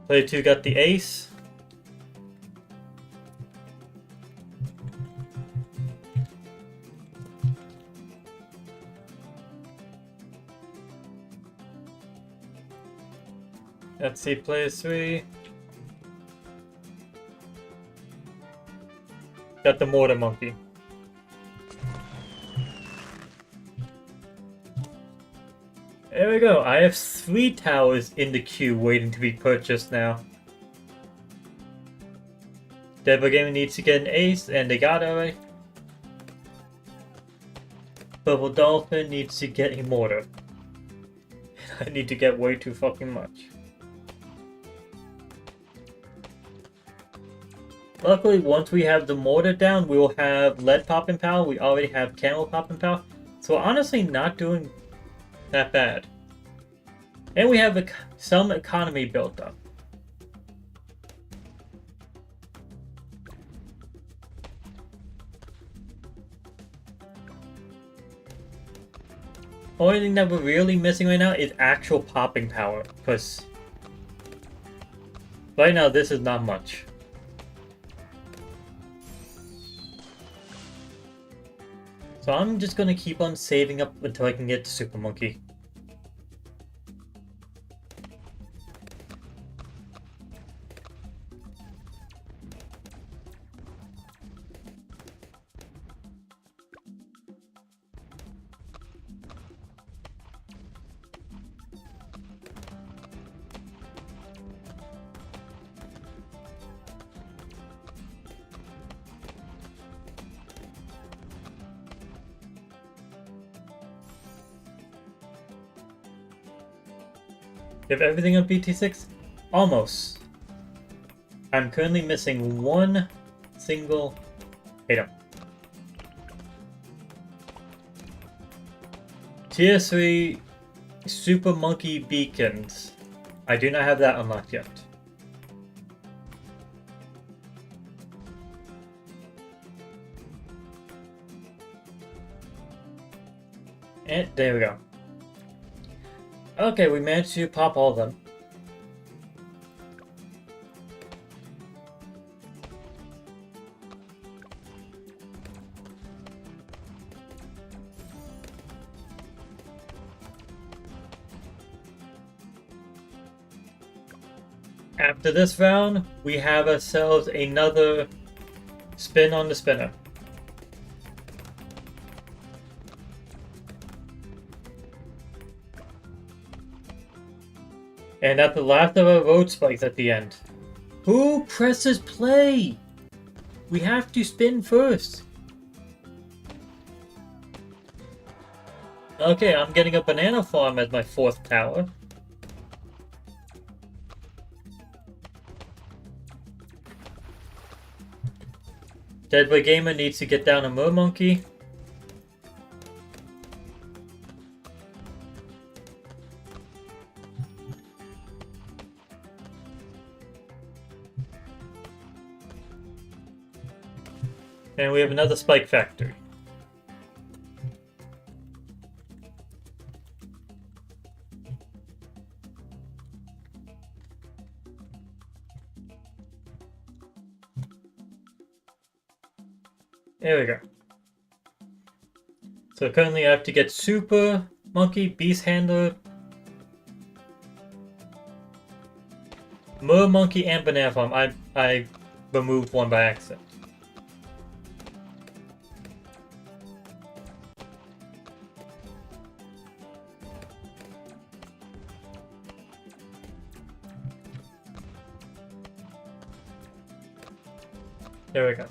Player 2 got the Ace. Let's see, player 3. Got the Mortar Monkey. There we go. I have 3 towers in the queue waiting to be purchased now. Dreadbloon Gaming needs to get an Ace, and they got it already. Purple Dolphin needs to get a Mortar. I need to get way too fucking much. Luckily, once we have the mortar down, we will have lead popping power. We already have camel popping power. So we're honestly not doing that bad. And we have some economy built up. Only thing that we're really missing right now is actual popping power. Because right now, this is not much. So I'm just gonna keep on saving up until I can get to Super Monkey. You have everything on BT6? Almost. I'm currently missing one single item. Tier 3 Super Monkey Beacons. I do not have that unlocked yet. And there we go. Okay, we managed to pop all of them. After this round, we have ourselves another spin on the spinner. And that's the last of our road spikes at the end. Who presses play? We have to spin first. Okay, I'm getting a banana farm as my 4th tower. Deadboy Gamer needs to get down a Mermonkey. And we have another spike factory. There we go. So currently I have to get Super Monkey, Beast Handler, Mermonkey, and Banana Farm. I removed one by accident. There we go.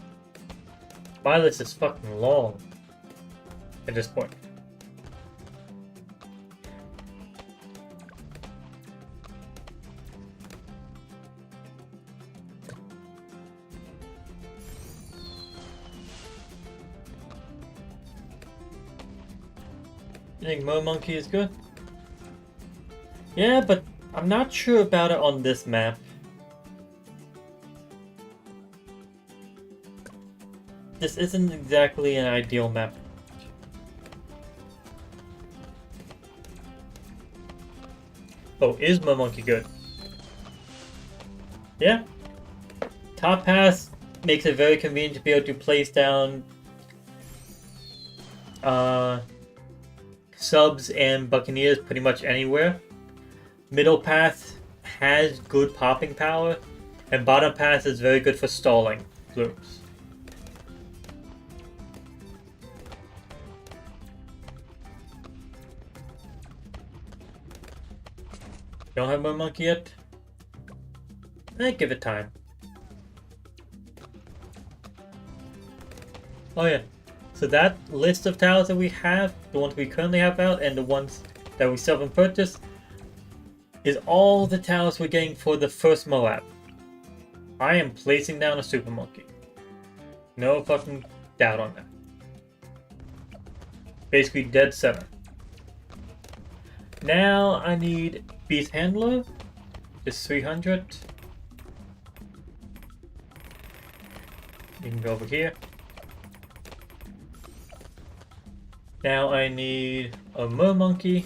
My list is fucking long at this point. You think Mermonkey is good? Yeah, but I'm not sure about it on this map. This isn't exactly an ideal map. Oh, is Mermonkey good? Yeah. Top pass makes it very convenient to be able to place down subs and buccaneers pretty much anywhere. Middle path has good popping power, and bottom path is very good for stalling blooms. Don't have my monkey yet? Give it time. Oh yeah. So that list of towers that we have, the ones we currently have out, and the ones that we still haven't purchased, is all the towers we're getting for the first Moab. I am placing down a Super Monkey. No fucking doubt on that. Basically dead center. Now I need Beast Handler, just 300. You can go over here. Now I need a Mermonkey.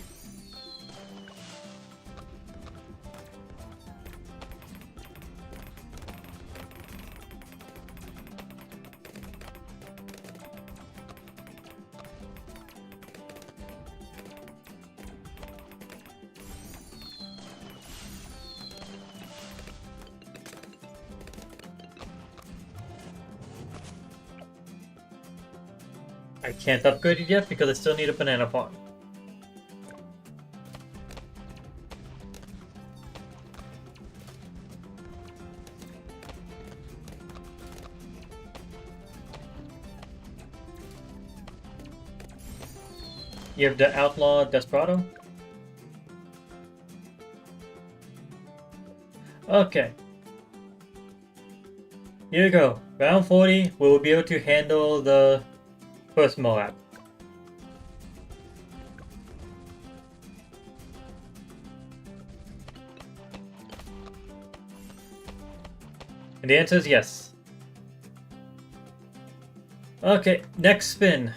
I can't upgrade it yet because I still need a banana farm. You have the Outlaw Desperado? Okay. Here we go. Round 40, we'll be able to handle the first Moab. And the answer is yes. Okay, next spin.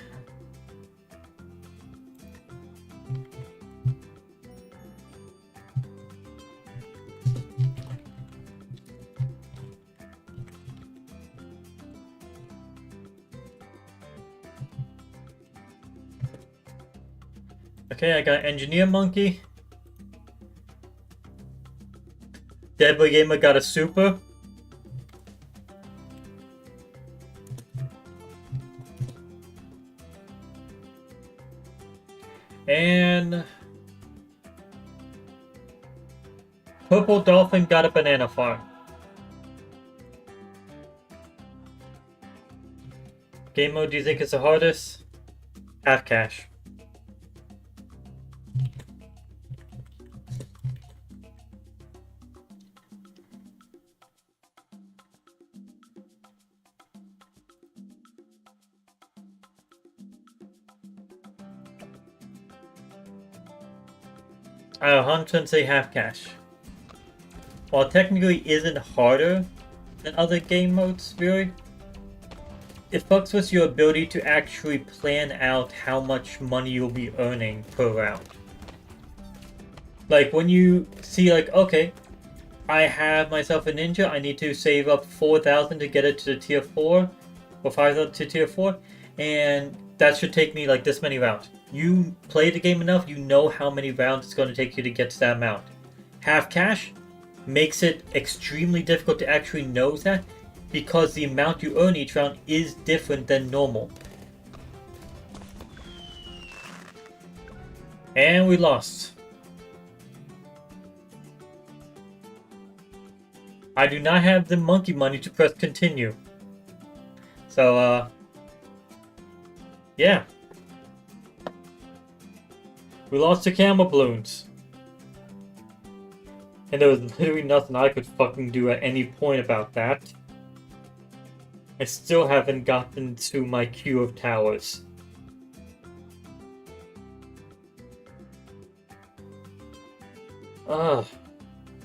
Okay, I got Engineer Monkey. Dreadbloon Gamer got a Super. And Purple Dolphin got a Banana Farm. Game mode, do you think is the hardest? Half cash. I 100% say half cash. While technically isn't harder than other game modes, really, it fucks with your ability to actually plan out how much money you'll be earning per round. Like when you see like, okay, I have myself a ninja, I need to save up 4,000 to get it to the tier 4, or 5,000 to tier 4, and that should take me like this many rounds. You play the game enough, you know how many rounds it's going to take you to get to that amount. Half cash makes it extremely difficult to actually know that, because the amount you earn each round is different than normal. And we lost. I do not have the monkey money to press continue. So, yeah. We lost to camel balloons. And there was literally nothing I could fucking do at any point about that. I still haven't gotten to my queue of towers.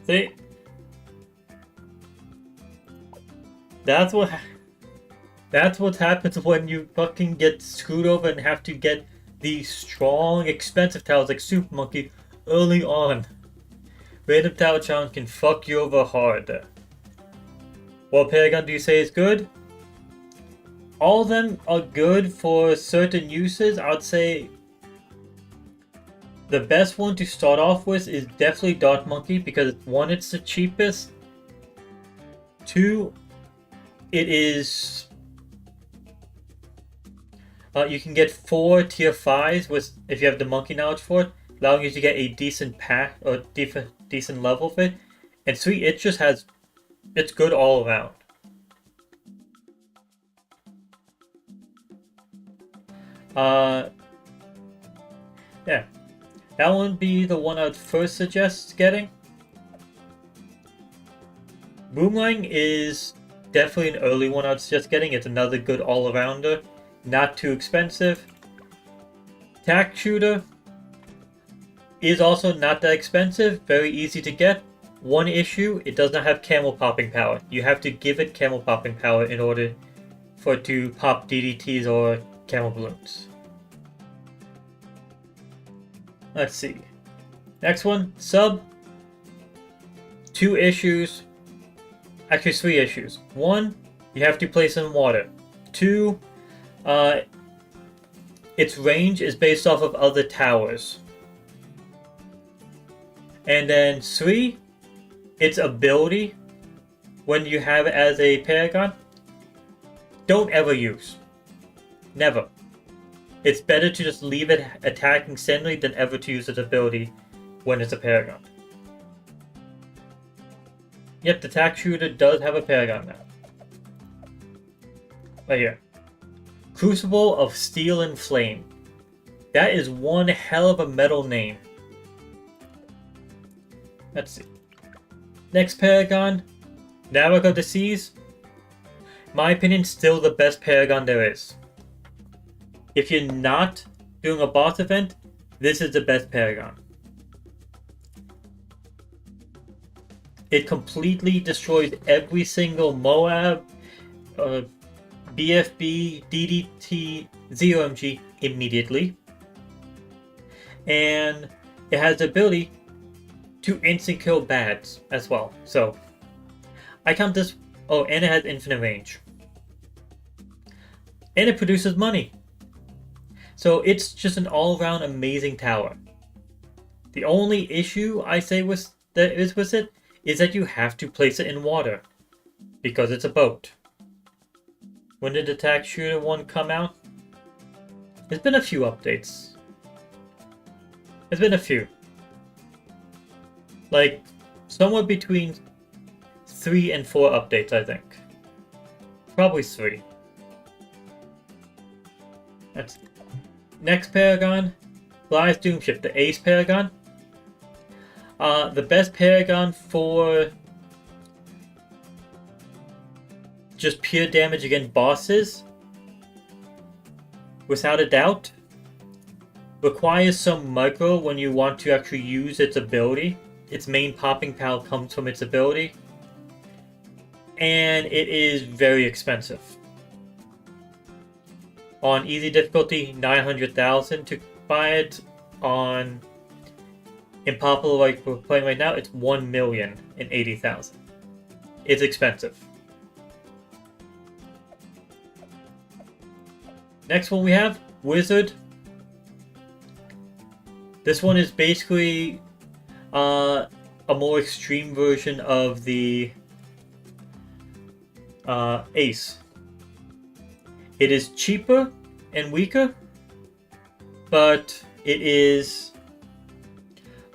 See? That's what happens when you fucking get screwed over and have to get the strong, expensive towers like Super Monkey early on. Random tower challenge can fuck you over hard. What Paragon do you say is good? All of them are good for certain uses. I would say the best one to start off with is definitely Dart Monkey, because one, it's the cheapest. Two, it is... you can get 4 tier 5s with, if you have the monkey knowledge for it, allowing you to get a decent pack or decent level of it. And 3, it just has... it's good all around. Yeah. That would be the one I'd first suggest getting. Boomerang is definitely an early one I'd suggest getting. It's another good all-arounder. Not too expensive. Tack Shooter is also not that expensive. Very easy to get. One issue, it does not have camel popping power. You have to give it camel popping power in order for it to pop DDTs or camel balloons. Let's see. Next one, Sub. 2 issues. Actually, 3 issues. 1, you have to place in water. 2, its range is based off of other towers. And then 3, its ability, when you have it as a Paragon, don't ever use. Never. It's better to just leave it attacking steadily than ever to use its ability when it's a Paragon. Yep, the Tack Shooter does have a Paragon now. Right here. Crucible of Steel and Flame. That is one hell of a metal name. Let's see. Next Paragon, Narok of the Seas. My opinion, still the best Paragon there is. If you're not doing a boss event, this is the best Paragon. It completely destroys every single Moab, BFB, DDT, ZOMG immediately. And it has the ability to instant kill bads as well. So, I count this... Oh, and it has infinite range. And it produces money. So it's just an all-around amazing tower. The only issue I say with it is that you have to place it in water. Because it's a boat. When did Attack Shooter 1 come out? There's been a few updates. There's been a few. Like, somewhere between 3 and 4 updates, I think. Probably 3. That's... Next Paragon, Goliath Doomship, the Ace Paragon. The best Paragon for just pure damage against bosses, without a doubt. Requires some micro when you want to actually use its ability. Its main popping power comes from its ability. And it is very expensive. On easy difficulty, 900,000 to buy it. On impossible, like we're playing right now, it's 1,080,000. It's expensive. Next one we have, Wizard. This one is basically a more extreme version of the Ace. It is cheaper and weaker, but it is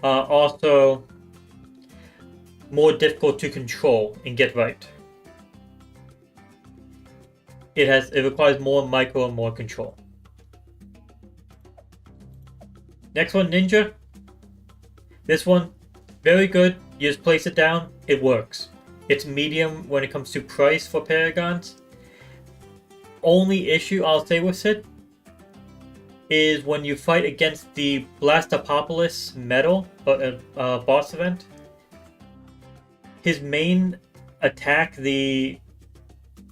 also more difficult to control and get right. It requires more micro and more control. Next one, Ninja. This one, very good. You just place it down, it works. It's medium when it comes to price for Paragons. Only issue I'll say with it is when you fight against the Blastopopolis Metal boss event. His main attack, the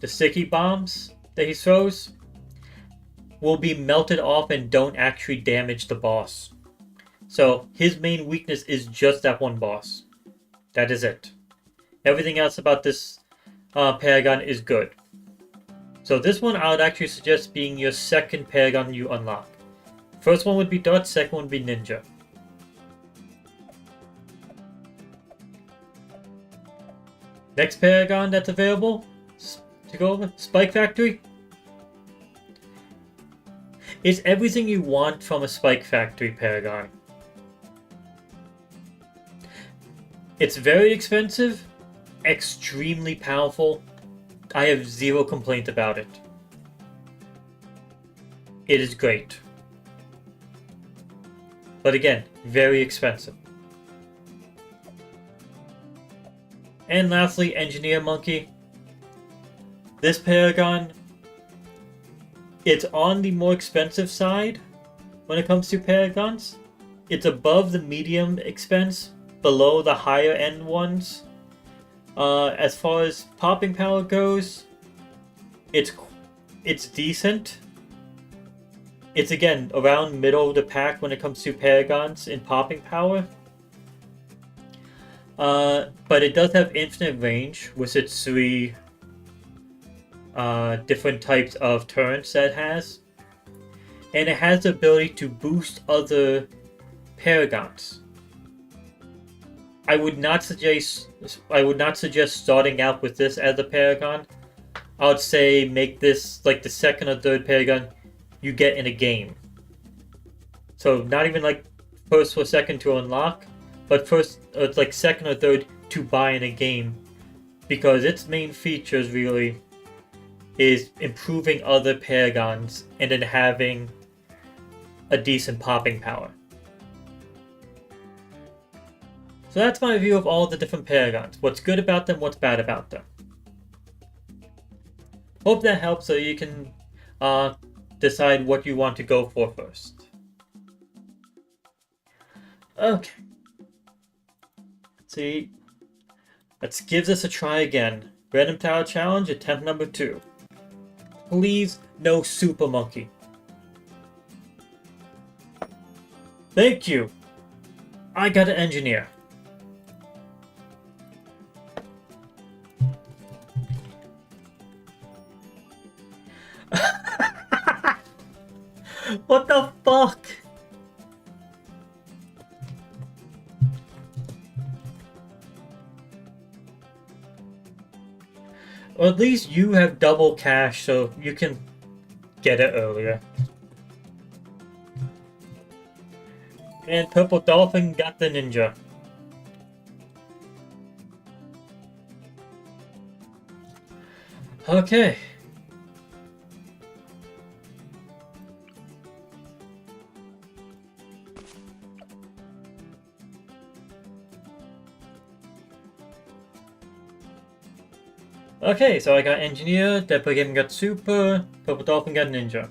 sticky bombs that he throws, will be melted off and don't actually damage the boss. So his main weakness is just that one boss. That is it. Everything else about this Paragon is good. So this one I would actually suggest being your second Paragon you unlock. First one would be Dart, second one would be Ninja. Next Paragon that's available to go over, Spike Factory. It's everything you want from a Spike Factory Paragon. It's very expensive, extremely powerful. I have zero complaint about it. It is great. But again, very expensive. And lastly, Engineer Monkey. This Paragon, it's on the more expensive side when it comes to Paragons. It's above the medium expense, below the higher end ones. As far as popping power goes, it's decent. It's again around middle of the pack when it comes to Paragons in popping power. But it does have infinite range with its 3 different types of turrets that it has. And it has the ability to boost other Paragons. I would not suggest starting out with this as a Paragon. I would say make this like the second or third Paragon you get in a game. So not even like first or second to unlock, but first it's like second or third to buy in a game, because its main features really is improving other Paragons and then having a decent popping power. So that's my view of all the different paragons. What's good about them, what's bad about them. Hope that helps so you can decide what you want to go for first. Okay. See, let's give this a try again. Random Tower Challenge, attempt number 2. Please, no Super Monkey. Thank you. I got an engineer. What the fuck? Or at least you have double cash so you can get it earlier. And Purple Dolphin got the ninja. Okay. Okay, so I got Engineer, Dreadbloon Gaming got Super, Purple Dolphin got Ninja.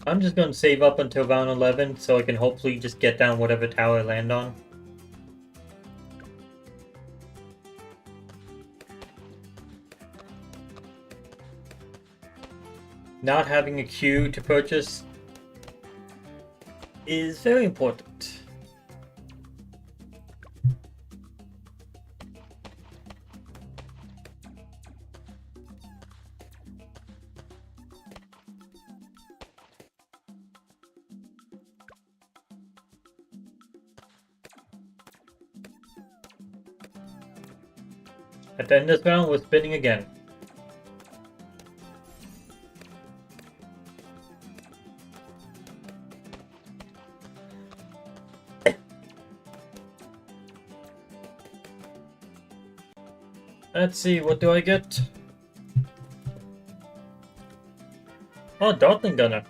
I'm just going to save up until round 11 so I can hopefully just get down whatever tower I land on. Not having a queue to purchase is very important. At the end of this round, we're spinning again. Let's see, what do I get? Oh, Dartling Gunner.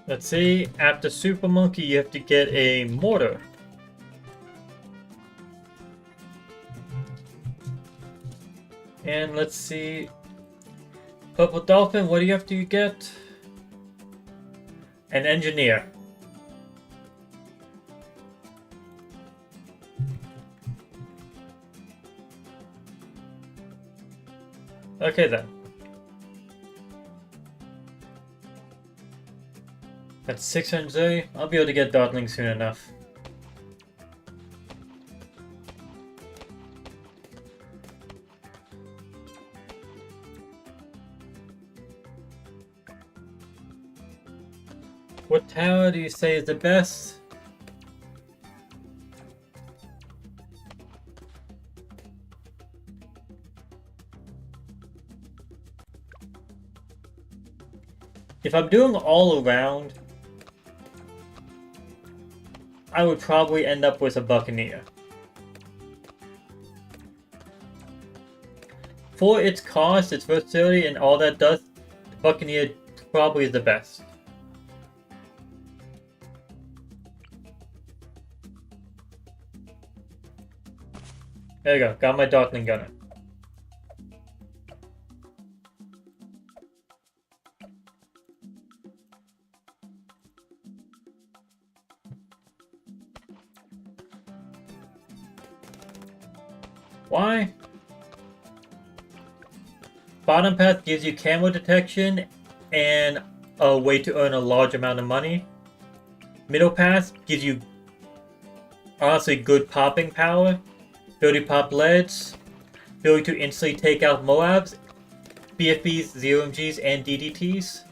Let's see, after Super Monkey you have to get a mortar. And let's see, Purple Dolphin, what do you have to get? An engineer. Okay then. That's 630. I'll be able to get Dartling soon enough. What tower do you say is the best? If I'm doing all around, I would probably end up with a Buccaneer. For its cost, its versatility, and all that does, the Buccaneer probably is the best. There you go, got my Dartling Gunner. Why? Bottom path gives you camo detection and a way to earn a large amount of money. Middle path gives you honestly good popping power, ability to pop leads, ability to instantly take out Moabs, BFBs, 0MGs, and DDTs.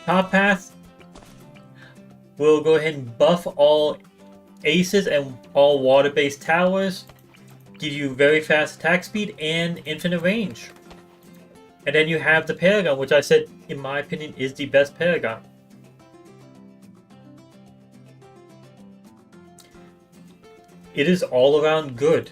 Top Path will go ahead and buff all aces and all water-based towers, give you very fast attack speed and infinite range. And then you have the Paragon, which I said, in my opinion, is the best Paragon. It is all around good.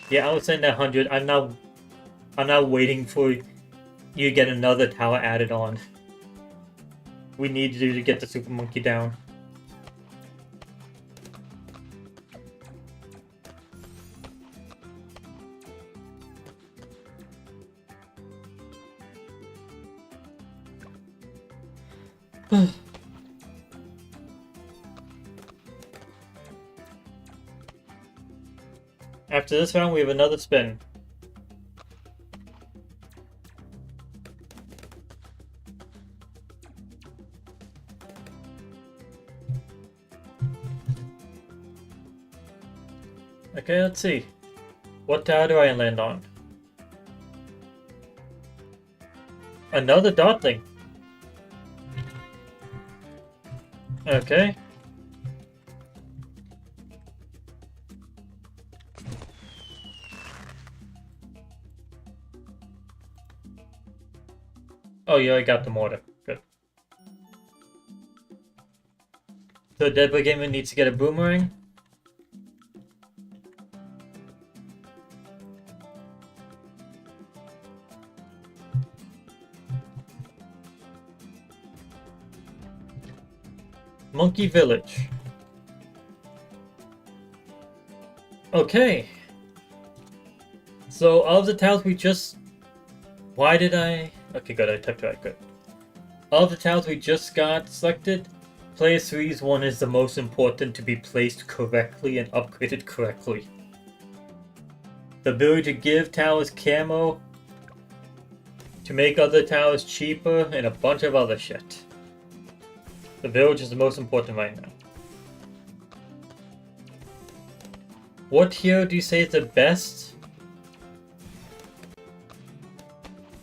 Yeah, I was saying that 100. I'm now waiting for you to get another tower added on. We need you to get the Super Monkey down. After this round, we have another spin. Okay, let's see. What tower do I land on? Another Dotling. Okay. Oh, yeah, I got the mortar. Good. So Dreadbloon needs to get a boomerang. Monkey Village. Okay. So, of the towers we just... Why did I... Okay, good, I typed right, good. Of the towers we just got selected, Player 3's one is the most important to be placed correctly and upgraded correctly. The ability to give towers camo, to make other towers cheaper, and a bunch of other shit. The village is the most important right now. What hero do you say is the best?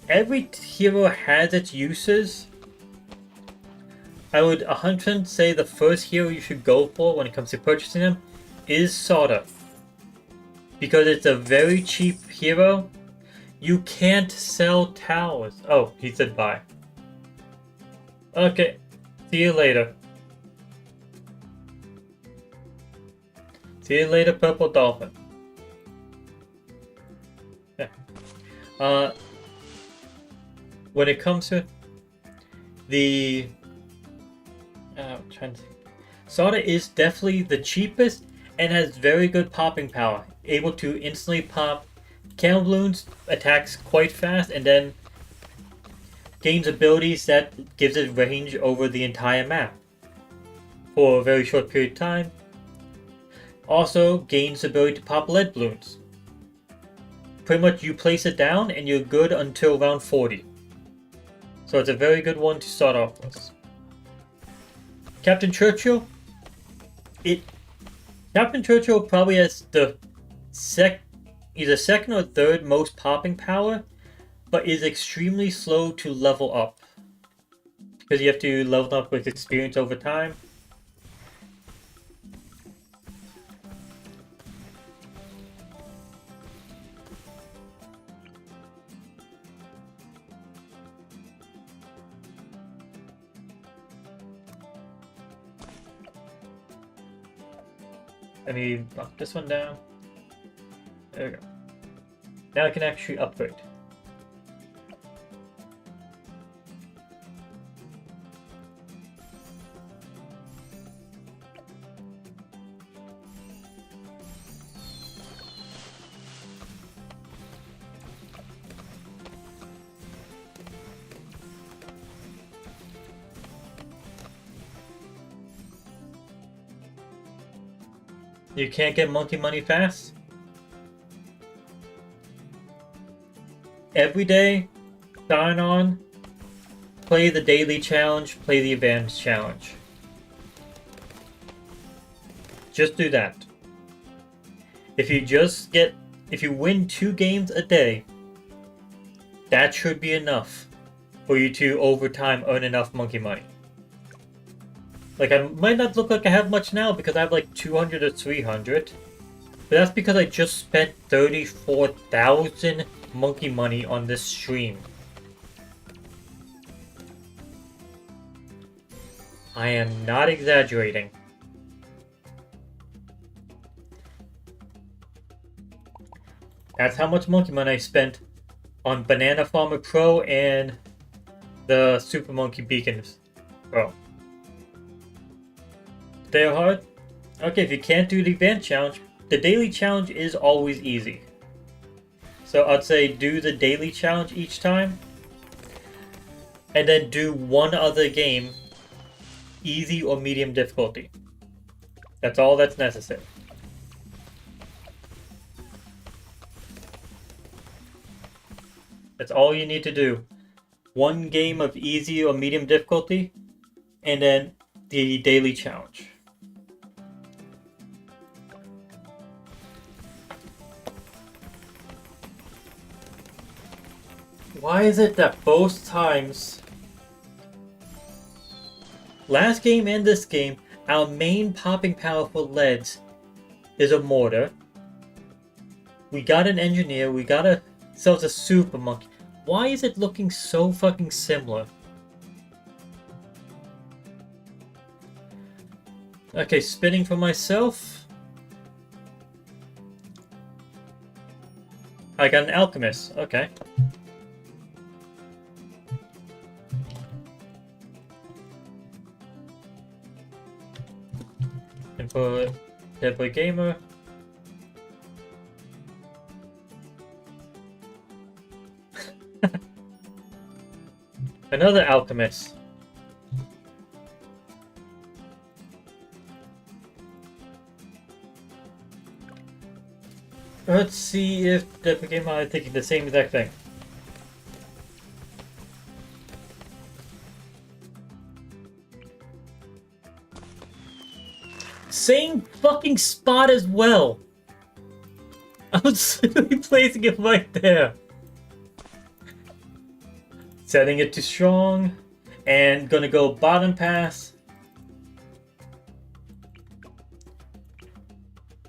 Every hero has its uses. I would 100% say the first hero you should go for when it comes to purchasing them is Soda. Because it's a very cheap hero. You can't sell towers. Oh, he said bye. Okay, see you later. See you later, Purple Dolphin. Yeah. When it comes to the... I'm trying to think. Soda is definitely the cheapest and has very good popping power. Able to instantly pop camo balloons, attacks quite fast, and then gains abilities that gives it range over the entire map for a very short period of time. Also gains the ability to pop lead balloons. Pretty much you place it down and you're good until round 40. So it's a very good one to start off with. Captain Churchill. Captain Churchill probably has the either second or third most popping power, but is extremely slow to level up. Because you have to level up with experience over time. Let me knock this one down. There we go. Now I can actually upgrade. You can't get monkey money fast? every day, sign on, play the daily challenge, play the advanced challenge. Just do that. If you win 2 games a day, that should be enough for you to over time earn enough monkey money. Like, I might not look like I have much now because I have like 200 or 300, but that's because I just spent 34,000 monkey money on this stream. I am not exaggerating. That's how much monkey money I spent on Banana Farmer Pro and the Super Monkey Beacons Pro. They're hard? Okay, if you can't do the advanced challenge, the daily challenge is always easy. So I'd say do the daily challenge each time, and then do one other game, easy or medium difficulty. That's all that's necessary. That's all you need to do. One game of easy or medium difficulty, and then the daily challenge. Why is it that both times, last game and this game, our main popping power for leads is a mortar. We got an engineer, we got ourselves a super monkey. Why is it looking so fucking similar? Okay, spinning for myself. I got an alchemist, okay. And for Deadbloon Gamer. Another alchemist. Let's see if Deadbloon Gamer are thinking the same exact thing. Same fucking spot as well. I was literally placing it right there. Setting it to strong, and gonna go bottom pass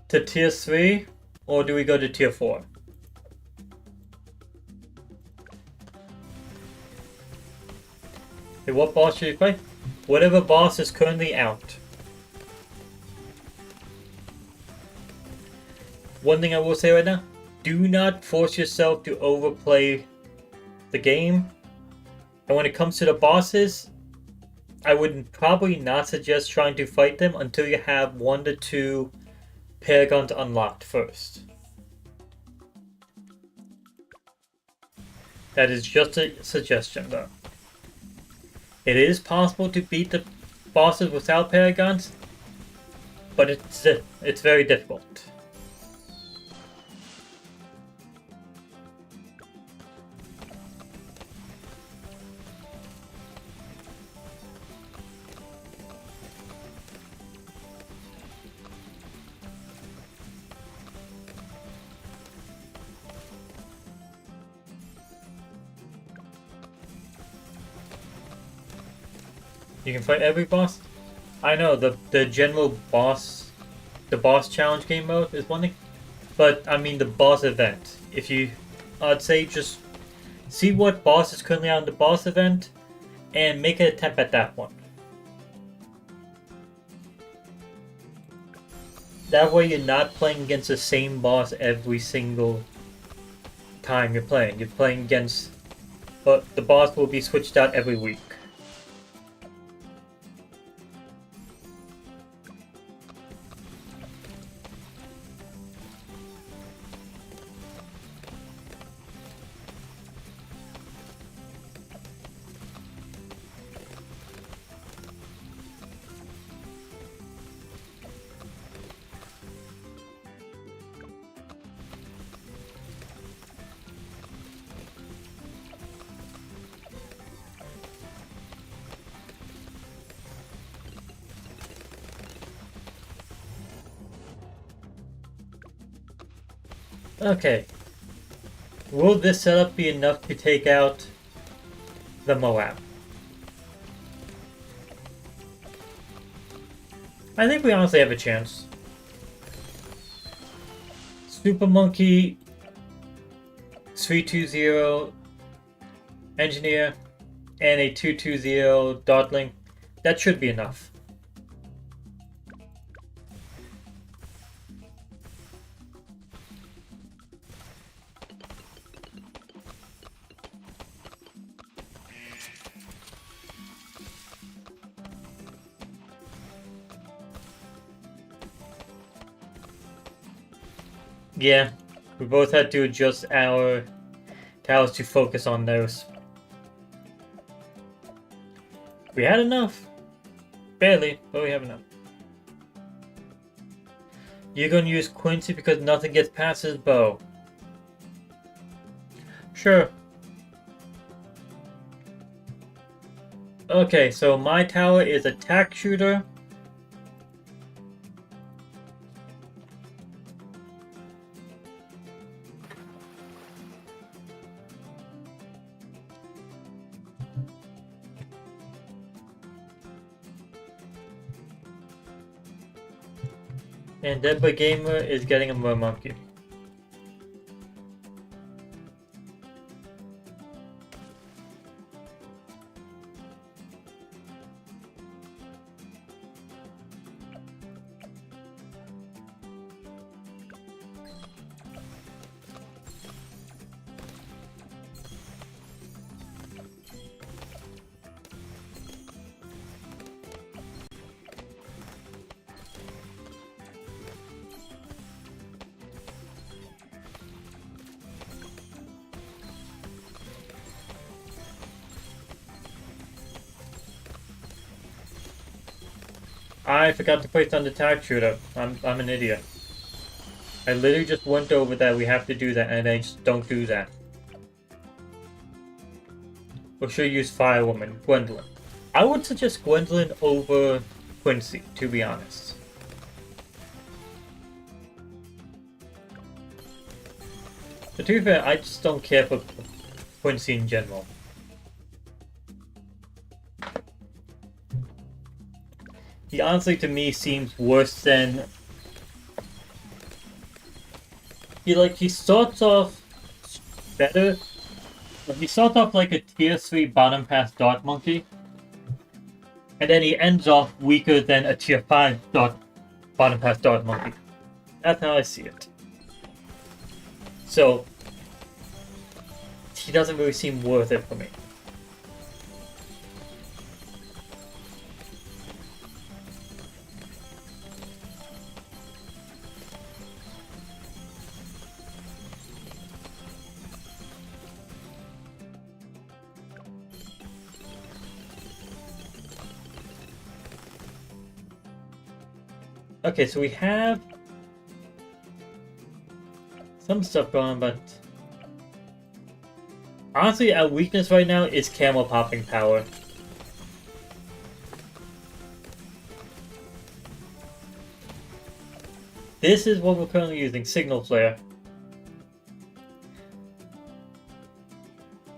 to tier 3, or do we go to tier 4? Okay, what boss should you play? Whatever boss is currently out. One thing I will say right now, do not force yourself to overplay the game. And when it comes to the bosses, I would probably not suggest trying to fight them until you have 1 to 2 Paragons unlocked first. That is just a suggestion though. It is possible to beat the bosses without Paragons, but it's very difficult. You can fight every boss? I know, the general boss, the boss challenge game mode is one thing, but I mean the boss event. I'd say just see what boss is currently on the boss event, and make an attempt at that one. That way you're not playing against the same boss every single time you're playing. You're playing against, but the boss will be switched out every week. Okay. Will this setup be enough to take out the Moab? I think we honestly have a chance. Super Monkey, 320 Engineer, and a 220 Dotling. That should be enough. Yeah, we both had to adjust our towers to focus on those. We had enough. Barely, but we have enough. You're gonna use Quincy because nothing gets past his bow. Sure. Okay, so my tower is attack shooter. And Deadbloon Gamer is getting a more monkey. I forgot to place on the attack shooter. I'm an idiot. I literally just went over that we have to do that and I just don't do that. Or should I use Firewoman, Gwendolyn? I would suggest Gwendolyn over Quincy, to be honest. But to be fair, I just don't care for Quincy in general. He honestly to me seems worse than... He starts off better. He starts off like a tier 3 bottom pass Dart Monkey. And then he ends off weaker than a tier 5 bottom pass Dart Monkey. That's how I see it. So, he doesn't really seem worth it for me. Okay, so we have some stuff going on, but honestly, our weakness right now is camel popping power. This is what we're currently using, Signal Flare.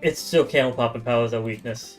It's still camel popping power is our weakness.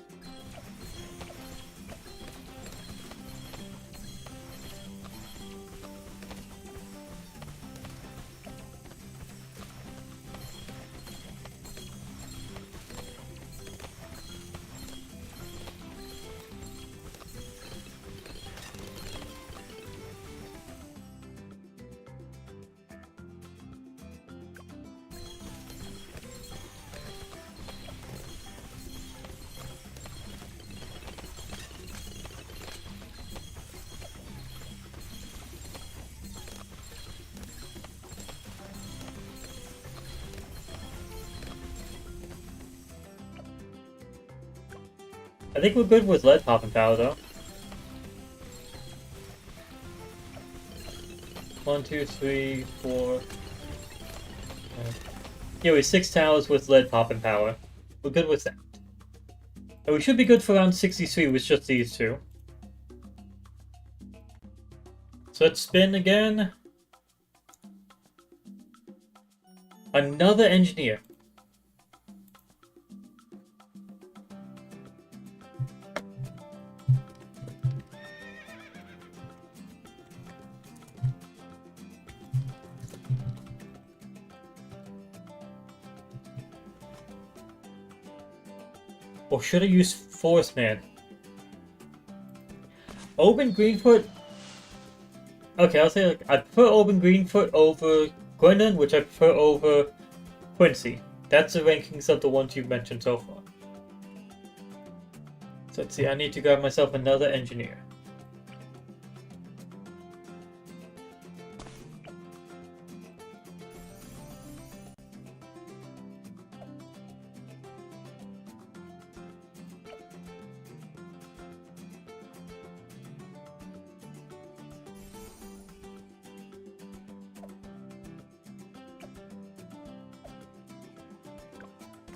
I think we're good with lead popping power though. 1, 2, 3, 4. Yeah, we have 6 towers with lead popping power. We're good with that. And we should be good for around 63 with just these two. So let's spin again. Another engineer. Or should I use Force Man? Open Greenfoot. Okay, I'll say I prefer Open Greenfoot over Gwendolyn, which I prefer over Quincy. That's the rankings of the ones you've mentioned so far. So let's see, I need to grab myself another engineer.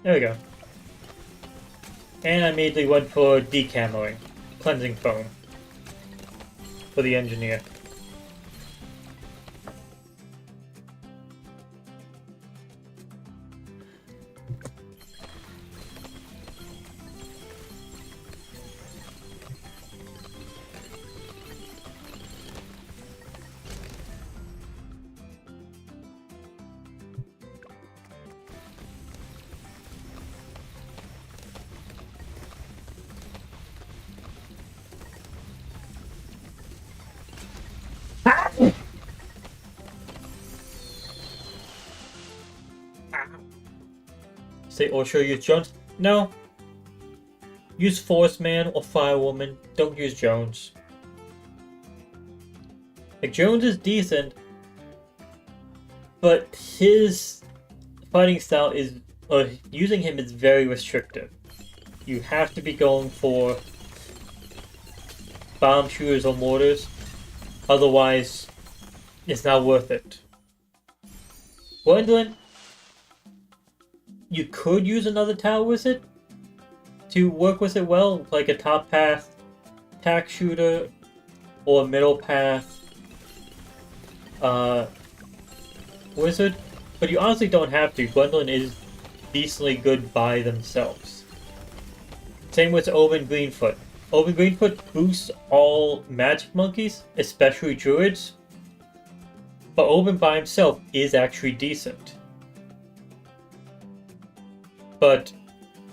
There we go. And I immediately went for decamoing, cleansing foam, for the engineer. Say, or should I use Jones? No. Use Force Man or Firewoman. Don't use Jones. Like, Jones is decent, but his fighting style is, using him is very restrictive. You have to be going for bomb shooters or mortars, otherwise it's not worth it. Gwendolyn, you could use another tower with it to work with it well, like a top path attack shooter or a middle path wizard, but you honestly don't have to. Gwendolyn is decently good by themselves. Same with Oben Greenfoot. Oben Greenfoot boosts all magic monkeys, especially druids, but Oben by himself is actually decent. But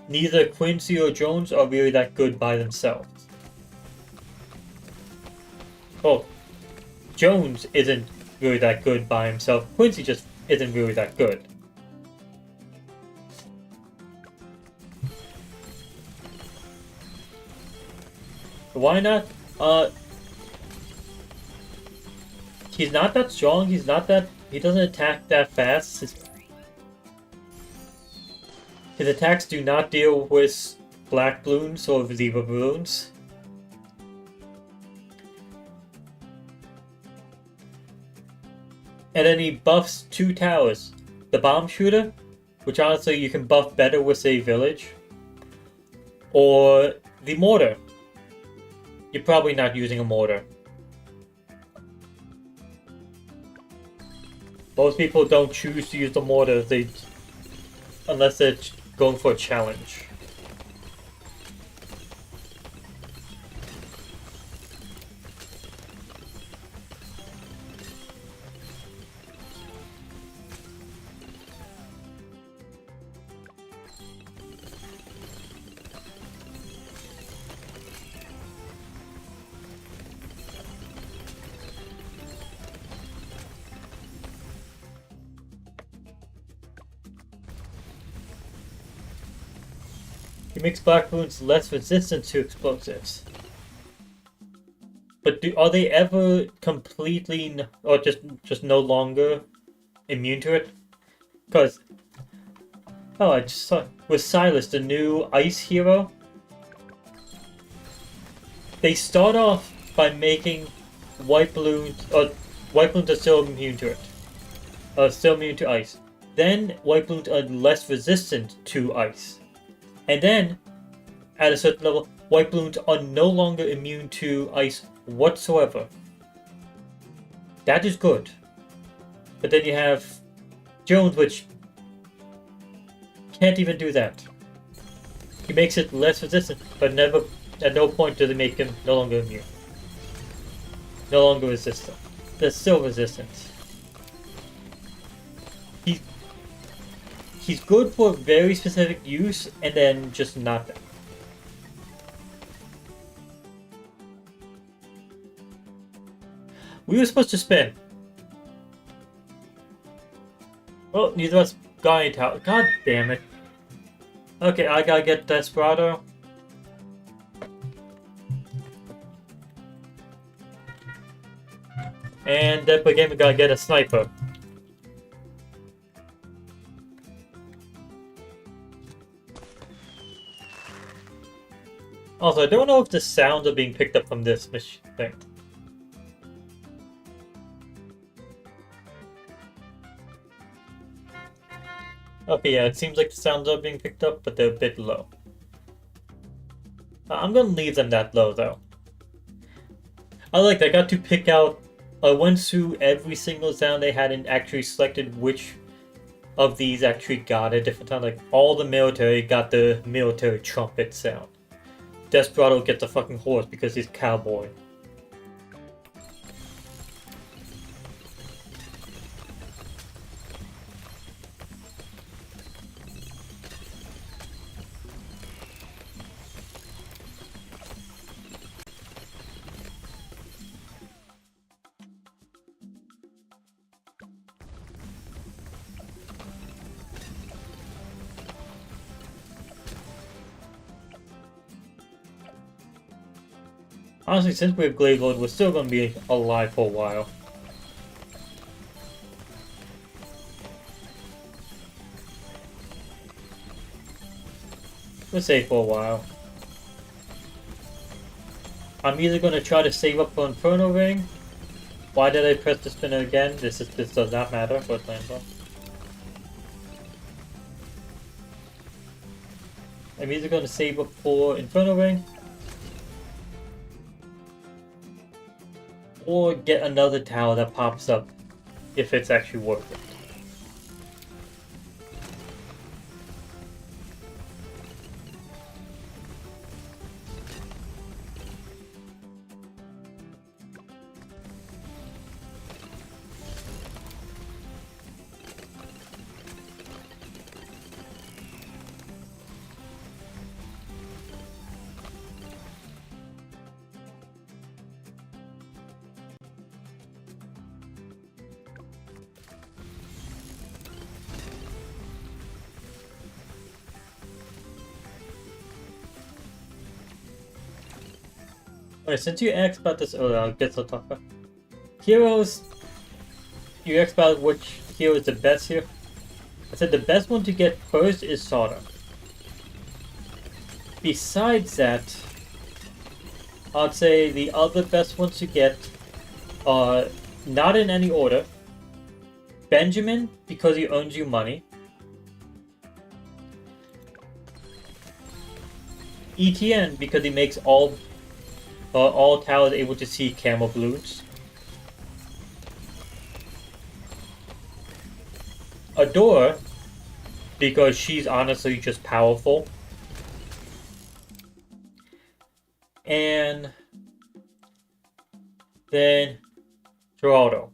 neither Quincy or Jones are really that good by themselves. Oh, Jones isn't really that good by himself. Quincy just isn't really that good. Why not? He's not that strong. He doesn't attack that fast. His attacks do not deal with black balloons or zebra balloons. And then he buffs 2 towers. The bomb shooter, which honestly you can buff better with a village. Or the mortar. You're probably not using a mortar. Most people don't choose to use the mortar unless they're going for a challenge. He makes black balloons less resistant to explosives. But are they ever completely, or just no longer immune to it? Because, oh, I just saw, with Silas, the new ice hero, they start off by making white balloons are still immune to it. Still immune to ice. Then white balloons are less resistant to ice. And then, at a certain level, white balloons are no longer immune to ice whatsoever. That is good. But then you have Jones, which can't even do that. He makes it less resistant, but never, at no point does it make him no longer immune. No longer resistant. There's still resistance. He's good for very specific use, and then just not that. We were supposed to spin. Well, neither of us got any tower. God damn it. Okay, I gotta get Desperado. And then again, we gotta get a sniper. Also, I don't know if the sounds are being picked up from this thing. Okay, yeah, it seems like the sounds are being picked up, but they're a bit low. I'm gonna leave them that low, though. I got to pick out. I went through every single sound they had and actually selected which of these actually got a different sound. Like, all the military got the military trumpet sound. Desperado gets a fucking horse because he's cowboy. Honestly, since we have Glade Lord, we're still gonna be alive for a while. Let's say for a while. I'm either gonna try to save up for Inferno Ring. Why did I press the spinner again? This does not matter for Atlanta. I'm either gonna save up for Inferno Ring, or get another tower that pops up if it's actually worth it. Alright, since you asked about this earlier, I guess I'll talk about heroes. You asked about which hero is the best here. I said the best one to get first is Sauter. Besides that, I'd say the other best ones to get are not in any order. Benjamin, because he earns you money. ETN, because he makes all towers able to see camo balloons. Adora, because she's honestly just powerful. And then Geraldo,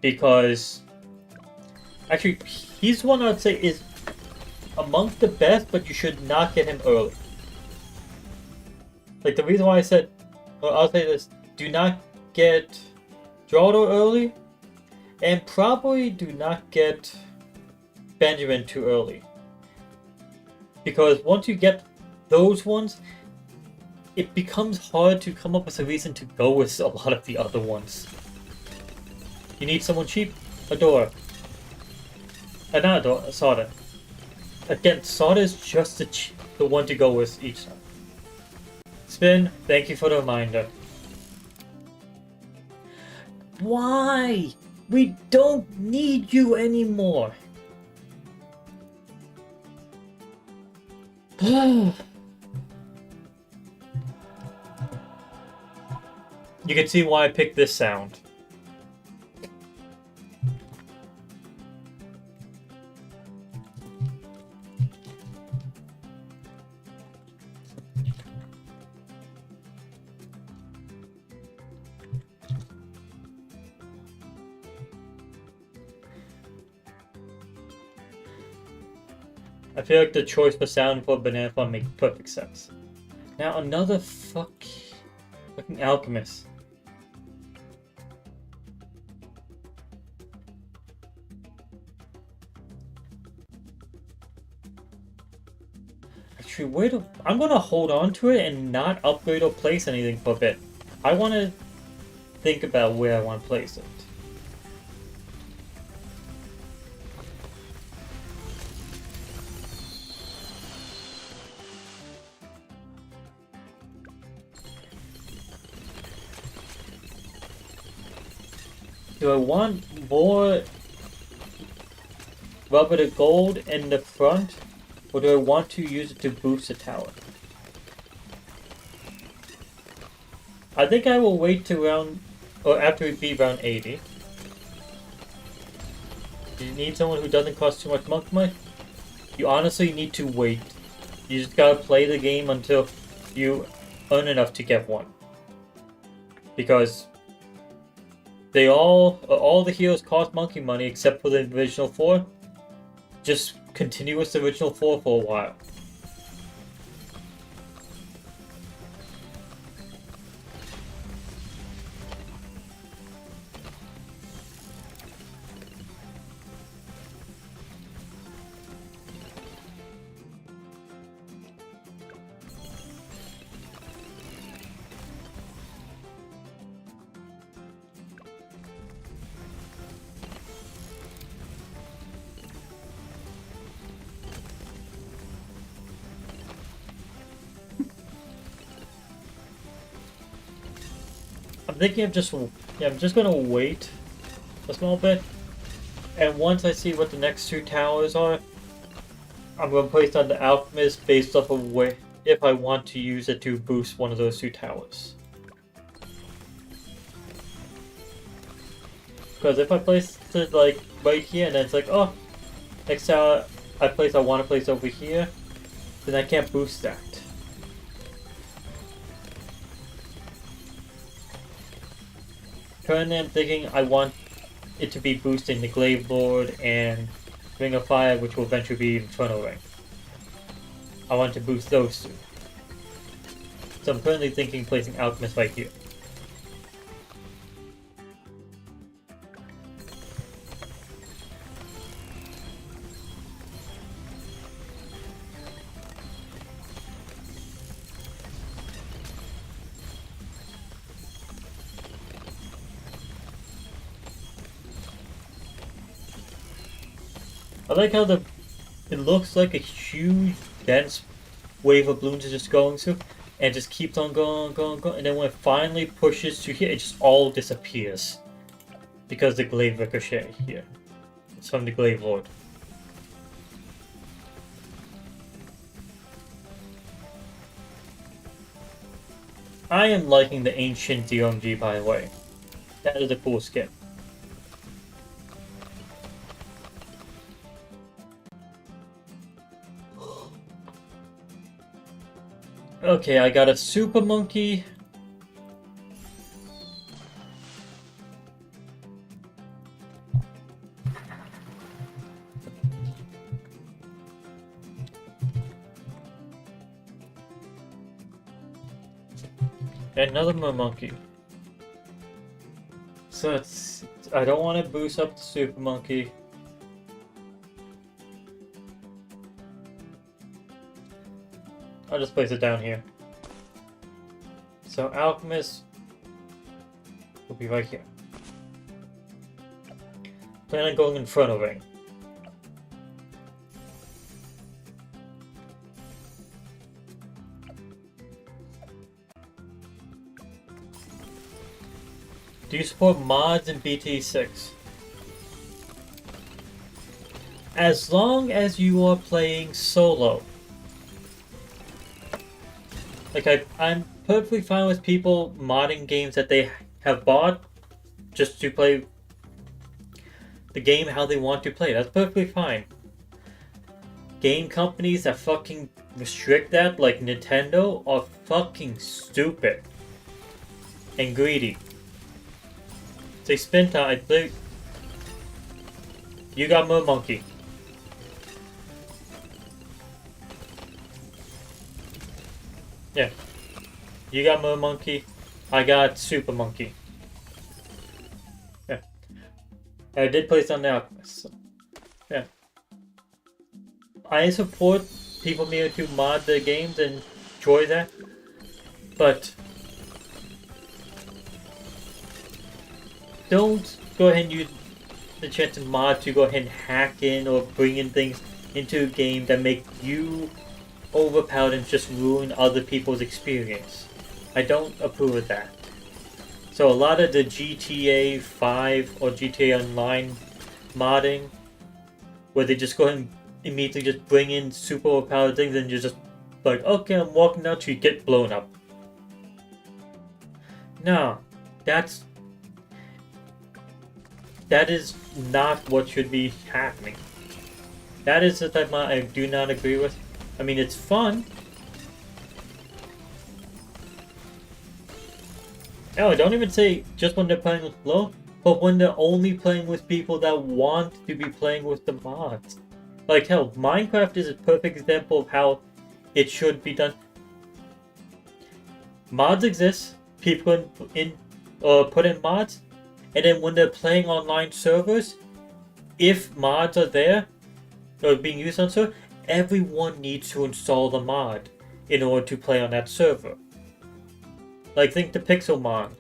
because actually he's one I'd say is amongst the best, but you should not get him early. Like, the reason why I said, well, I'll say this, do not get Geraldo early, and probably do not get Benjamin too early. Because once you get those ones, it becomes hard to come up with a reason to go with a lot of the other ones. You need someone cheap? Adora. Not Adora, Sauter. Again, Sauter is just the one to go with each time. Spin, thank you for the reminder. Why? We don't need you anymore. You can see why I picked this sound. I feel like the choice for sound for banana farm makes perfect sense. Now another fucking alchemist. Actually, I'm gonna hold on to it and not upgrade or place anything for a bit. I want to think about where I want to place it. Do I want more rubber to gold in the front, or do I want to use it to boost the tower? I think I will wait to after we beat round 80. Do you need someone who doesn't cost too much monk money? You honestly need to wait. You just gotta play the game until you earn enough to get one. Because all the heroes cost monkey money except for the original 4. Just continue with the original 4 for a while. I'm thinking of I'm just gonna wait a small bit, and once I see what the next 2 towers are, I'm gonna place on the alchemist based off of if I want to use it to boost one of those 2 towers. Because if I place it like right here, and then it's like, oh, next tower I want to place over here, then I can't boost that. Currently I'm thinking I want it to be boosting the Glaive Lord and Ring of Fire, which will eventually be Infernal Ring. I want to boost those 2. So I'm currently thinking placing Alchemist right here. I like how it looks like a huge, dense wave of balloons is just going through, and it just keeps on going, and then when it finally pushes to here, it just all disappears. Because the Glaive Ricochet here. It's from the Glaive Lord. I am liking the Ancient DMG, by the way. That is a cool skin. Okay, I got a Super Monkey. And another Monkey. So I don't want to boost up the Super Monkey. I'll just place it down here. So Alchemist will be right here. Plan on going Infernal Ring. Do you support mods in BTD6? As long as you are playing solo. Like, I'm perfectly fine with people modding games that they have bought just to play the game how they want to play. That's perfectly fine. Game companies that fucking restrict that, like Nintendo, are fucking stupid and greedy. Say Spinta, I think you got more monkey. Yeah. You got Mer Monkey. I got Super Monkey. Yeah. I did play some Alchemist. So, yeah. I support people being able to mod their games and enjoy that. But don't go ahead and use the chance to mod to go ahead and hack in or bring in things into a game that make you overpowered and just ruin other people's experience. I don't approve of that. So a lot of the GTA 5 or GTA Online modding, where they just go ahead and immediately just bring in super overpowered things and you're just like, okay, I'm walking out to get blown up. No, that is not what should be happening. That is the type of mod I do not agree with. I mean, it's fun. Oh, don't even say just when they're playing with alone, but when they're only playing with people that want to be playing with the mods. Like hell, Minecraft is a perfect example of how it should be done. Mods exist, people put in mods, and then when they're playing online servers, if mods are there or being used on server, everyone needs to install the mod in order to play on that server. Like think the Pixelmon,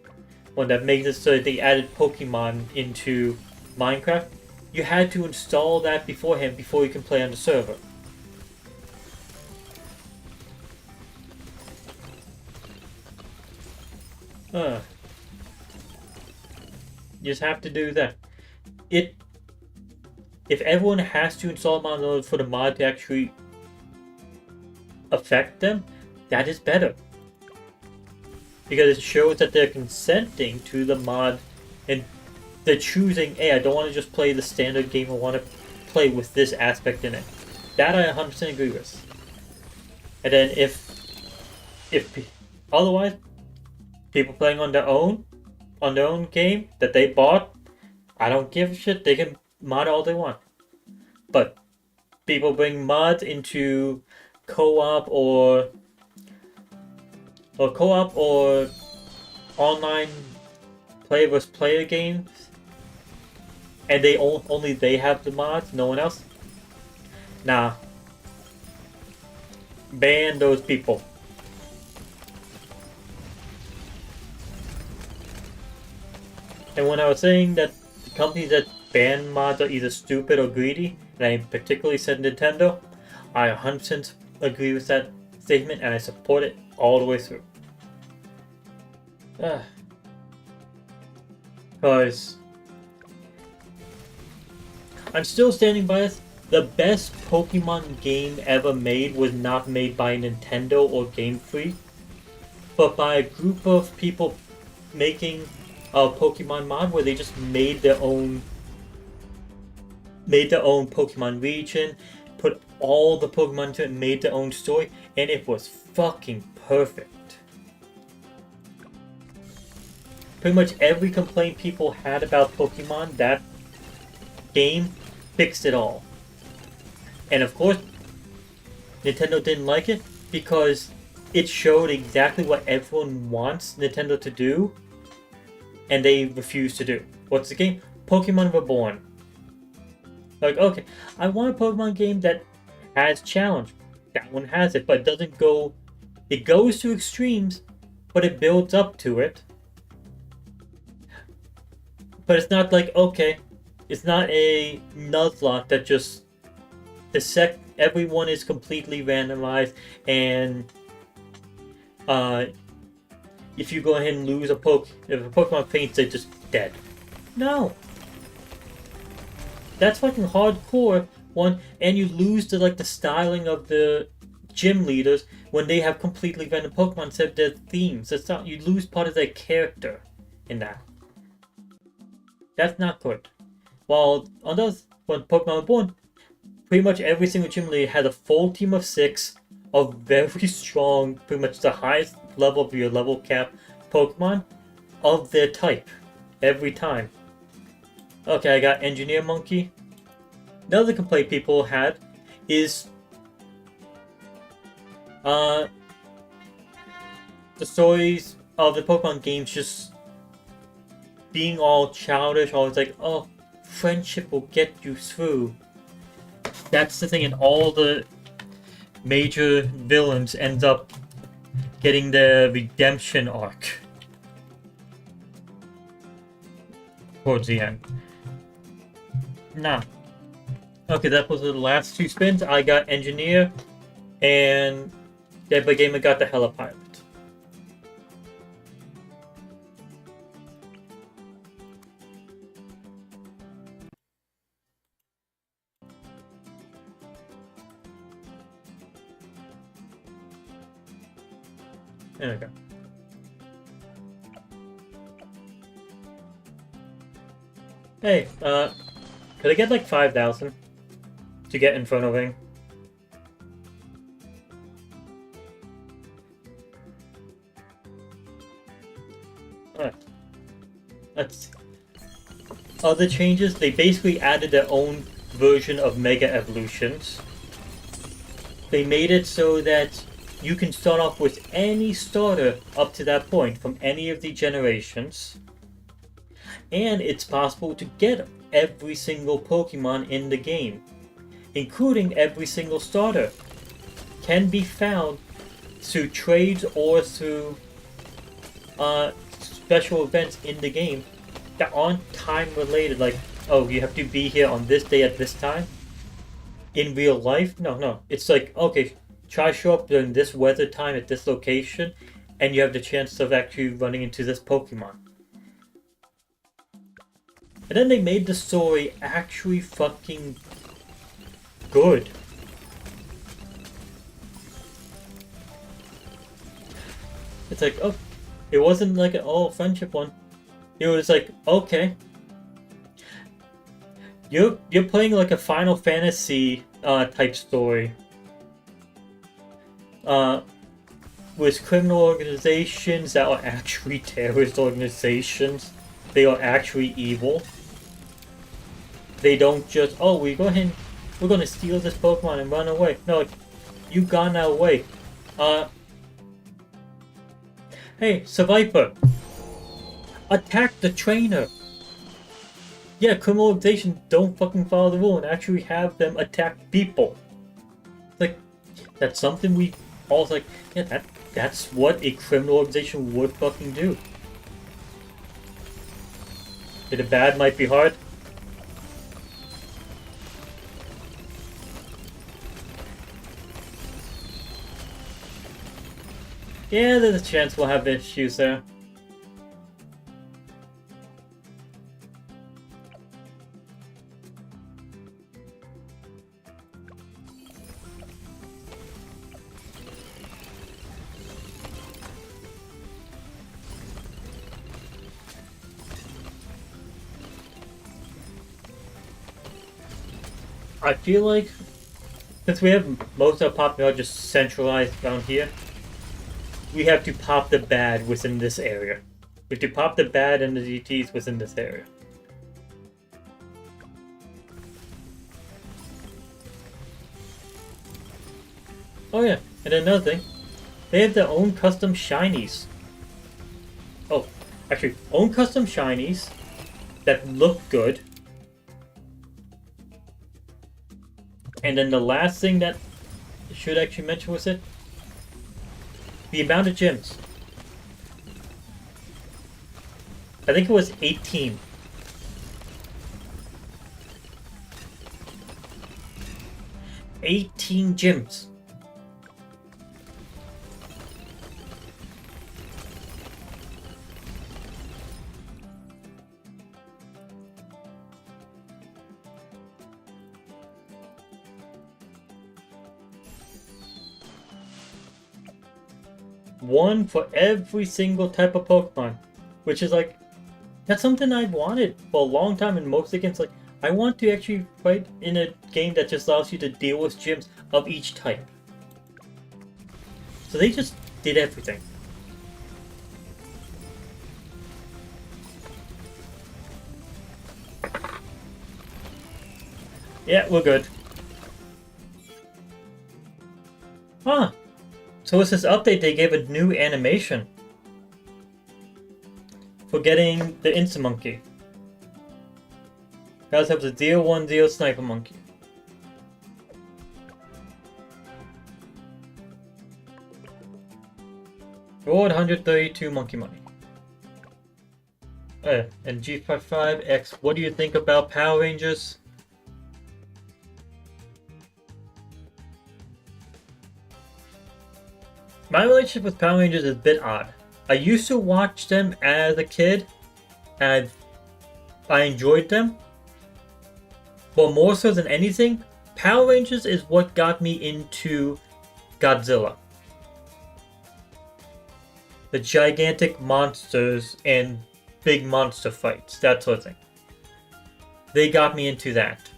when that makes it so that they added Pokemon into Minecraft. You had to install that beforehand before you can play on the server. You just have to do that. If everyone has to install a mod in order for the mod to actually affect them, that is better. Because it shows that they're consenting to the mod and they're choosing, hey, I don't want to just play the standard game, I want to play with this aspect in it. That I 100% agree with. And then if otherwise, people playing on their own game that they bought, I don't give a shit, they can mod all they want. But people bring mods into co-op or online player versus player games, and only they have the mods, no one else. Nah, ban those people. And when I was saying that the companies that ban mods are either stupid or greedy, and I particularly said Nintendo, I 100% agree with that statement and I support it all the way through. Because I'm still standing by this. The best Pokemon game ever made was not made by Nintendo or Game Freak, but by a group of people making a Pokemon mod where they just made their own Pokemon region, put all the Pokemon into it, made their own story, and it was fucking perfect. Pretty much every complaint people had about Pokemon, that game fixed it all. And of course, Nintendo didn't like it because it showed exactly what everyone wants Nintendo to do, and they refused to do. What's the game? Pokemon Reborn. Like, okay, I want a Pokemon game that has challenge. That one has it, but it doesn't go... It goes to extremes, but it builds up to it. But it's not like, okay, it's not a Nuzlocke that just... everyone is completely randomized, and if you go ahead and lose if a Pokemon faints, they're just dead. No. That's fucking hardcore one, and you lose the styling of the gym leaders when they have completely random Pokemon instead of their themes. It's not, you lose part of their character in that. That's not good. While on those, when Pokemon were born, pretty much every single gym leader had a full team of 6 of very strong, pretty much the highest level of your level cap Pokemon of their type every time. Okay, I got Engineer Monkey. Another complaint people had is the stories of the Pokemon games just being all childish, always like, oh, friendship will get you through. That's the thing, and all the major villains end up getting the redemption arc towards the end. Now, okay, that was the last 2 spins. I got Engineer, and Dreadbloon Gamer got the Helipilot. There we go. Hey, could I get like 5,000 to get Inferno Ring? Alright. Let's see. Other changes, they basically added their own version of Mega Evolutions. They made it so that you can start off with any starter up to that point from any of the generations. And it's possible to get every single Pokemon in the game, including every single starter, can be found through trades or through special events in the game that aren't time related, like, oh, you have to be here on this day at this time. In real life, no. It's like, okay, try to show up during this weather time at this location, and you have the chance of actually running into this Pokemon. And then they made the story actually fucking good. It's like, oh, it wasn't like an all friendship one. It was like, okay, you're playing like a Final Fantasy type story. With criminal organizations that are actually terrorist organizations. They are actually evil. They don't just, oh, we're going to steal this Pokemon and run away. No, like, you gone away. Hey, Survivor, attack the trainer. Yeah, criminal organizations don't fucking follow the rule and actually have them attack people. It's like, that's something we all like, yeah, that's what a criminal organization would fucking do. The bad might be hard. Yeah, there's a chance we'll have issues there. I feel like, since we have most of our Pokemon just centralized down here, we have to pop the bad within this area. We have to pop the bad and the GTs within this area. Oh yeah, and another thing, they have their own custom shinies. Oh, actually, own custom shinies that look good. And then the last thing that I should actually mention was it, the amount of gyms. I think it was 18. 18 gyms. One for every single type of Pokemon, which is like, that's something I've wanted for a long time in most games. Like, I want to actually fight in a game that just allows you to deal with gyms of each type. So they just did everything. Yeah, we're good. Huh. So with this update, they gave a new animation for getting the Instant Monkey. Guys have the 010 Sniper Monkey. Reward 132 Monkey Money. And G55X, what do you think about Power Rangers? My relationship with Power Rangers is a bit odd. I used to watch them as a kid, and I enjoyed them. But more so than anything, Power Rangers is what got me into Godzilla. The gigantic monsters and big monster fights, that sort of thing. They got me into that.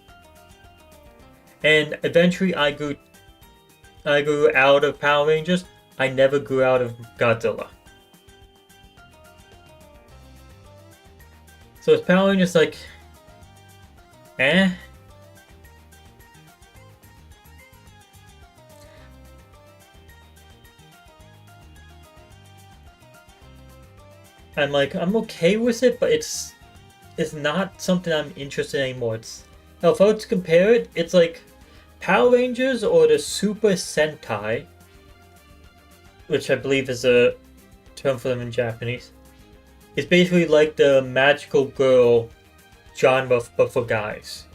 And eventually I grew out of Power Rangers. I never grew out of Godzilla. So it's Power Rangers like, eh? I'm like, I'm okay with it, but it's not something I'm interested in anymore. Now, if I were to compare it, it's like Power Rangers or the Super Sentai, which I believe is a term for them in Japanese. It's basically like the magical girl genre, but for guys.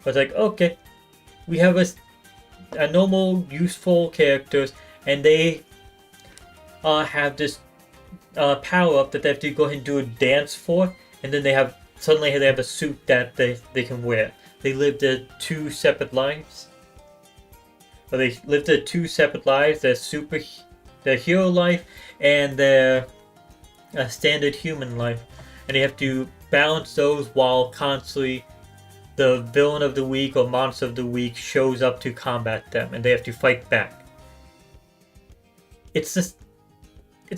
But it's like, okay, we have a normal, useful characters, and they have this power up that they have to go ahead and do a dance for, and then they have a suit that they can wear. They live their two separate lives. But they live their two separate lives: their hero life and their standard human life, and they have to balance those while constantly the villain of the week or monster of the week shows up to combat them, and they have to fight back. It's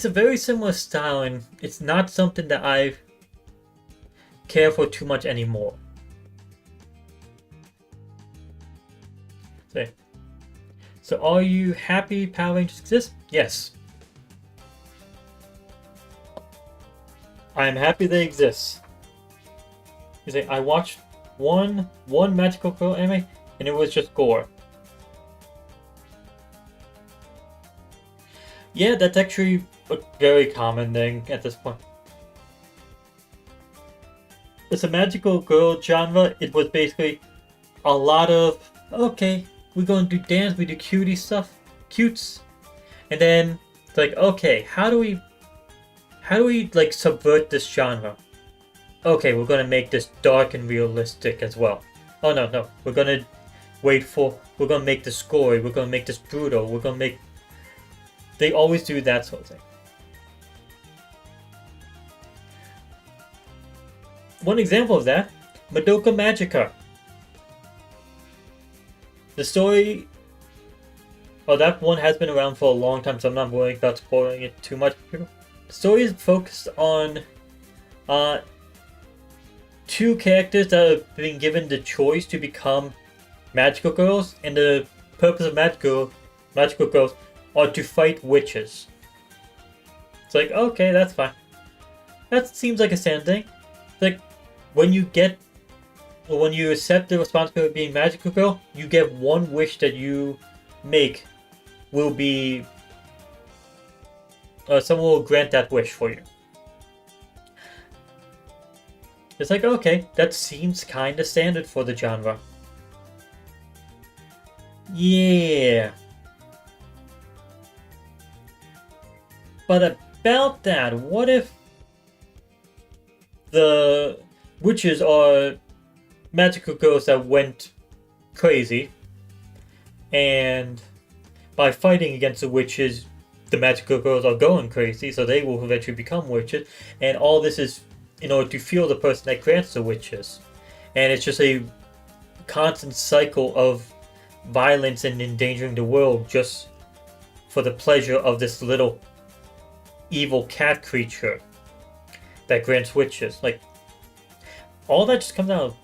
a very similar style, and it's not something that I care for too much anymore. So are you happy Power Rangers exist? Yes. I'm happy they exist. You say, I watched one Magical Girl anime, and it was just gore. Yeah, that's actually a very common thing at this point. It's a Magical Girl genre. It was basically a lot of, okay, we're going to do dance, we do cutie stuff, cutes, and then it's like, okay, how do we like subvert this genre? Okay, we're gonna make this dark and realistic as well. Oh no, we're gonna make this gory, we're gonna make this brutal, they always do that sort of thing. One example of that, Madoka Magica. The story, that one has been around for a long time, so I'm not worried about spoiling it too much. The story is focused on two characters that have been given the choice to become magical girls, and the purpose of magical girls are to fight witches. It's like, okay, that's fine. That seems like a standard thing. It's like, when you accept the responsibility of being magical girl, you get one wish that you make will be... someone will grant that wish for you. It's like, okay, that seems kinda standard for the genre. Yeah. But about that, what if the witches are magical girls that went crazy, and by fighting against the witches, the magical girls are going crazy, so they will eventually become witches, and all this is in order to fuel the person that grants the witches. And it's just a constant cycle of violence and endangering the world just for the pleasure of this little evil cat creature that grants witches. Like, all that just comes out of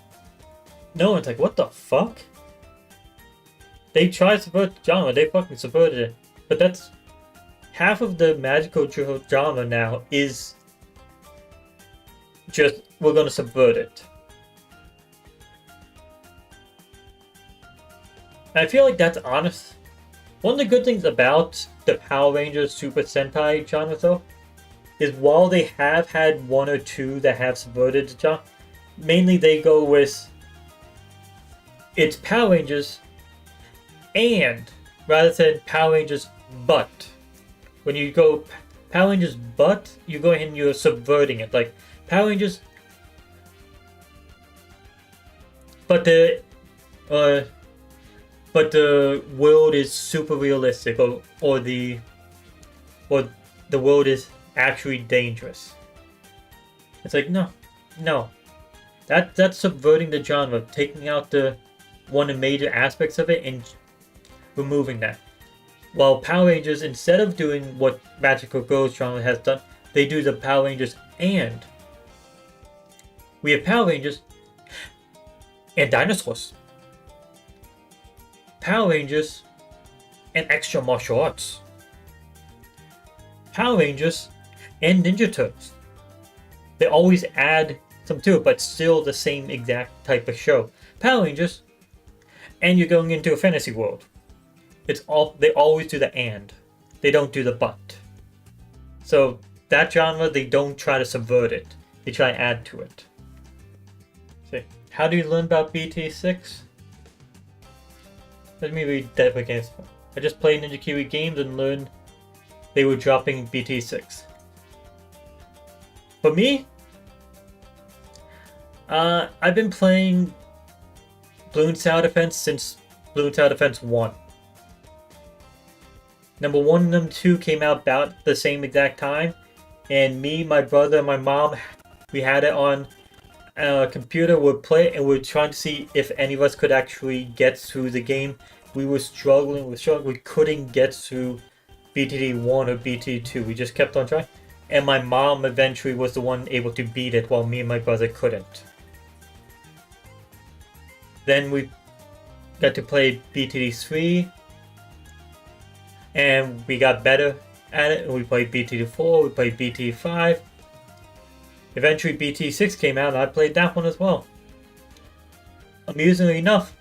no one's like, what the fuck? They tried to subvert the genre. They fucking subverted it. But that's half of the magical genre now is just we're gonna subvert it. And I feel like that's honest. One of the good things about the Power Rangers Super Sentai genre, though, is while they have had one or two that have subverted the genre, mainly they go with it's Power Rangers and rather than Power Rangers but. When you go Power Rangers but, you go ahead and you're subverting it. Like Power Rangers, but the world is super realistic, or the world is actually dangerous. It's like no, that's subverting the genre, taking out one of the major aspects of it and removing that. While Power Rangers, instead of doing what Magical Girls genre has done, they do the Power Rangers and we have Power Rangers and dinosaurs. Power Rangers and extra martial arts. Power Rangers and Ninja Turtles. They always add some to it, but still the same exact type of show. Power Rangers, and you're going into a fantasy world. They always do the and. They don't do the but. So that genre, they don't try to subvert it. They try to add to it. See, how do you learn about BT6? Let me read Deadbloon Games. I just played Ninja Kiwi games and learned they were dropping BT6. For me, I've been playing Bloons Tower Defense since Bloons Tower Defense 1. Number 1 and number 2 came out about the same exact time, and me, my brother, and my mom, we had it on a computer, would play it, and we were trying to see if any of us could actually get through the game. We were struggling, we couldn't get through BTD1 or BTD2, we just kept on trying, and my mom eventually was the one able to beat it, while me and my brother couldn't. Then we got to play BTD3, and we got better at it, and we played BT4, we played BT5. Eventually BT6 came out, and I played that one as well. Amusingly enough,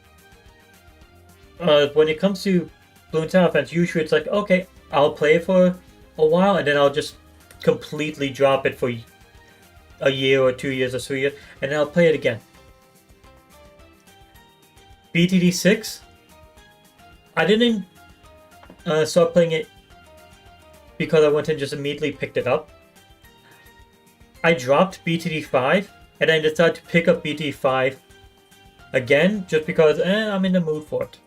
when it comes to Bloons Tower Defense, usually it's like, okay, I'll play it for a while, and then I'll just completely drop it for a year or 2 years or 3 years, and then I'll play it again. BTD6, I didn't start playing it because I went and just immediately picked it up. I dropped BTD5 and then decided to pick up BTD5 again just because I'm in the mood for it.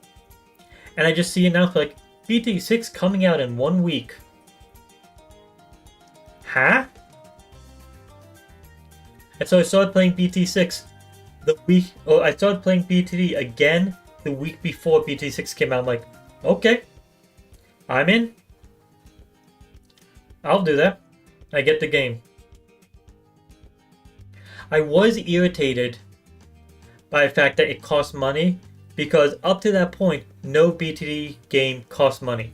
And I just see it now like BTD6 coming out in 1 week. Huh? And so I started playing BT6 I started playing BTD again the week before BT6 came out. I'm like, okay, I'm in. I'll do that. I get the game. I was irritated by the fact that it cost money because up to that point, no BTD game cost money.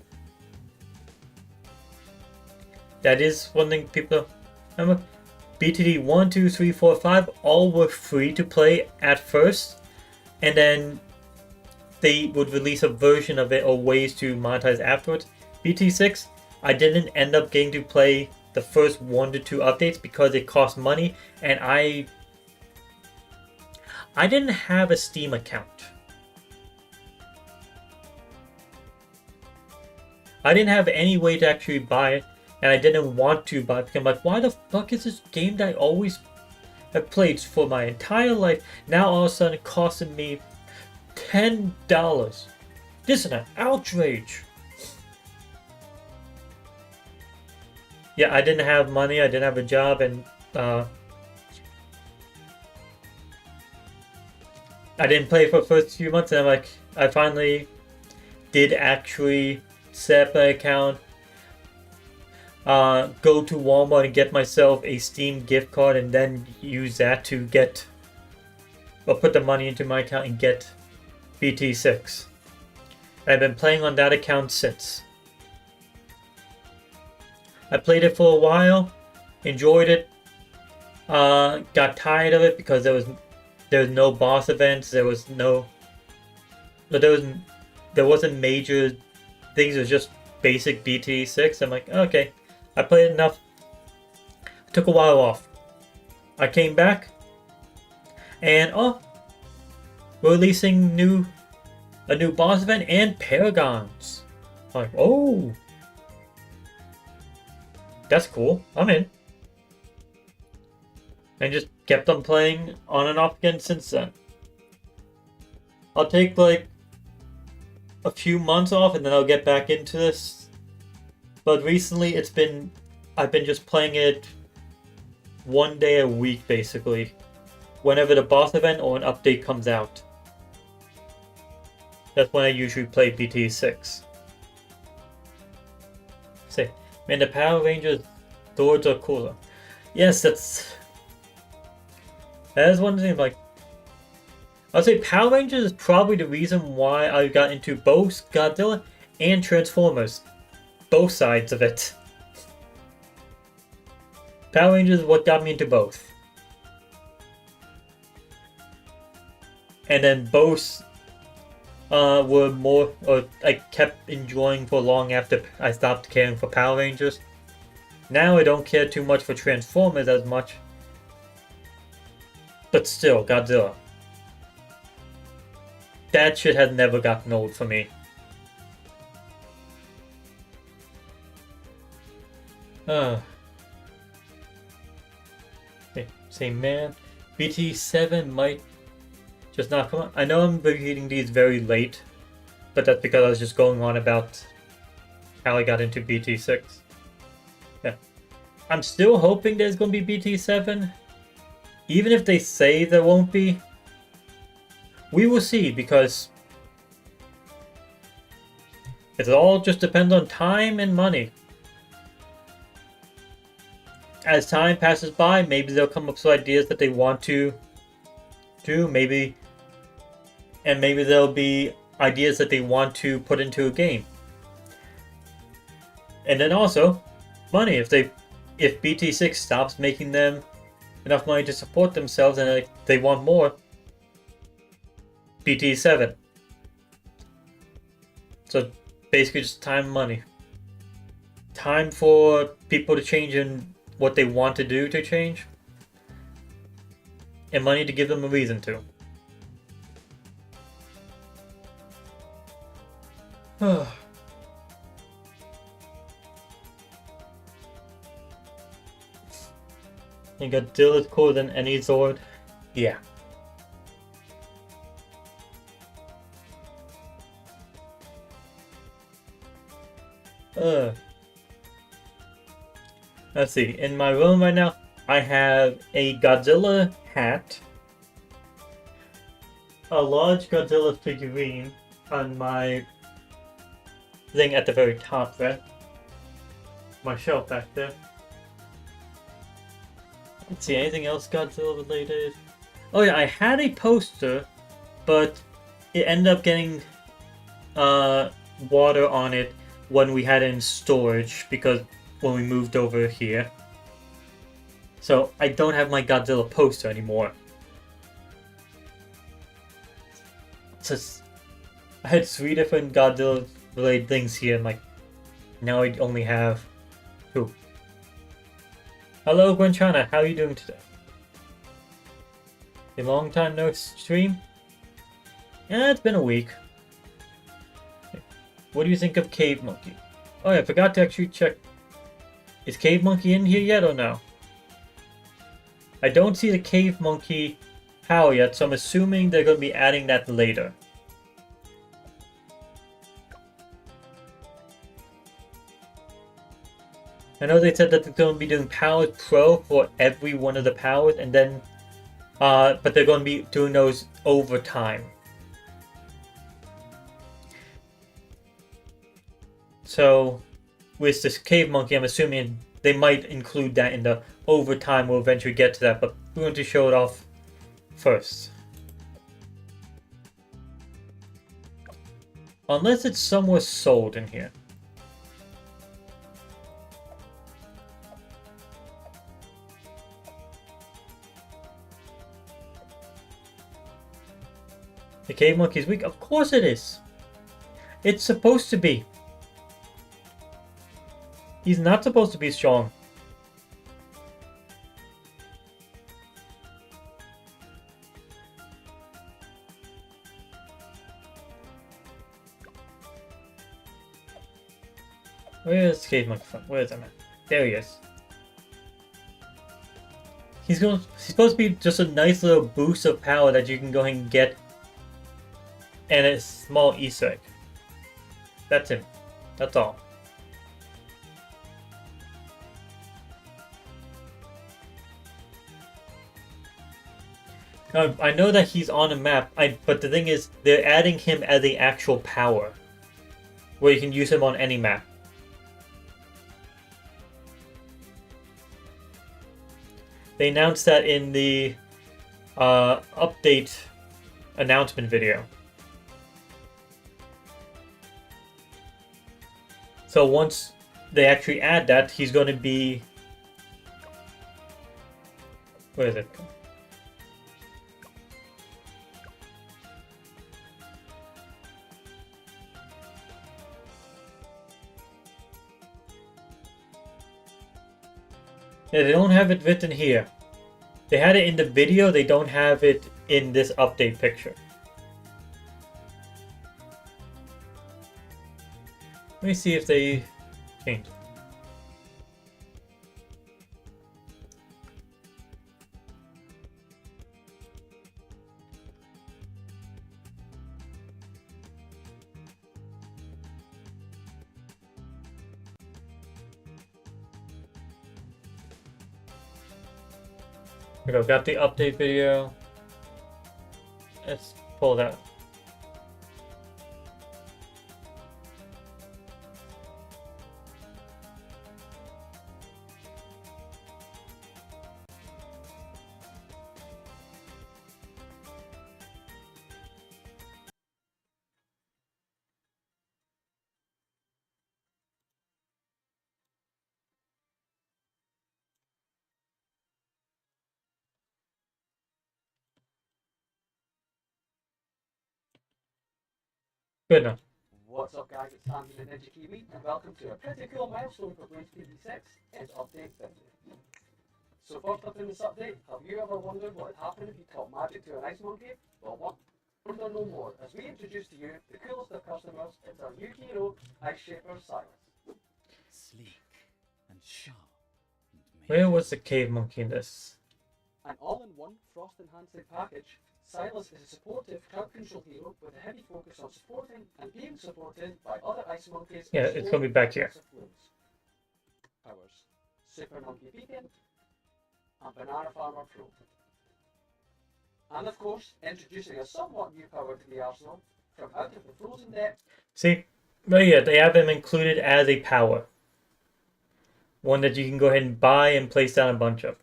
That is one thing people remember. BTD 1, 2, 3, 4, 5 all were free to play at first, and then they would release a version of it or ways to monetize afterwards. BT6, I didn't end up getting to play the first 1 to 2 updates because it cost money, and I didn't have a Steam account. I didn't have any way to actually buy it, and I didn't want to buy it because I'm like, why the fuck is this game that I always have played for my entire life now all of a sudden costing me $10? This is an outrage. Yeah, I didn't have money, I didn't have a job, and I didn't play for the first few months, and I finally did actually set up an account, go to Walmart and get myself a Steam gift card, and then use that to put the money into my account and get BT6. I've been playing on that account since. I played it for a while, enjoyed it, got tired of it because there was no boss events, there wasn't major things, it was just basic BTD6. I'm like, okay, I played enough. Took a while off. I came back, and we're releasing a new boss event and Paragons. I'm like, oh, that's cool. I'm in. And just kept on playing on and off again since then. I'll take like a few months off and then I'll get back into this. But recently I've been just playing it one day a week basically. Whenever the boss event or an update comes out. That's when I usually play BT6. Say, man, the Power Rangers swords are cooler. Yes, that is one thing. Like, I'd say Power Rangers is probably the reason why I got into both Godzilla and Transformers. Both sides of it. Power Rangers is what got me into both. And then both were more, or I kept enjoying for long after I stopped caring for Power Rangers. Now I don't care too much for Transformers as much. But still, Godzilla. That shit has never gotten old for me. Say man, BT7 might just not come on. I know I'm reading these very late, but that's because I was just going on about how I got into BT6. Yeah. I'm still hoping there's going to be BT7. Even if they say there won't be, we will see, because it all just depends on time and money. As time passes by, maybe they'll come up with ideas that they want to do, maybe there'll be ideas that they want to put into a game. And then also, money. If BT6 stops making them enough money to support themselves and they want more, BT7. So basically just time and money. Time for people to change in what they want to do to change. And money to give them a reason to. And Godzilla's cooler than any Zord. Yeah. Let's see. In my room right now, I have a Godzilla hat, a large Godzilla figurine on my thing at the very top there. My shelf back there. Let's see, anything else Godzilla related? Oh yeah, I had a poster, but it ended up getting water on it when we had it in storage, because when we moved over here. So I don't have my Godzilla poster anymore. I had 3 different Godzilla related things here, and like now I only have 2. Hello Gwenchana, how are you doing today? A long time no stream? Yeah, it's been a week. What do you think of Cave Monkey? Oh yeah, I forgot to actually check. Is Cave Monkey in here yet or no? I don't see the Cave Monkey power yet, so I'm assuming they're going to be adding that later. I know they said that they're going to be doing Powers Pro for every one of the powers, and then, but they're going to be doing those over time. So, with this Cave Monkey, I'm assuming they might include that in the overtime. We'll eventually get to that, but we're going to show it off first. Unless it's somewhere sold in here. The cave monkey's weak? Of course it is. It's supposed to be. He's not supposed to be strong. Where is Cave Monkey from? Where is that man? There he is. He's supposed to be just a nice little boost of power that you can go ahead and get, and a small Easter egg. That's him. That's all. Now, I know that he's on a map, but the thing is, they're adding him as the actual power, where you can use him on any map. They announced that in the update announcement video. So once they actually add that, he's going to be... Where is it? Yeah, they don't have it written here. They had it in the video, they don't have it in this update picture. Let me see if they changed it. Here we go, got the update video. Let's pull that. Good enough. What's up guys, it's Andy the Ninja Kiwi and welcome to a pretty cool milestone for BTD6. It's update 50. So first up in this update, have you ever wondered what would happen if you taught magic to an ice monkey? Well, wonder no more, as we introduce to you the coolest of customers, it's our new hero, Ice Shaper Silas. Sleek and sharp and Where was the cave monkey in this? An all-in-one frost-enhancing package, Silas is a supportive crowd control hero with a heavy focus on supporting and being supported by other ice monkeys. Yeah, it's gonna be back here. Powers: Super Monkey Beacon and Banana Farmer Pro. And of course, introducing a somewhat new power to the arsenal, from out of the frozen depths. See, right here, they have him included as a power. One that you can go ahead and buy and place down a bunch of.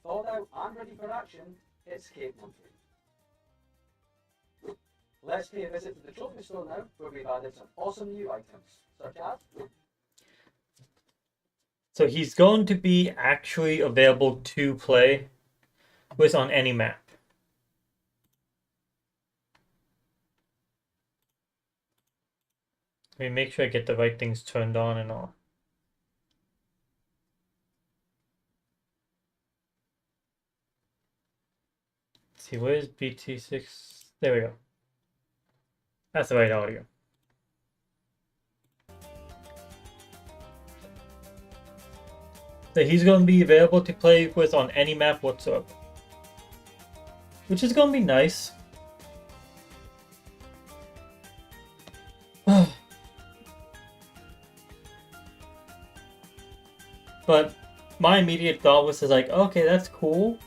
Thawed out and ready for action, it's Cave Monkey. Let's pay a visit to the trophy store now, where we've added some awesome new items, such as... So he's going to be actually available to play with on any map. Let me make sure I get the right things turned on and all. Let's see, where's BT6? There we go. That's the right audio. So he's going to be available to play with on any map whatsoever. Which is going to be nice. But my immediate thought was just like, okay, that's cool.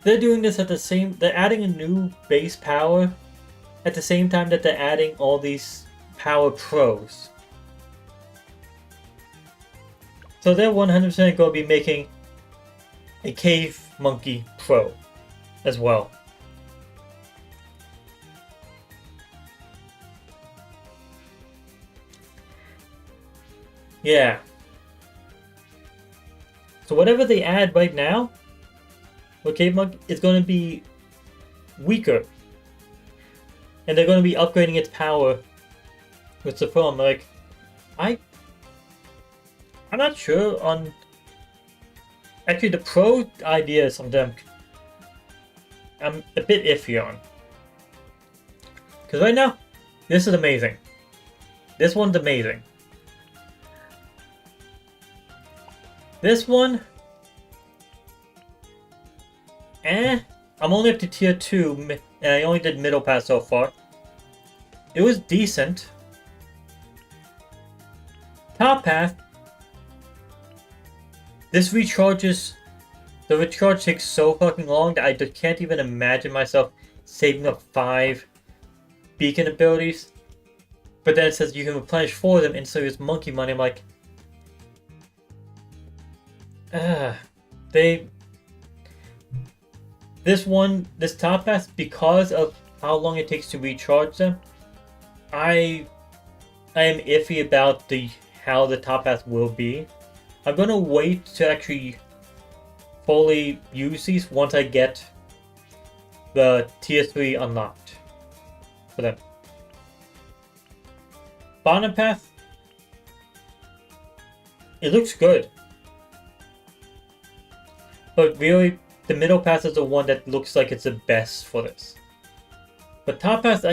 They're doing this at the same... They're adding a new base power at the same time that they're adding all these power pros. So they're 100% going to be making a Cave Monkey Pro as well. Yeah. So whatever they add right now, okay, Monk, is going to be weaker. And they're going to be upgrading its power with the film. Like, I'm not sure on... Actually, the pro ideas of them, I'm a bit iffy on. Because right now, this is amazing. This one's amazing. This one... I'm only up to tier 2, and I only did middle pass so far. It was decent. Top path. This recharges... The recharge takes so fucking long that I just can't even imagine myself saving up 5 beacon abilities. But then it says you can replenish 4 of them instantly with monkey money. I'm like... This top pass, because of how long it takes to recharge them, I am iffy about how the top pass will be. I'm gonna wait to actually fully use these once I get the tier 3 unlocked for them. Bottom path, it looks good, but really the middle path is the one that looks like it's the best for this. But top path,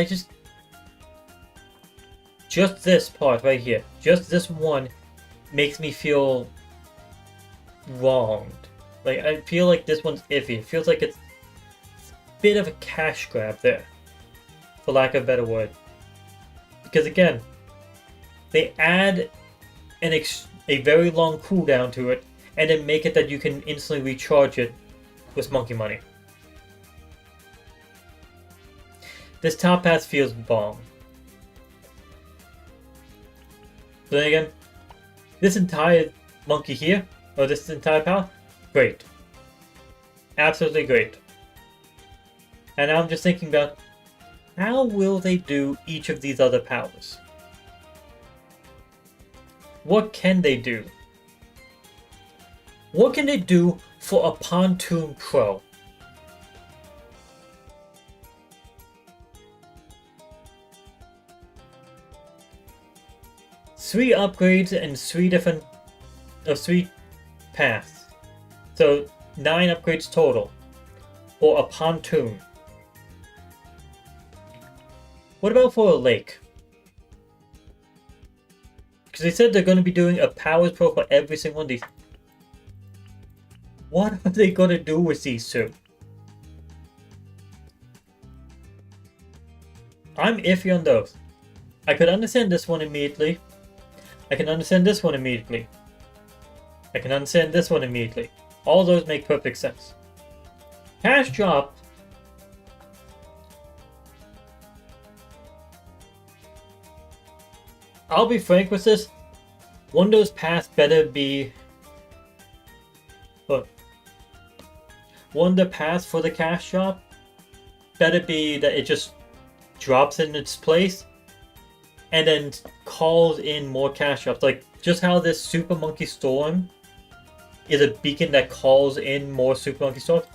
just this part right here, just this one makes me feel wronged. Like, I feel like this one's iffy. It feels like it's a bit of a cash grab there, for lack of a better word. Because again, they add a very long cooldown to it, and then make it that you can instantly recharge it with monkey money. This top path feels wrong. But then again, this entire monkey here, or this entire path, great. Absolutely great. And now I'm just thinking about, how will they do each of these other powers? What can they do? What can they do for a Pontoon Pro? Three upgrades and 3 paths. So 9 upgrades total for a pontoon. What about for a lake? Because they said they're going to be doing a powers pro for every single one of these. What are they going to do with these two? I'm iffy on those. I could understand this one immediately. I can understand this one immediately. I can understand this one immediately. All those make perfect sense. Cash drop. I'll be frank with this. One of those paths better be... Look. One of the paths for the cash drop better be that it just drops in its place and then calls in more cash drops. Like, just how this Super Monkey Storm is a beacon that calls in more Super Monkey Storms.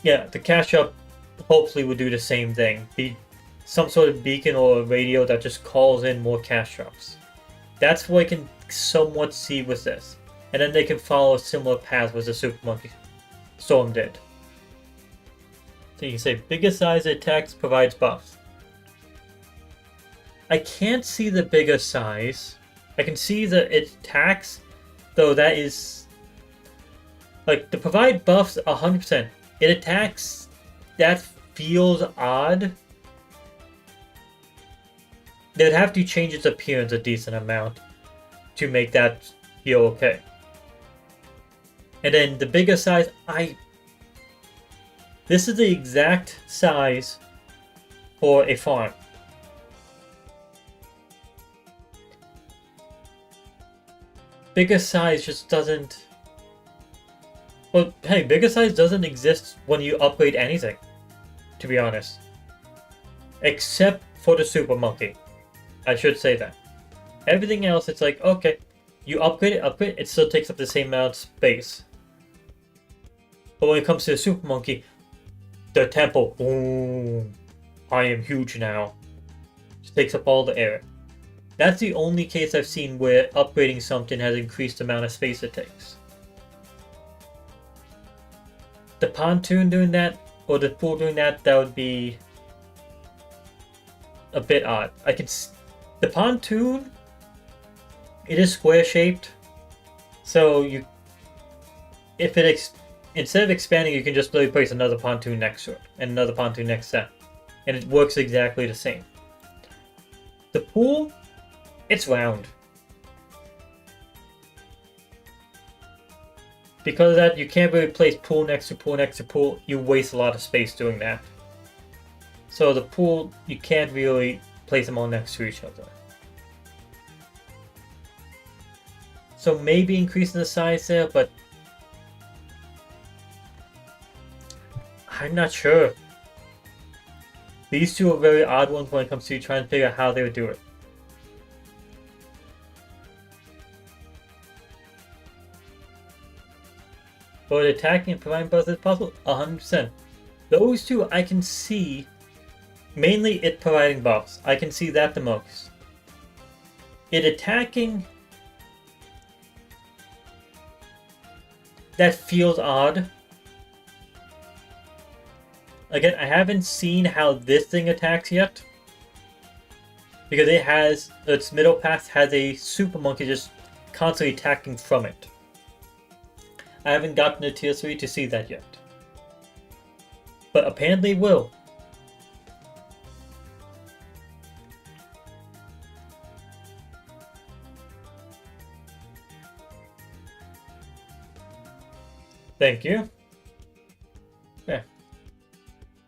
Yeah, the cash drop hopefully will do the same thing. Be some sort of beacon or a radio that just calls in more cash drops. That's what I can somewhat see with this. And then they can follow a similar path with the Super Monkey Storm did. So you can say, bigger size attacks provides buffs. I can't see the bigger size. I can see that it attacks, though that is... Like, the provide buffs 100%. It attacks, that feels odd. They'd have to change its appearance a decent amount to make that feel okay. And then the bigger size, this is the exact size for a farm. Bigger size just doesn't... Well, hey, bigger size doesn't exist when you upgrade anything, to be honest. Except for the Super Monkey. I should say that. Everything else, it's like, okay, you upgrade it, it still takes up the same amount of space. But when it comes to the Super Monkey, the temple, boom, I am huge now. Just takes up all the area. That's the only case I've seen where upgrading something has increased the amount of space it takes. The pontoon doing that, or the pool doing that, that would be a bit odd. The pontoon, it is square shaped, so instead of expanding, you can just literally place another pontoon next to it and another pontoon next to that, and it works exactly the same. The pool, it's round. Because of that, you can't really place pool next to pool next to pool. You waste a lot of space doing that. So the pool, you can't really place them all next to each other. So maybe increasing the size there, but I'm not sure. These two are very odd ones when it comes to trying to figure out how they would do it. But attacking and providing buffs is possible? 100%. Those two I can see, mainly it providing buffs. I can see that the most. It attacking, that feels odd. Again, I haven't seen how this thing attacks yet. Because its middle path has a Super Monkey just constantly attacking from it. I haven't gotten to tier 3 to see that yet. But apparently it will. Thank you. Yeah.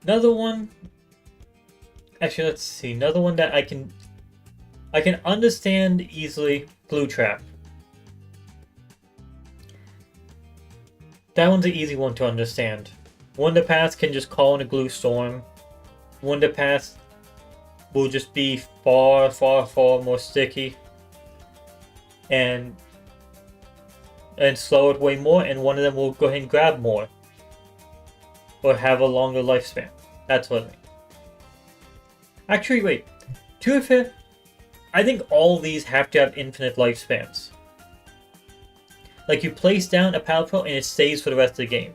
Another one. Actually, let's see. Another one that I can understand easily. Glue Trap. That one's an easy one to understand. Wonder Pass can just call in a glue storm. Wonder Pass will just be far, far, far more sticky. And slow it way more, and one of them will go ahead and grab more. Or have a longer lifespan. That's what I mean. Actually, wait. To be fair, I think all these have to have infinite lifespans. Like, you place down a Power Pro and it stays for the rest of the game.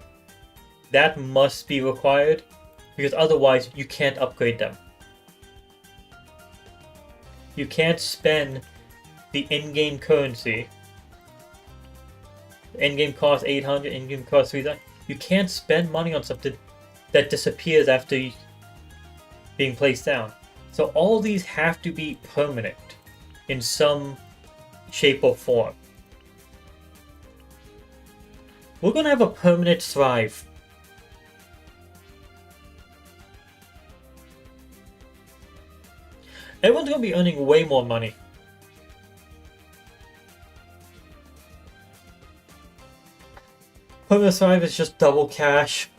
That must be required, because otherwise you can't upgrade them. You can't spend the in-game currency. In-game cost 800, in-game cost 300. You can't spend money on something that disappears after being placed down. So all these have to be permanent in some shape or form. We're gonna have a permanent thrive. Everyone's gonna be earning way more money. Permanent thrive is just double cash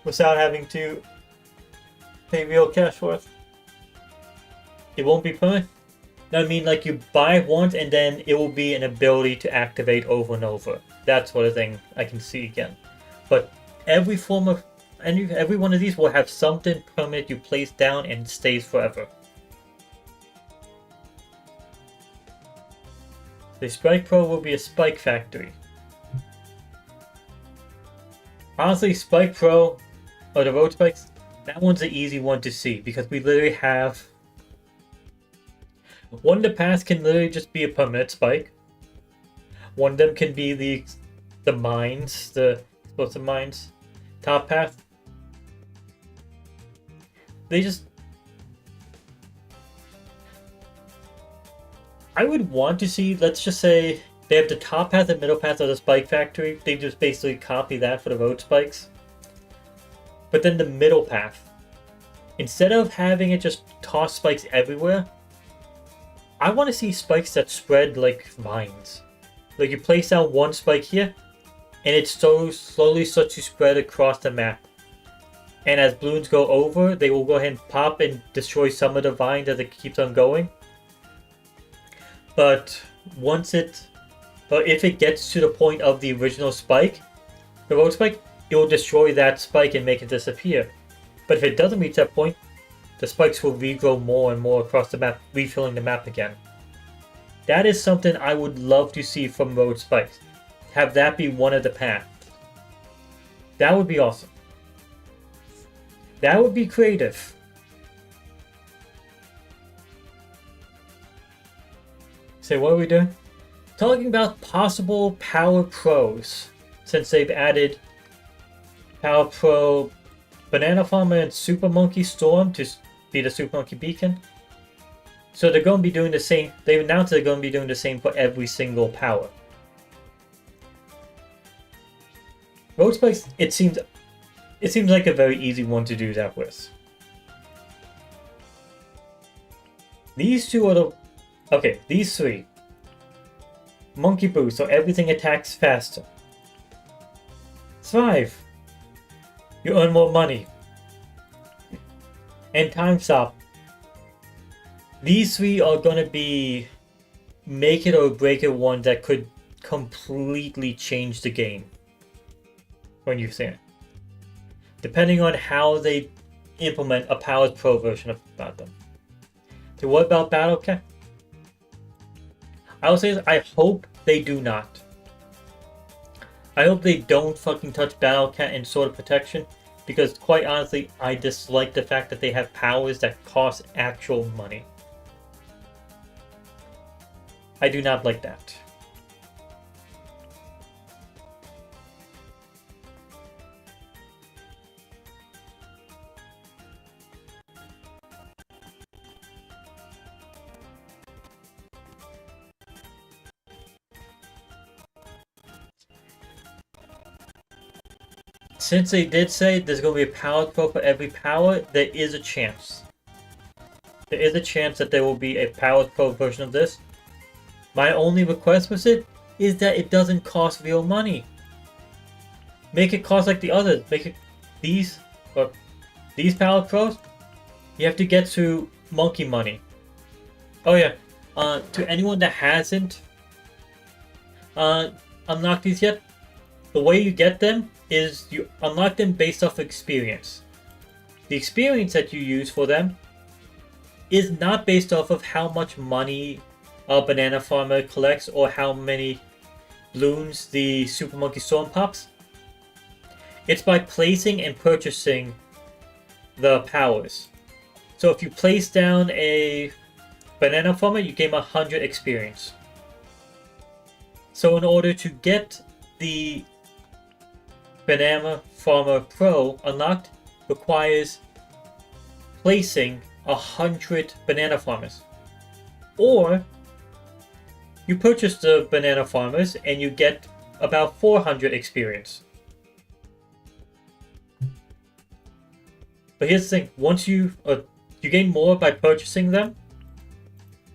without having to pay real cash for it. It won't be permanent. I mean, like, you buy once and then it will be an ability to activate over and over. That sort of thing I can see again. But every one of these will have something permanent you place down and it stays forever. The Spike Pro will be a spike factory. Honestly, Spike Pro, or the Road Spikes, that one's an easy one to see because we literally have... Wonder Pass can literally just be a permanent spike. One of them can be the mines, the explosive mines. Top path. They just... I would want to see, let's just say, they have the top path and middle path of the spike factory. They just basically copy that for the road spikes. But then the middle path, instead of having it just toss spikes everywhere, I want to see spikes that spread like vines. Like, you place down one spike here, and it slowly starts to spread across the map. And as balloons go over, they will go ahead and pop and destroy some of the vines as it keeps on going. But if it gets to the point of the original spike, the road spike, it will destroy that spike and make it disappear. But if it doesn't reach that point, the spikes will regrow more and more across the map, refilling the map again. That is something I would love to see from road spikes. Have that be one of the paths. That would be awesome. That would be creative. So what are we doing? Talking about possible Power Pros, since they've added Power Pro Banana Farmer and Super Monkey Storm to be the Super Monkey Beacon. So they're going to be doing the same. They've announced they're going to be doing the same for every single power. Road spikes, it seems like a very easy one to do that with. These two are the... Okay, these three. Monkey Boost, so everything attacks faster. Thrive. You earn more money. And Time Stop. These three are going to be make it or break it ones that could completely change the game. When you think. Depending on how they implement a Powered Pro version about them. So what about Battle Cat? I will say this, I hope they do not. I hope they don't fucking touch Battle Cat and Sword of Protection, because quite honestly, I dislike the fact that they have powers that cost actual money. I do not like that. Since they did say there's going to be a Power Pro for every power, there is a chance. There is a chance that there will be a Power Pro version of this. My only request with it is that it doesn't cost real money. Make it cost like the others. Make it these Power Pros. You have to get to monkey money. Oh yeah. To anyone that hasn't unlocked these yet, the way you get them is you unlock them based off experience. The experience that you use for them is not based off of how much money a banana farmer collects or how many balloons the Super Monkey Storm pops. It's by placing and purchasing the powers. So if you place down a banana farmer, you gain 100 experience. So in order to get the Banana Farmer Pro unlocked requires placing 100 banana farmers. Or you purchase the banana farmers and you get about 400 experience. But here's the thing, once you gain more by purchasing them,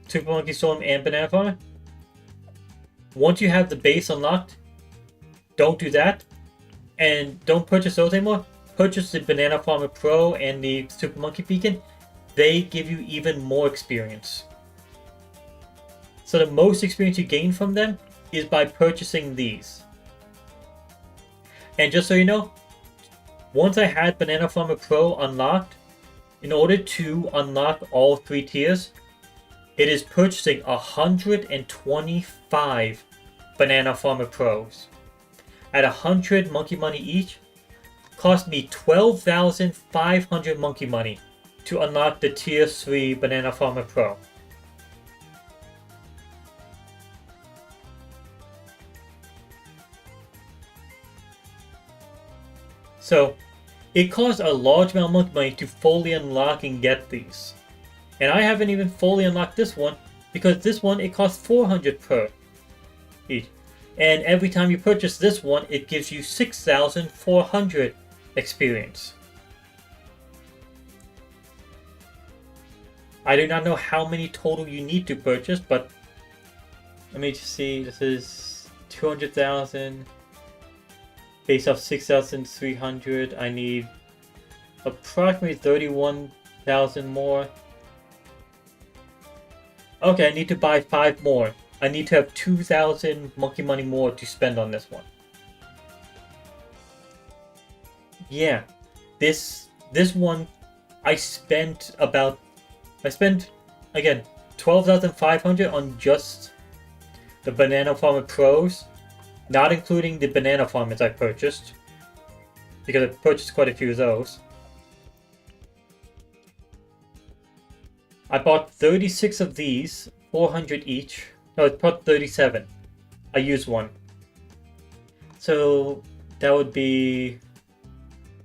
Super Monkey Storm and Banana Farmer. Once you have the base unlocked, don't do that. And don't purchase those anymore. Purchase the Banana Farmer Pro and the Super Monkey Beacon. They give you even more experience. So the most experience you gain from them is by purchasing these. And just so you know, once I had Banana Farmer Pro unlocked, in order to unlock all 3 tiers, it is purchasing 125 Banana Farmer Pros. At 100 monkey money each, cost me 12,500 monkey money to unlock the tier 3 Banana Farmer Pro. So, it costs a large amount of monkey money to fully unlock and get these. And I haven't even fully unlocked this one, because this one, it costs 400 per each. And every time you purchase this one, it gives you 6,400 experience. I do not know how many total you need to purchase, but let me just see. This is 200,000 based off 6,300. I need approximately 31,000 more. Okay, I need to buy 5 more. I need to have 2,000 monkey money more to spend on this one. Yeah, this one I spent again 12,500 on just the Banana Farmer Pros, not including the banana farmers I purchased, because I purchased quite a few of those. I bought 36 of these, 400 each. No, I bought 37. I used one. So that would be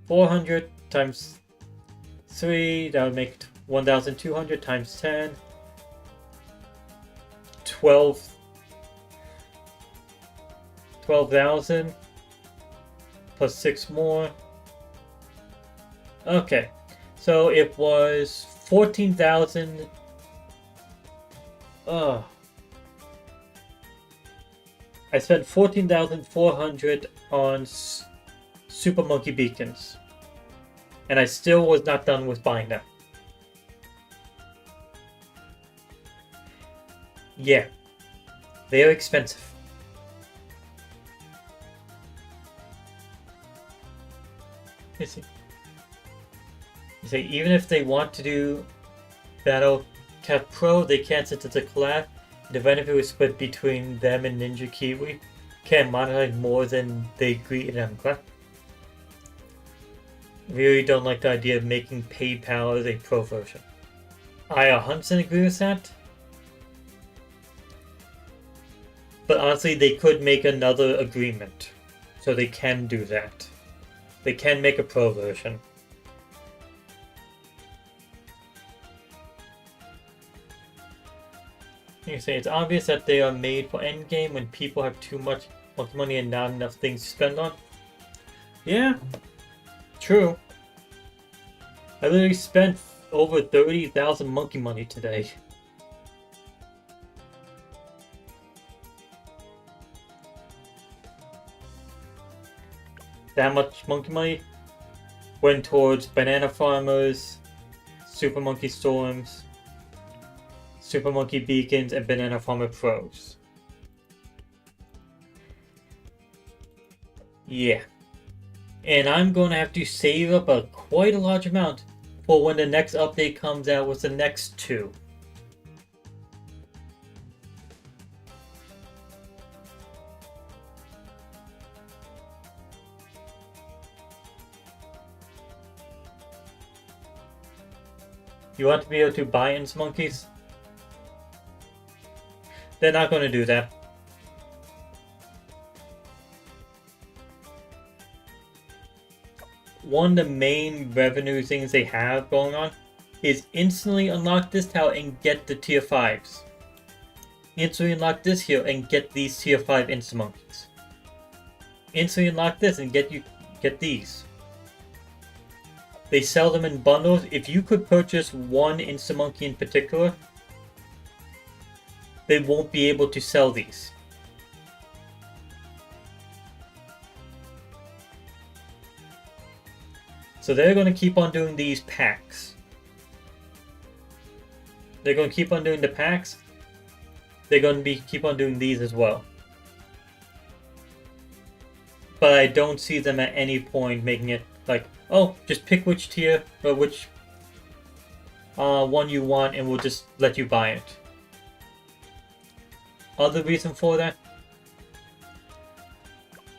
400 times 3, that would make 1,200 times 10. 12,000 plus 6 more. Okay, so it was 14,000. I spent 14,400 on Super Monkey Beacons, and I still was not done with buying them. Yeah, they are expensive. You see, even if they want to do Battle Cat Pro, they can't, since it's a collab. The benefit was split between them and Ninja Kiwi. Can't monetize more than they agree, and I'm glad. Really don't like the idea of making paid powers a pro version. I 100% agree with that. But honestly, they could make another agreement. So they can do that. They can make a pro version. You say it's obvious that they are made for endgame when people have too much money and not enough things to spend on. Yeah, true. I literally spent over 30,000 monkey money today. That much monkey money went towards banana farmers, Super Monkey Storms, Super Monkey Beacons, and Banana Farmer Pros. Yeah. And I'm going to have to save up quite a large amount for when the next update comes out with the next 2. You want to be able to buy ins monkeys? They're not going to do that. One of the main revenue things they have going on is instantly unlock this tower and get the tier 5s. Instantly unlock this here and get these tier 5 insta monkeys. Instantly unlock this and get these. They sell them in bundles. If you could purchase one insta monkey in particular, they won't be able to sell these. So they're going to keep on doing these packs. They're going to keep on doing the packs. They're going to keep on doing these as well. But I don't see them at any point making it like, oh, just pick which tier or which one you want and we'll just let you buy it. Other reason for that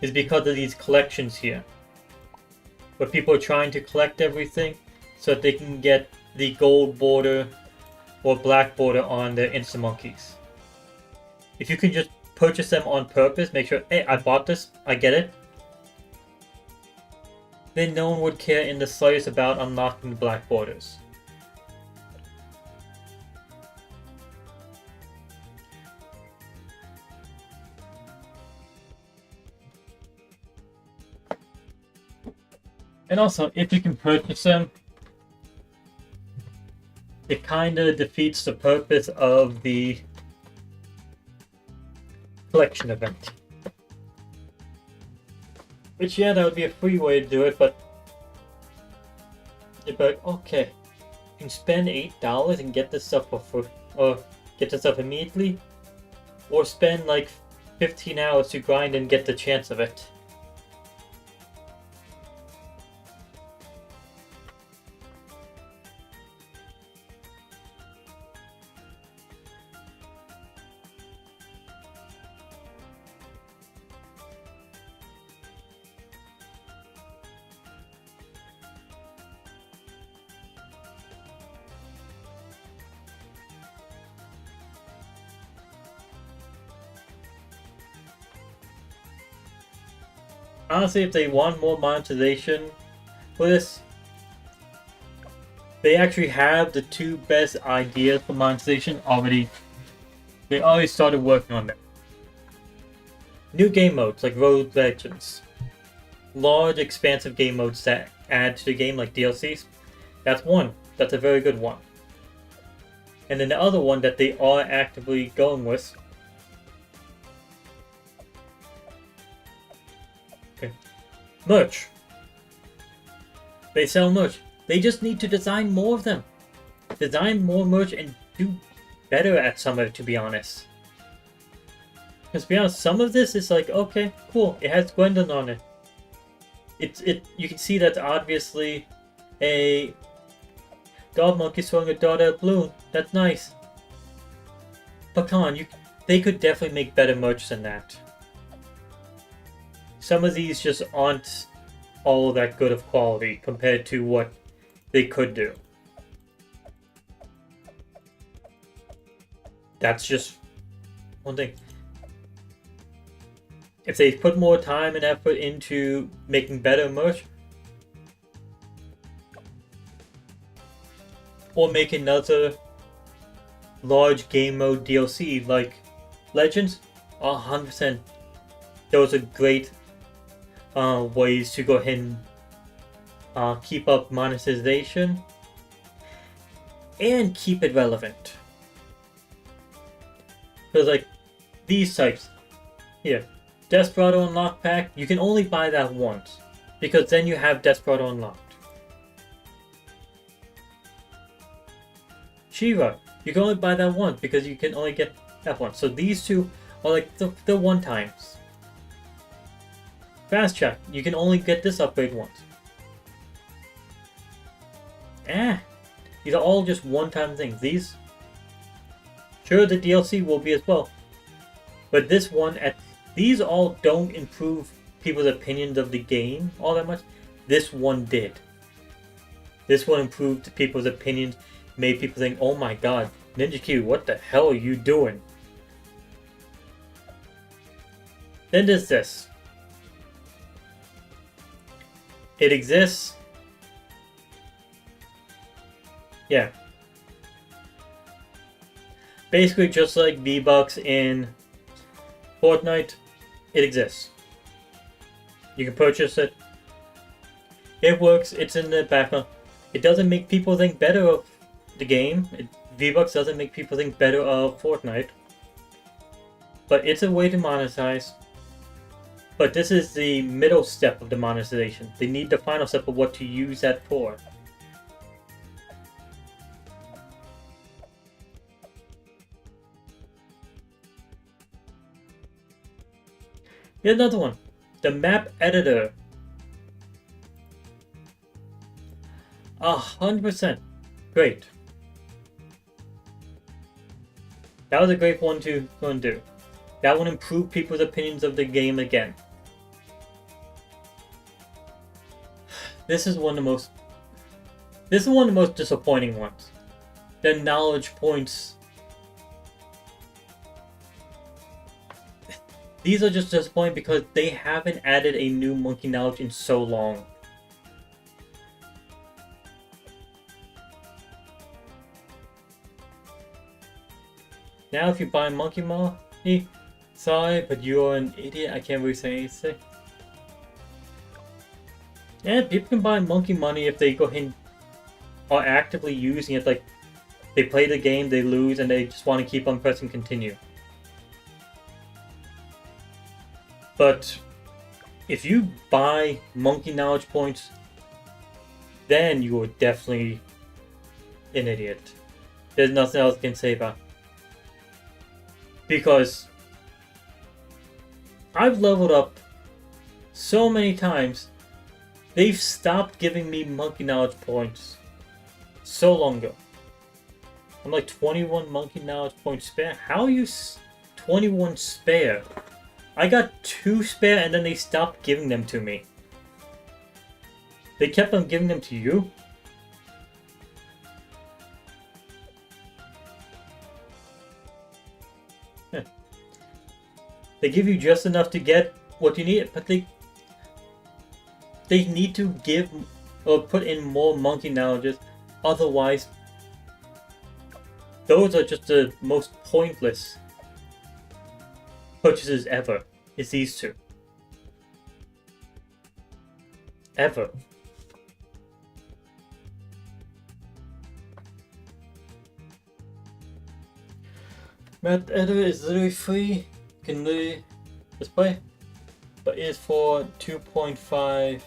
is because of these collections here, where people are trying to collect everything so that they can get the gold border or black border on their insta monkeys. If you can just purchase them on purpose, make sure, hey, I bought this, I get it, then no one would care in the slightest about unlocking the black borders. And also, if you can purchase them, it kind of defeats the purpose of the collection event. Which, yeah, that would be a free way to do it, but you'd be like, okay, you can spend $8 and get this stuff for free, or get the stuff immediately, or spend like 15 hours to grind and get the chance of it. Honestly, if they want more monetization for this, they actually have the two best ideas for monetization already. They already started working on them. New game modes like Road Legends. Large, expansive game modes that add to the game like DLCs. That's one. That's a very good one. And then the other one that they are actively going with. Okay. Merch. They sell merch. They just need to design more of them. Design more merch and do better at some of it, to be honest. Because to be honest, some of this is like, okay, cool. It has Gwendolyn on it. You can see that's obviously a dog monkey throwing a dart at a balloon. That's nice. But come on, they could definitely make better merch than that. Some of these just aren't all that good of quality compared to what they could do. That's just one thing. If they put more time and effort into making better merch, or make another large game mode DLC like Legends, 100%. Those are great ways to go ahead and keep up monetization and keep it relevant. Because like these types here, Desperado Unlocked Pack, you can only buy that once because then you have Desperado Unlocked. Shiva, you can only buy that once because you can only get that one. So these two are like the one times. Fast Track, you can only get this upgrade once. These are all just one-time things. These, sure, the DLC will be as well, but this one, these all don't improve people's opinions of the game all that much. This one did. This one improved people's opinions, made people think, "Oh my God, Ninja Q, what the hell are you doing?" Then there's this. It exists. Yeah. Basically, just like V-Bucks in Fortnite, it exists. You can purchase it. It works. It's in the background. It doesn't make people think better of the game. V-Bucks doesn't make people think better of Fortnite. But it's a way to monetize. But this is the middle step of the monetization. They need the final step of what to use that for. Here's another one. The map editor. 100%. Great. That was a great one to go and do. That would improve people's opinions of the game again. This is one of the most disappointing ones. The knowledge points. These are just disappointing because they haven't added a new monkey knowledge in so long. Now if you buy Monkey Money, sorry, but you're an idiot. I can't really say anything. Yeah, people can buy Monkey Money if they go ahead and are actively using it. Like, they play the game, they lose, and they just want to keep on pressing continue. But if you buy Monkey Knowledge Points, then you are definitely an idiot. There's nothing else I can say about it. Because I've leveled up so many times, they've stopped giving me monkey knowledge points so long ago. I'm like 21 monkey knowledge points spare. How are you 21 spare? I got 2 spare and then they stopped giving them to me. They kept on giving them to you? Huh. They give you just enough to get what you need, but they need to give or put in more monkey knowledges, otherwise those are just the most pointless purchases ever, is these two. Ever. Map editor is literally free, you can literally just play, but it is for 2.5.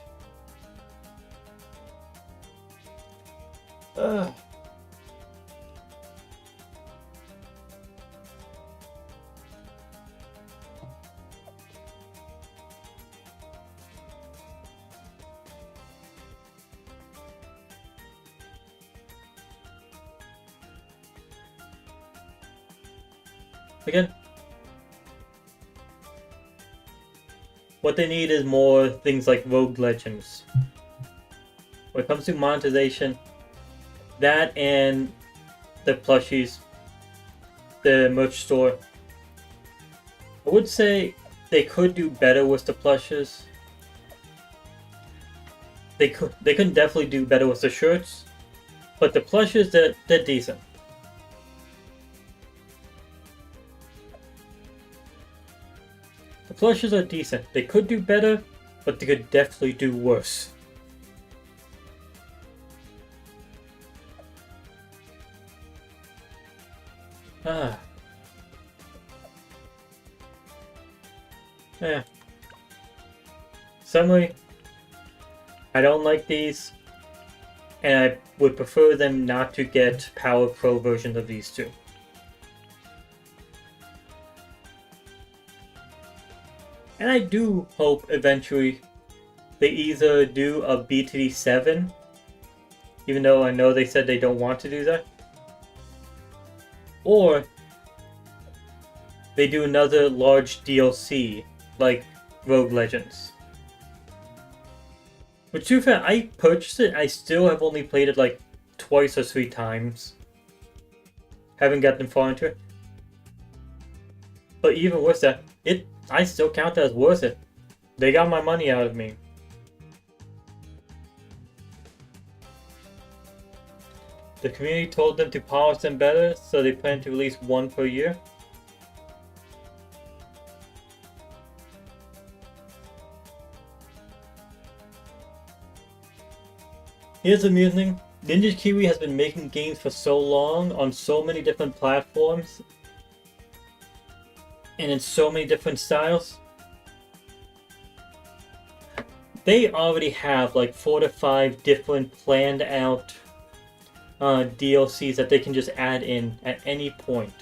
Again, what they need is more things like Rogue Legends. When it comes to monetization, that and the plushies, the merch store, I would say they could do better with the plushes. They can definitely do better with the shirts, but the plushes, they're decent. The plushes are decent. They could do better, but they could definitely do worse. Yeah. Summary, I don't like these, and I would prefer them not to get Power Pro versions of these two. And I do hope eventually they either do a BTD7, even though I know they said they don't want to do that, or they do another large DLC like Rogue Legends. But to be fair, I purchased it, I still have only played it like twice or 3 times. Haven't gotten far into it. But even with that, I still count that as worth it. They got my money out of me. The community told them to polish them better, so they plan to release 1 per year. Here's the amusing thing. Ninja Kiwi has been making games for so long on so many different platforms and in so many different styles. They already have like 4 to 5 different planned out DLCs that they can just add in at any point.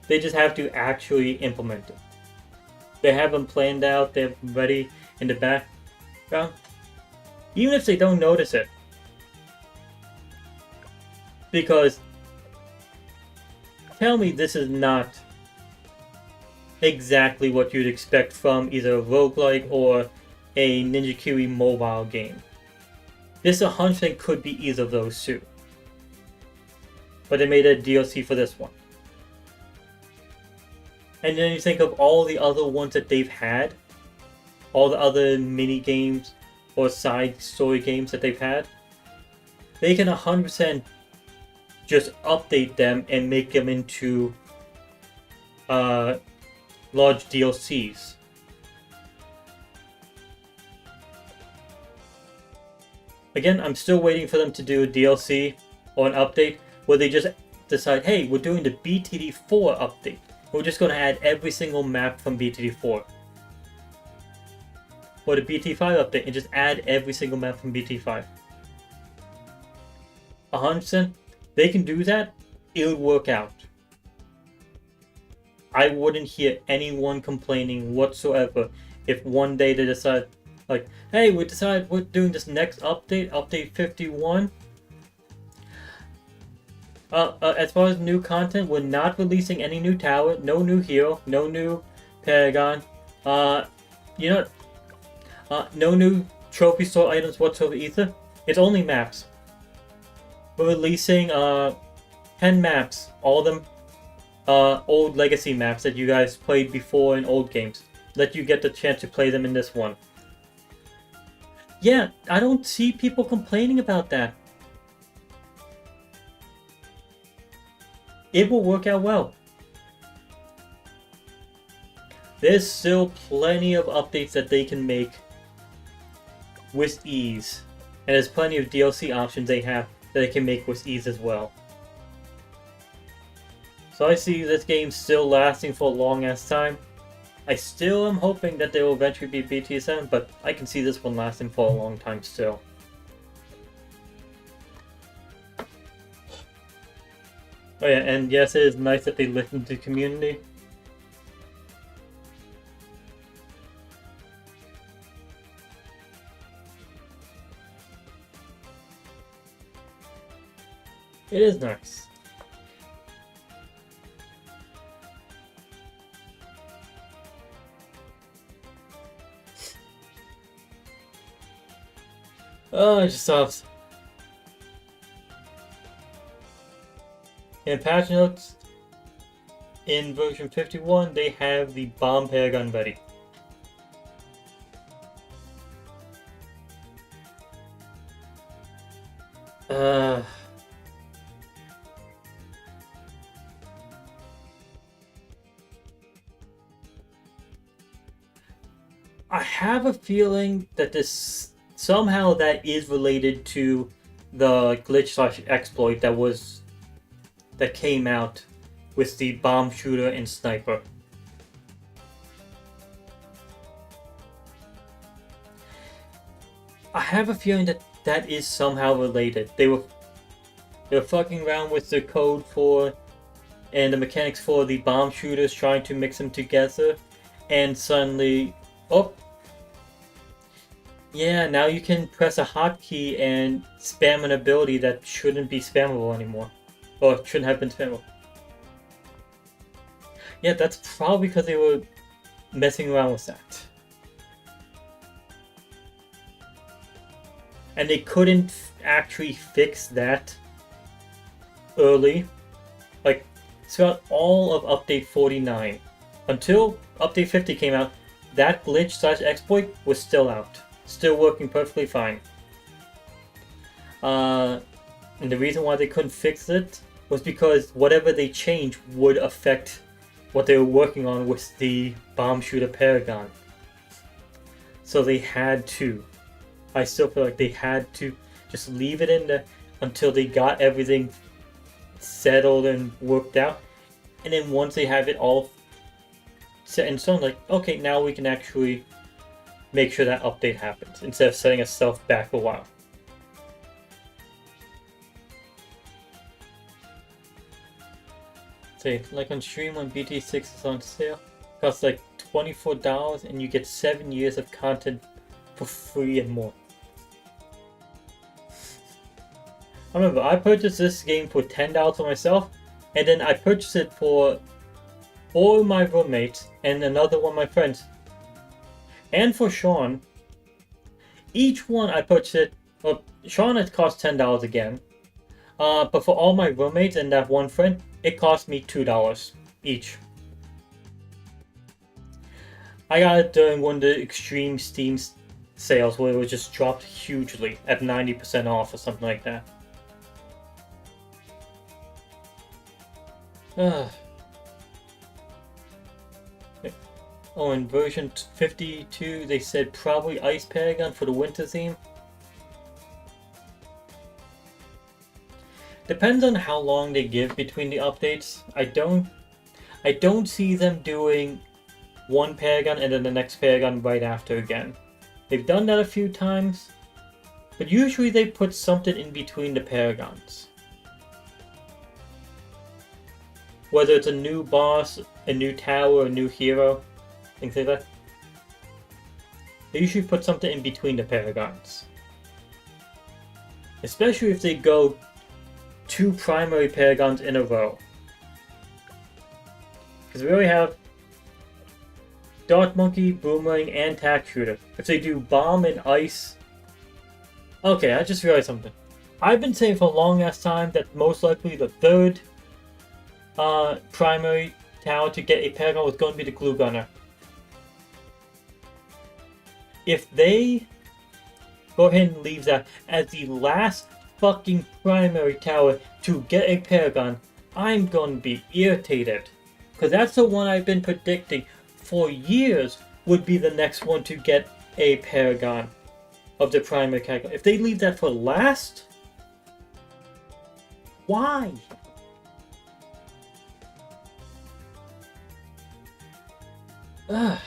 They just have to actually implement it. They have them planned out, they're ready in the background. Even if they don't notice it. Because, tell me this is not exactly what you'd expect from either a roguelike or a Ninja Kiwi mobile game. This 100% could be either of those two. But they made a DLC for this one. And then you think of all the other ones that they've had, all the other mini games or side story games that they've had, they can 100% just update them and make them into large DLCs. Again, I'm still waiting for them to do a DLC or an update where they just decide, hey, we're doing the BTD4 update. We're just going to add every single map from BTD4. Or the BT5 update and just add every single map from BT5. 100%, they can do that, it would work out. I wouldn't hear anyone complaining whatsoever if one day they decide, like, hey, we decided we're doing this next update, update 51. As far as new content, we're not releasing any new tower, no new hero, no new Paragon, you know, no new trophy store items whatsoever either. It's only maps. We're releasing 10 maps, all of them old legacy maps that you guys played before in old games. Let you get the chance to play them in this one. Yeah, I don't see people complaining about that. It will work out well. There's still plenty of updates that they can make with ease. And there's plenty of DLC options they have that they can make with ease as well. So I see this game still lasting for a long ass time. I still am hoping that they will eventually be BTD6, but I can see this one lasting for a long time still. Oh yeah, and yes, it is nice that they listen to the community. It is nice. Oh, it just stops. In patch notes, in version 51, they have the bomb Paragon ready. I have a feeling that this somehow that is related to the glitch/exploit that came out with the bomb shooter and sniper. I have a feeling that that is somehow related. They were fucking around with the code for and the mechanics for the bomb shooters, trying to mix them together, and suddenly, oh, yeah, now you can press a hotkey and spam an ability that shouldn't be spammable anymore. Or shouldn't have been spammable. Yeah, that's probably because they were messing around with that. And they couldn't actually fix that early. Like, throughout all of Update 49. Until Update 50 came out, that glitch/exploit was still out. Still working perfectly fine. And the reason why they couldn't fix it was because whatever they changed would affect what they were working on with the bomb shooter Paragon. So they had to. I still feel like they had to just leave it in there until they got everything settled and worked out. And then once they have it all set in stone, like, okay, now we can actually make sure that update happens instead of setting itself back a while. Say, like on stream when BT6 is on sale, it costs like $24 and you get 7 years of content for free and more. I remember, I purchased this game for $10 for myself, and then I purchased it for 4 of my roommates and another one of my friends. And for Sean, each one I purchased it, well, Sean it cost $10 again. But for all my roommates and that one friend, it cost me $2 each. I got it during one of the extreme Steam sales where it was just dropped hugely at 90% off or something like that. Oh, in version 52, they said probably Ice Paragon for the winter theme. Depends on how long they give between the updates. I don't see them doing one Paragon and then the next Paragon right after again. They've done that a few times, but usually they put something in between the Paragons. whether it's a new boss, a new tower, a new hero, things like that. They usually put something in between the paragons. Especially if they go 2 primary paragons in a row. Because we already have Dark Monkey, Boomerang, and Tack Shooter. If they do Bomb and Ice... Okay, I just realized something. I've been saying for a long ass time that most likely the 3rd primary tower to get a paragon was going to be the Glue Gunner. If they go ahead and leave that as the last fucking primary tower to get a paragon, I'm going to be irritated. Because that's the one I've been predicting for years would be the next one to get a paragon of the primary category. If they leave that for last, why? Ugh.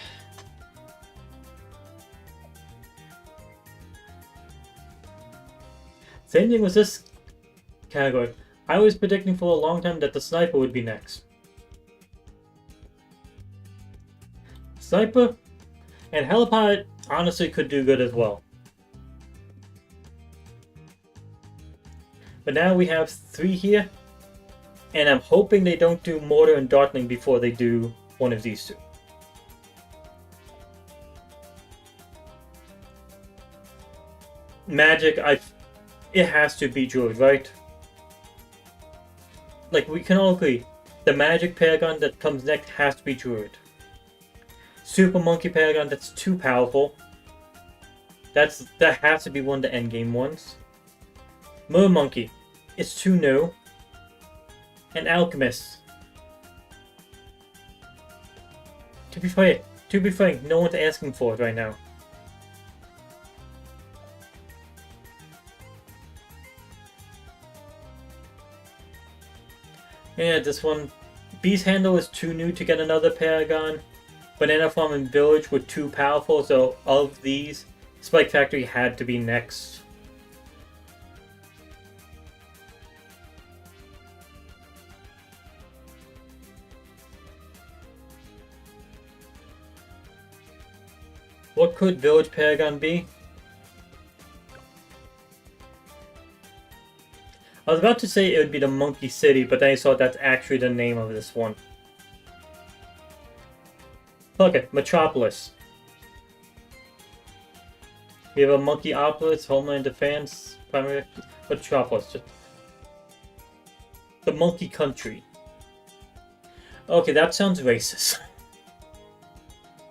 Same thing with this category. I was predicting for a long time that the Sniper would be next. Sniper and Helipod honestly could do good as well. But now we have 3 here, and I'm hoping they don't do Mortar and Dartling before they do one of these 2. Magic, it has to be Druid, right? Like, we can all agree, the Magic Paragon that comes next has to be Druid. Super Monkey Paragon, that's too powerful. That has to be one of the endgame ones. Mer Monkey, it's too new. And Alchemist. To be frank, no one's asking for it right now. Yeah, this one. Beast Handle is too new to get another Paragon. Banana Farm and Village were too powerful, so of these, Spike Factory had to be next. What could Village Paragon be? I was about to say it would be the Monkey City, but then I saw that's actually the name of this one. Okay, Metropolis. We have a Monkeyopolis, Homeland Defense, Primary Metropolis. The Monkey Country. Okay, that sounds racist.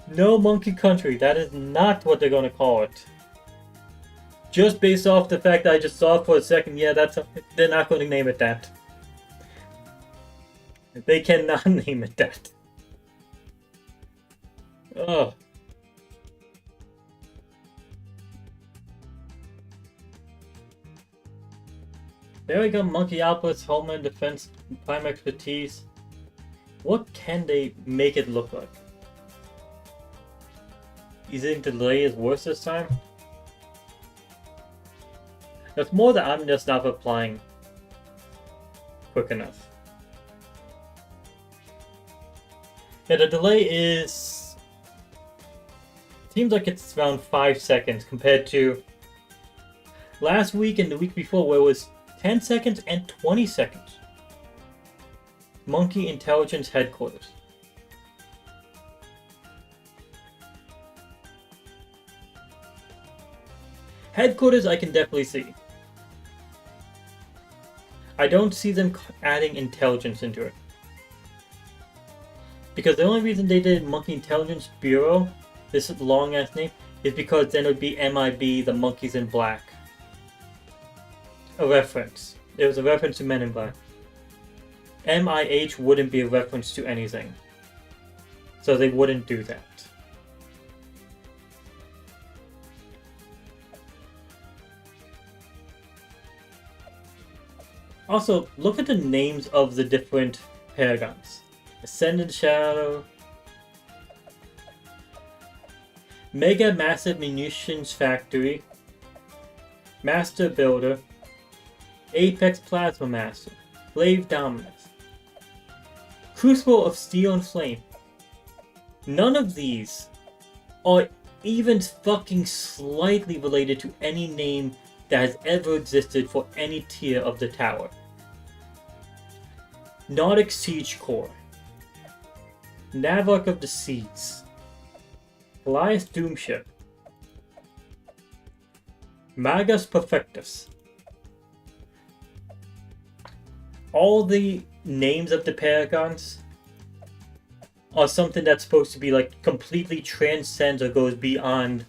No Monkey Country, that is not what they're gonna call it. Just based off the fact that I just saw it for a second, yeah, they're not going to name it that. They cannot name it that. Ugh. There we go, Monkeyopolis, Homeland Defense, Prime Expertise. What can they make it look like? You think the delay is worse this time? It's more that I'm just not applying quick enough. Yeah, the delay is... seems like it's around 5 seconds compared to last week and the week before where it was 10 seconds and 20 seconds. Monkey Intelligence Headquarters. Headquarters I can definitely see. I don't see them adding intelligence into it. Because the only reason they did Monkey Intelligence Bureau, this long ass name, is because then it would be MIB, the Monkeys in Black. A reference. There was a reference to Men in Black. MIH wouldn't be a reference to anything. So they wouldn't do that. Also, look at the names of the different paragons. Ascended Shadow, Mega Massive Munitions Factory, Master Builder, Apex Plasma Master, Flave Dominus. Crucible of Steel and Flame. None of these are even fucking slightly related to any name that has ever existed for any tier of the tower. Nordic Siege Corps. Navarch of the Seas. Goliath Doomship. Magus Perfectus. All the names of the Paragons are something that's supposed to be like completely transcends or goes beyond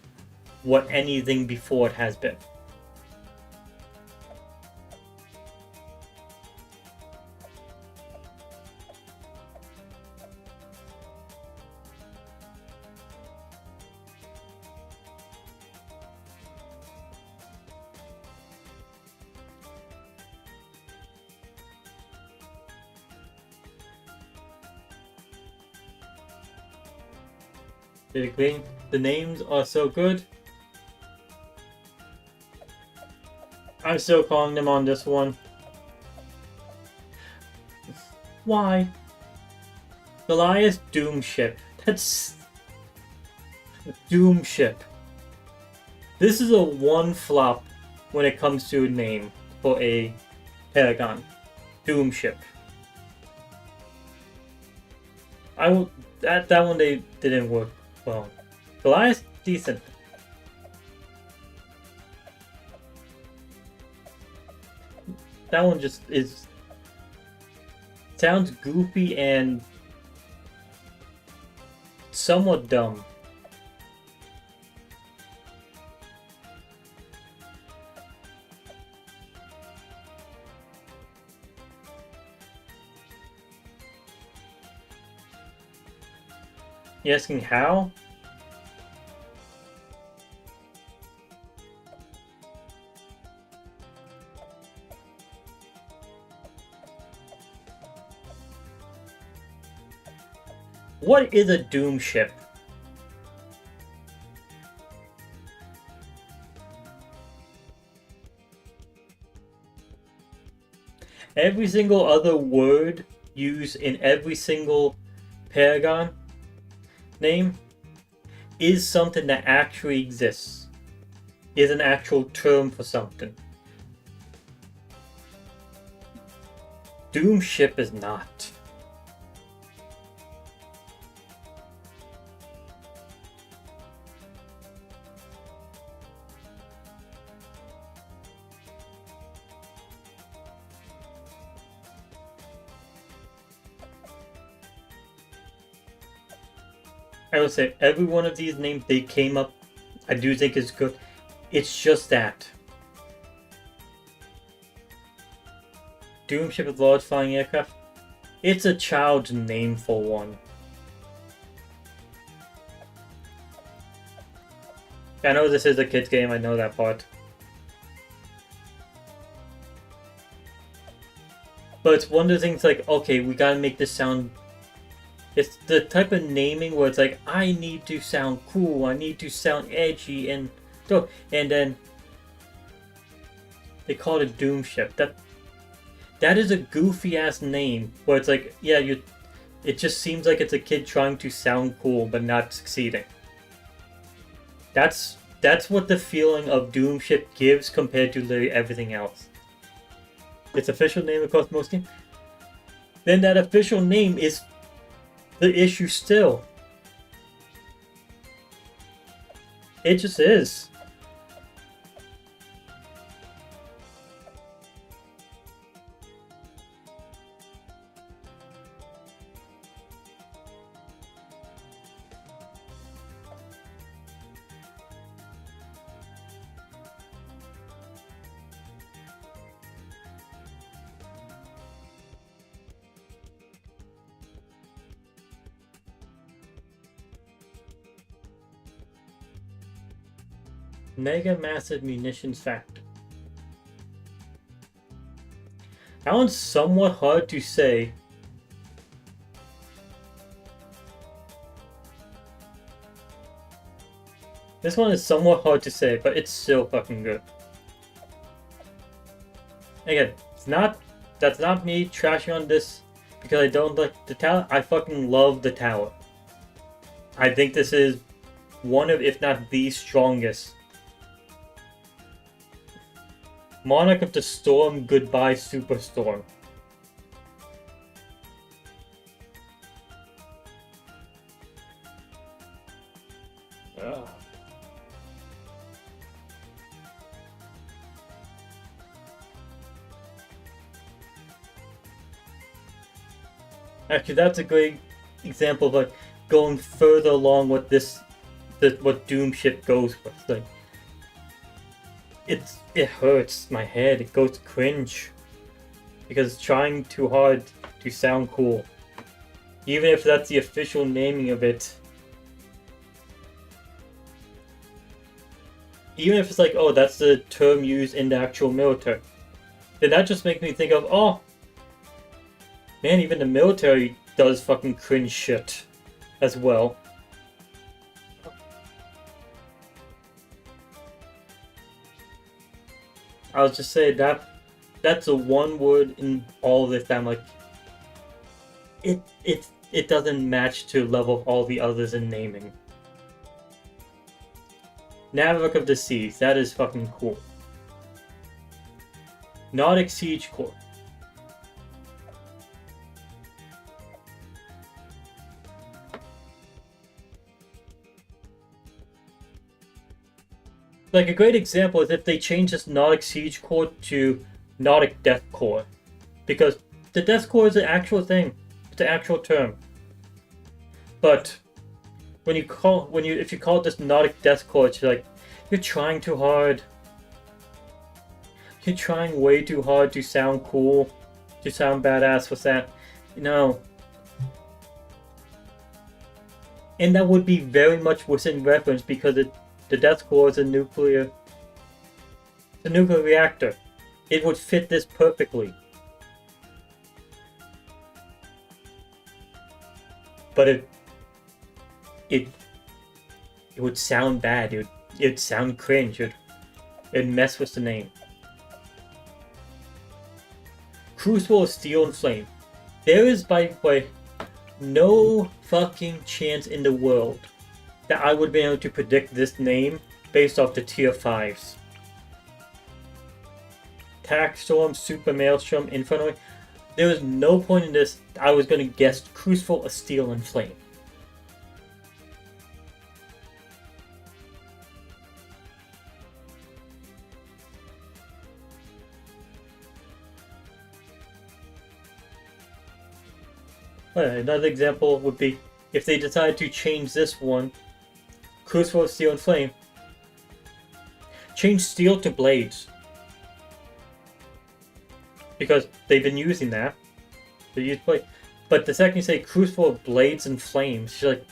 what anything before it has been. The names are so good. I'm still calling them on this one. Why? Goliath Doomship. That's... Doomship. This is a one flop when it comes to a name for a Paragon. Doomship. That one they didn't work well. Goliath, decent. That one just is... sounds goofy and somewhat dumb. You asking how? What is a Doom ship? Every single other word used in every single Paragon name is something that actually exists. Is an actual term for something. Doom ship is not. I would say every one of these names they came up, I do think is good. It's just that. Doomship with large flying aircraft. It's a child's name for one. I know this is a kid's game, I know that part. But it's one of the things like, okay, we gotta make this sound... It's the type of naming where it's like, I need to sound cool, I need to sound edgy, and then they call it a Doom ship. That is a goofy ass name where it's like, yeah, it just seems like it's a kid trying to sound cool but not succeeding. That's what the feeling of Doom ship gives compared to literally everything else. Its official name across most games. Then that official name is the issue still. It just is. Mega Massive Munitions Factor. That one's somewhat hard to say. This one is somewhat hard to say, but it's still fucking good. Again, that's not me trashing on this because I don't like the tower. I fucking love the tower. I think this is one of, if not the strongest. Monarch of the Storm, goodbye Superstorm. Ugh. Actually, that's a great example of like going further along with what Doom shit goes with. Like, it hurts my head. It goes cringe because it's trying too hard to sound cool, even if that's the official naming of it. Even if it's like, oh, that's the term used in the actual military, then that just makes me think of, oh, man, even the military does fucking cringe shit as well. I was just saying that's the one word in all of this that I'm like, it doesn't match to the level of all the others in naming. Navic of the Seas, that is fucking cool. Nordic Siege Corps. Like, a great example is if they change this Nordic Siege Corps to Nordic Death Corps. Because the Death Corps is an actual thing. It's an actual term. But if you call this Nordic Death Corps, it's like, you're trying too hard. You're trying way too hard to sound cool, to sound badass with that. No. And that would be very much within reference because the Death Corps is a nuclear reactor. It would fit this perfectly. But it would sound bad. It'd sound cringe. It'd mess with the name. Crucible of Steel and Flame. There is, by the way, no fucking chance in the world that I would be able to predict this name based off the tier 5s. Tax Storm, Super Maelstrom, Inferno. There was no point in this I was going to guess Crucible of Steel and Flame. Another example would be if they decide to change this one, Crucible of Steel and Flame, change steel to blades. Because they've been using that. They use blade. But the second you say Crucible of Blades and Flames, she's like,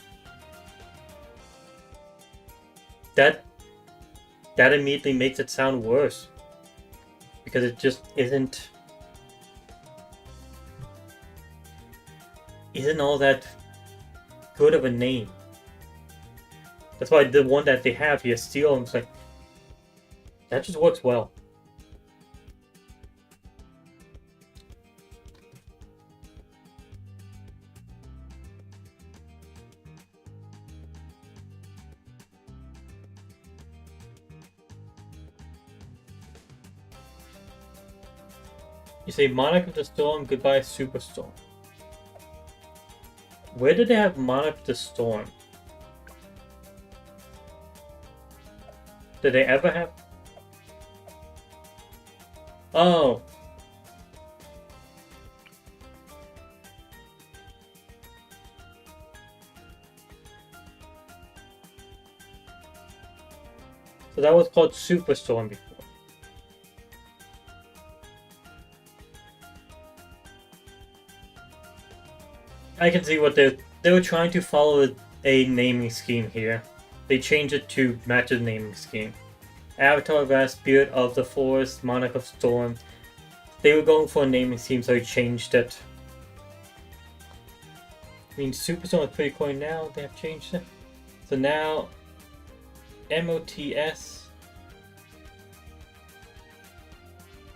that immediately makes it sound worse. Because it just isn't all that good of a name. That's why the one that they have here, Steel, and it's like, that just works well. You say Monarch of the Storm, goodbye Superstorm. Where did they have Monarch of the Storm? Did they ever have? Oh. So that was called Superstorm before. I can see what they were trying to follow a naming scheme here. They changed it to match the naming scheme. Avatar of Wrath, Spirit of the Forest, Monarch of Storm. They were going for a naming scheme, so they changed it. I mean, Superstorm is pretty cool now. They have changed it. So now, MOTS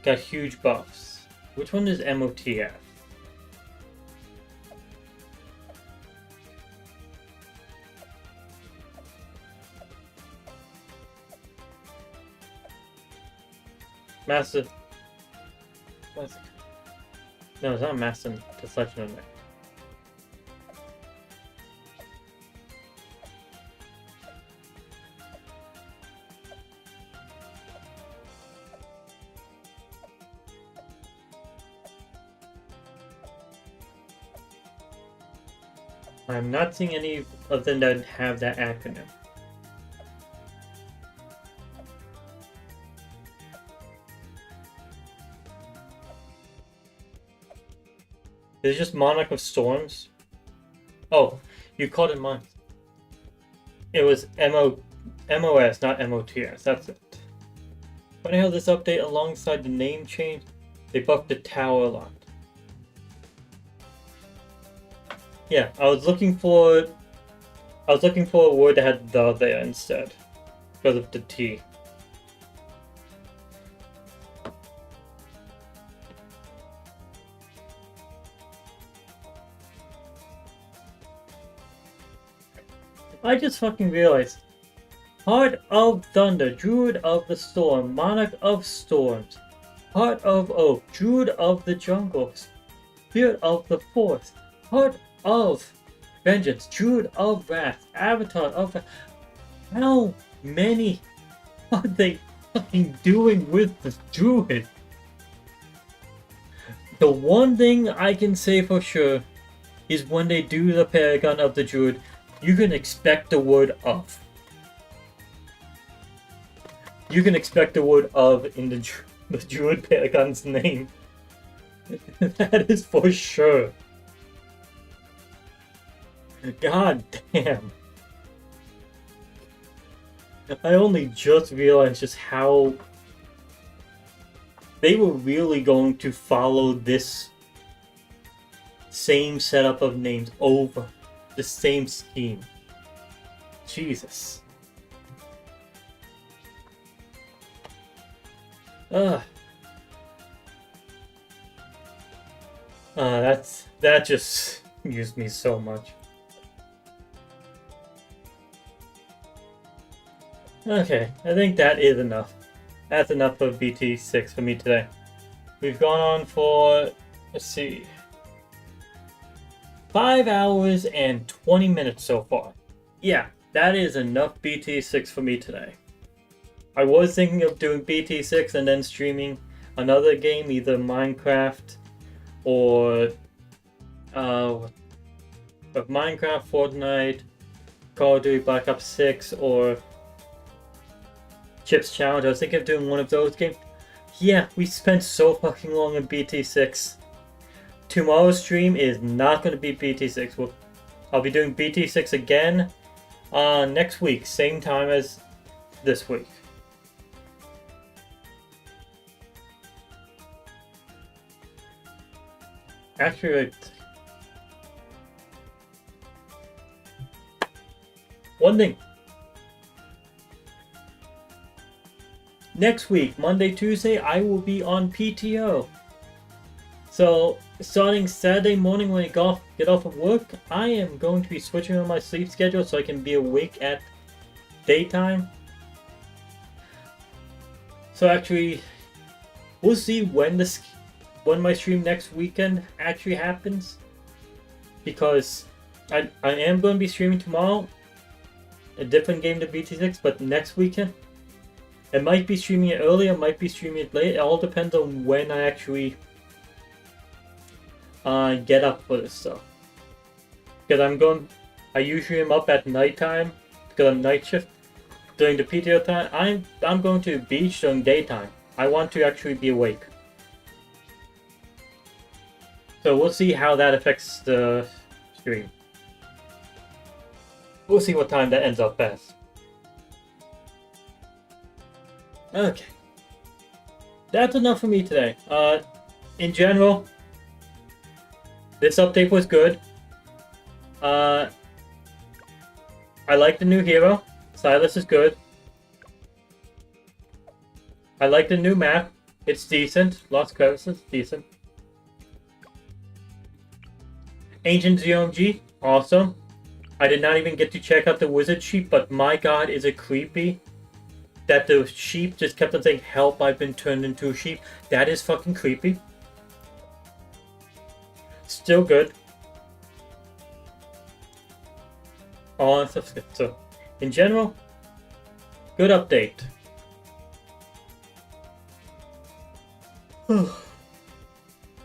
got huge buffs. Which one is MOTS? Master. No, it's not Master Selection of Night. I'm not seeing any of them that have that acronym. Is it just Monarch of Storms? Oh, you called it mine. It was MOS, not MOTS. That's it. Funny how this update, alongside the name change, they buffed the tower a lot. Yeah, I was looking for a word that had the there instead, because of the T. I just fucking realized. Heart of Thunder, Druid of the Storm, Monarch of Storms, Heart of Oak, Druid of the Jungles, Spirit of the Forest, Heart of Vengeance, Druid of Wrath, Avatar of Wrath. How many are they fucking doing with the Druid? The one thing I can say for sure is when they do the Paragon of the Druid, you can expect the word of. You can expect the word of in the Druid Paragon's name. That is for sure. God damn. I only just realized just how they were really going to follow this same setup of names over the same scheme. Jesus. That just used me so much. Okay, I think that is enough. That's enough of BT6 for me today. We've gone on for, let's see, 5 hours and 20 minutes so far. Yeah, that is enough BT6 for me today. I was thinking of doing BT6 and then streaming another game, either Minecraft or Minecraft, Fortnite, Call of Duty Black Ops 6, or Chips Challenge. I was thinking of doing one of those games. Yeah, we spent so fucking long in BT6. Tomorrow's stream is not going to be BT6. I'll be doing BT6 again next week, same time as this week. Actually, one thing. Next week, Monday, Tuesday, I will be on PTO. So, starting Saturday morning when I get off of work, I am going to be switching on my sleep schedule so I can be awake at daytime. So actually, we'll see when my stream next weekend actually happens. Because I am going to be streaming tomorrow, a different game to BT6, but next weekend. I might be streaming it early, I might be streaming it late. It all depends on when I actually get up for this stuff. Because I usually am up at nighttime because I'm night shift. During the PTO time, I'm going to the beach during daytime. I want to actually be awake. So we'll see how that affects the stream. We'll see what time that ends up best. Okay. That's enough for me today. In general, this update was good. I like the new hero. Silas is good. I like the new map. It's decent. Lost Crevices, decent. Ancient ZOMG, awesome. I did not even get to check out the wizard sheep, but my god, is it creepy. that the sheep just kept on saying, "Help, I've been turned into a sheep." That is fucking creepy. Still good. All that stuff's good. So, in general, good update.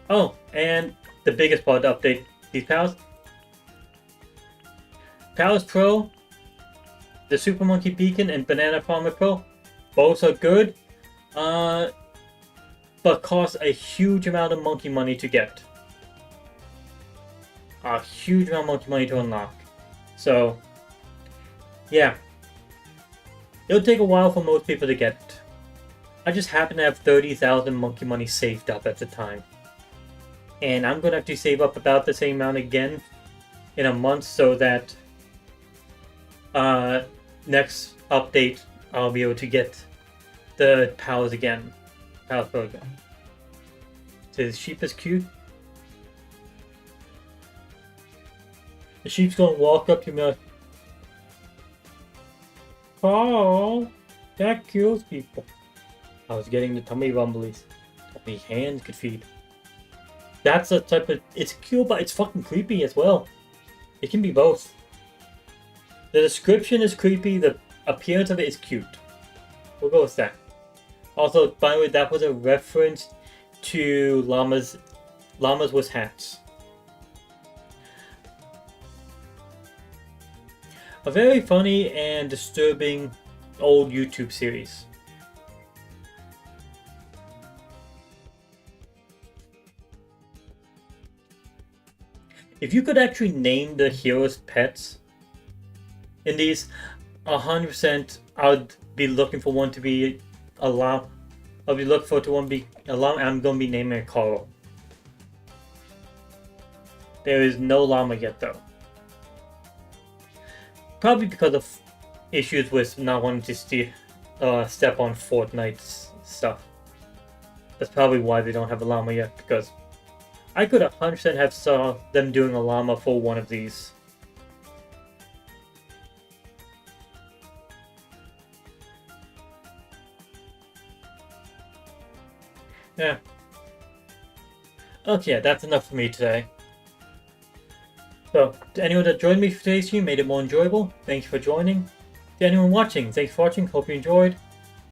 Oh, and the biggest part of the update, these Powers Pro, the Super Monkey Beacon, and Banana Farmer Pro, both are good, but cost a huge amount of monkey money to get. A huge amount of monkey money to unlock. So, yeah. It'll take a while for most people to get. I just happen to have 30,000 monkey money saved up at the time. And I'm going to have to save up about the same amount again in a month so that next update I'll be able to get the powers again. Powers Pro again. So the sheep is cute. The sheep's going to walk up to me like, "Oh, that kills people." I was getting the tummy rumblies. Tummy hands could feed. That's a type of... It's cute, but it's fucking creepy as well. It can be both. The description is creepy, the appearance of it is cute. We'll go with that. Also, by the way, that was a reference to llamas with hats. A very funny and disturbing old YouTube series. If you could actually name the heroes' pets in these, 100% I'd be looking for one to be a llama. I'll be looking for one to be a llama. I'm going to be naming it Carl. There is no llama yet, though. Probably because of issues with not wanting to step on Fortnite's stuff. That's probably why they don't have a llama yet, because I could 100% have saw them doing a llama for one of these. Yeah. Okay, that's enough for me today. So, to anyone that joined me for today's stream, made it more enjoyable, thank you for joining. To anyone watching, thanks for watching, hope you enjoyed.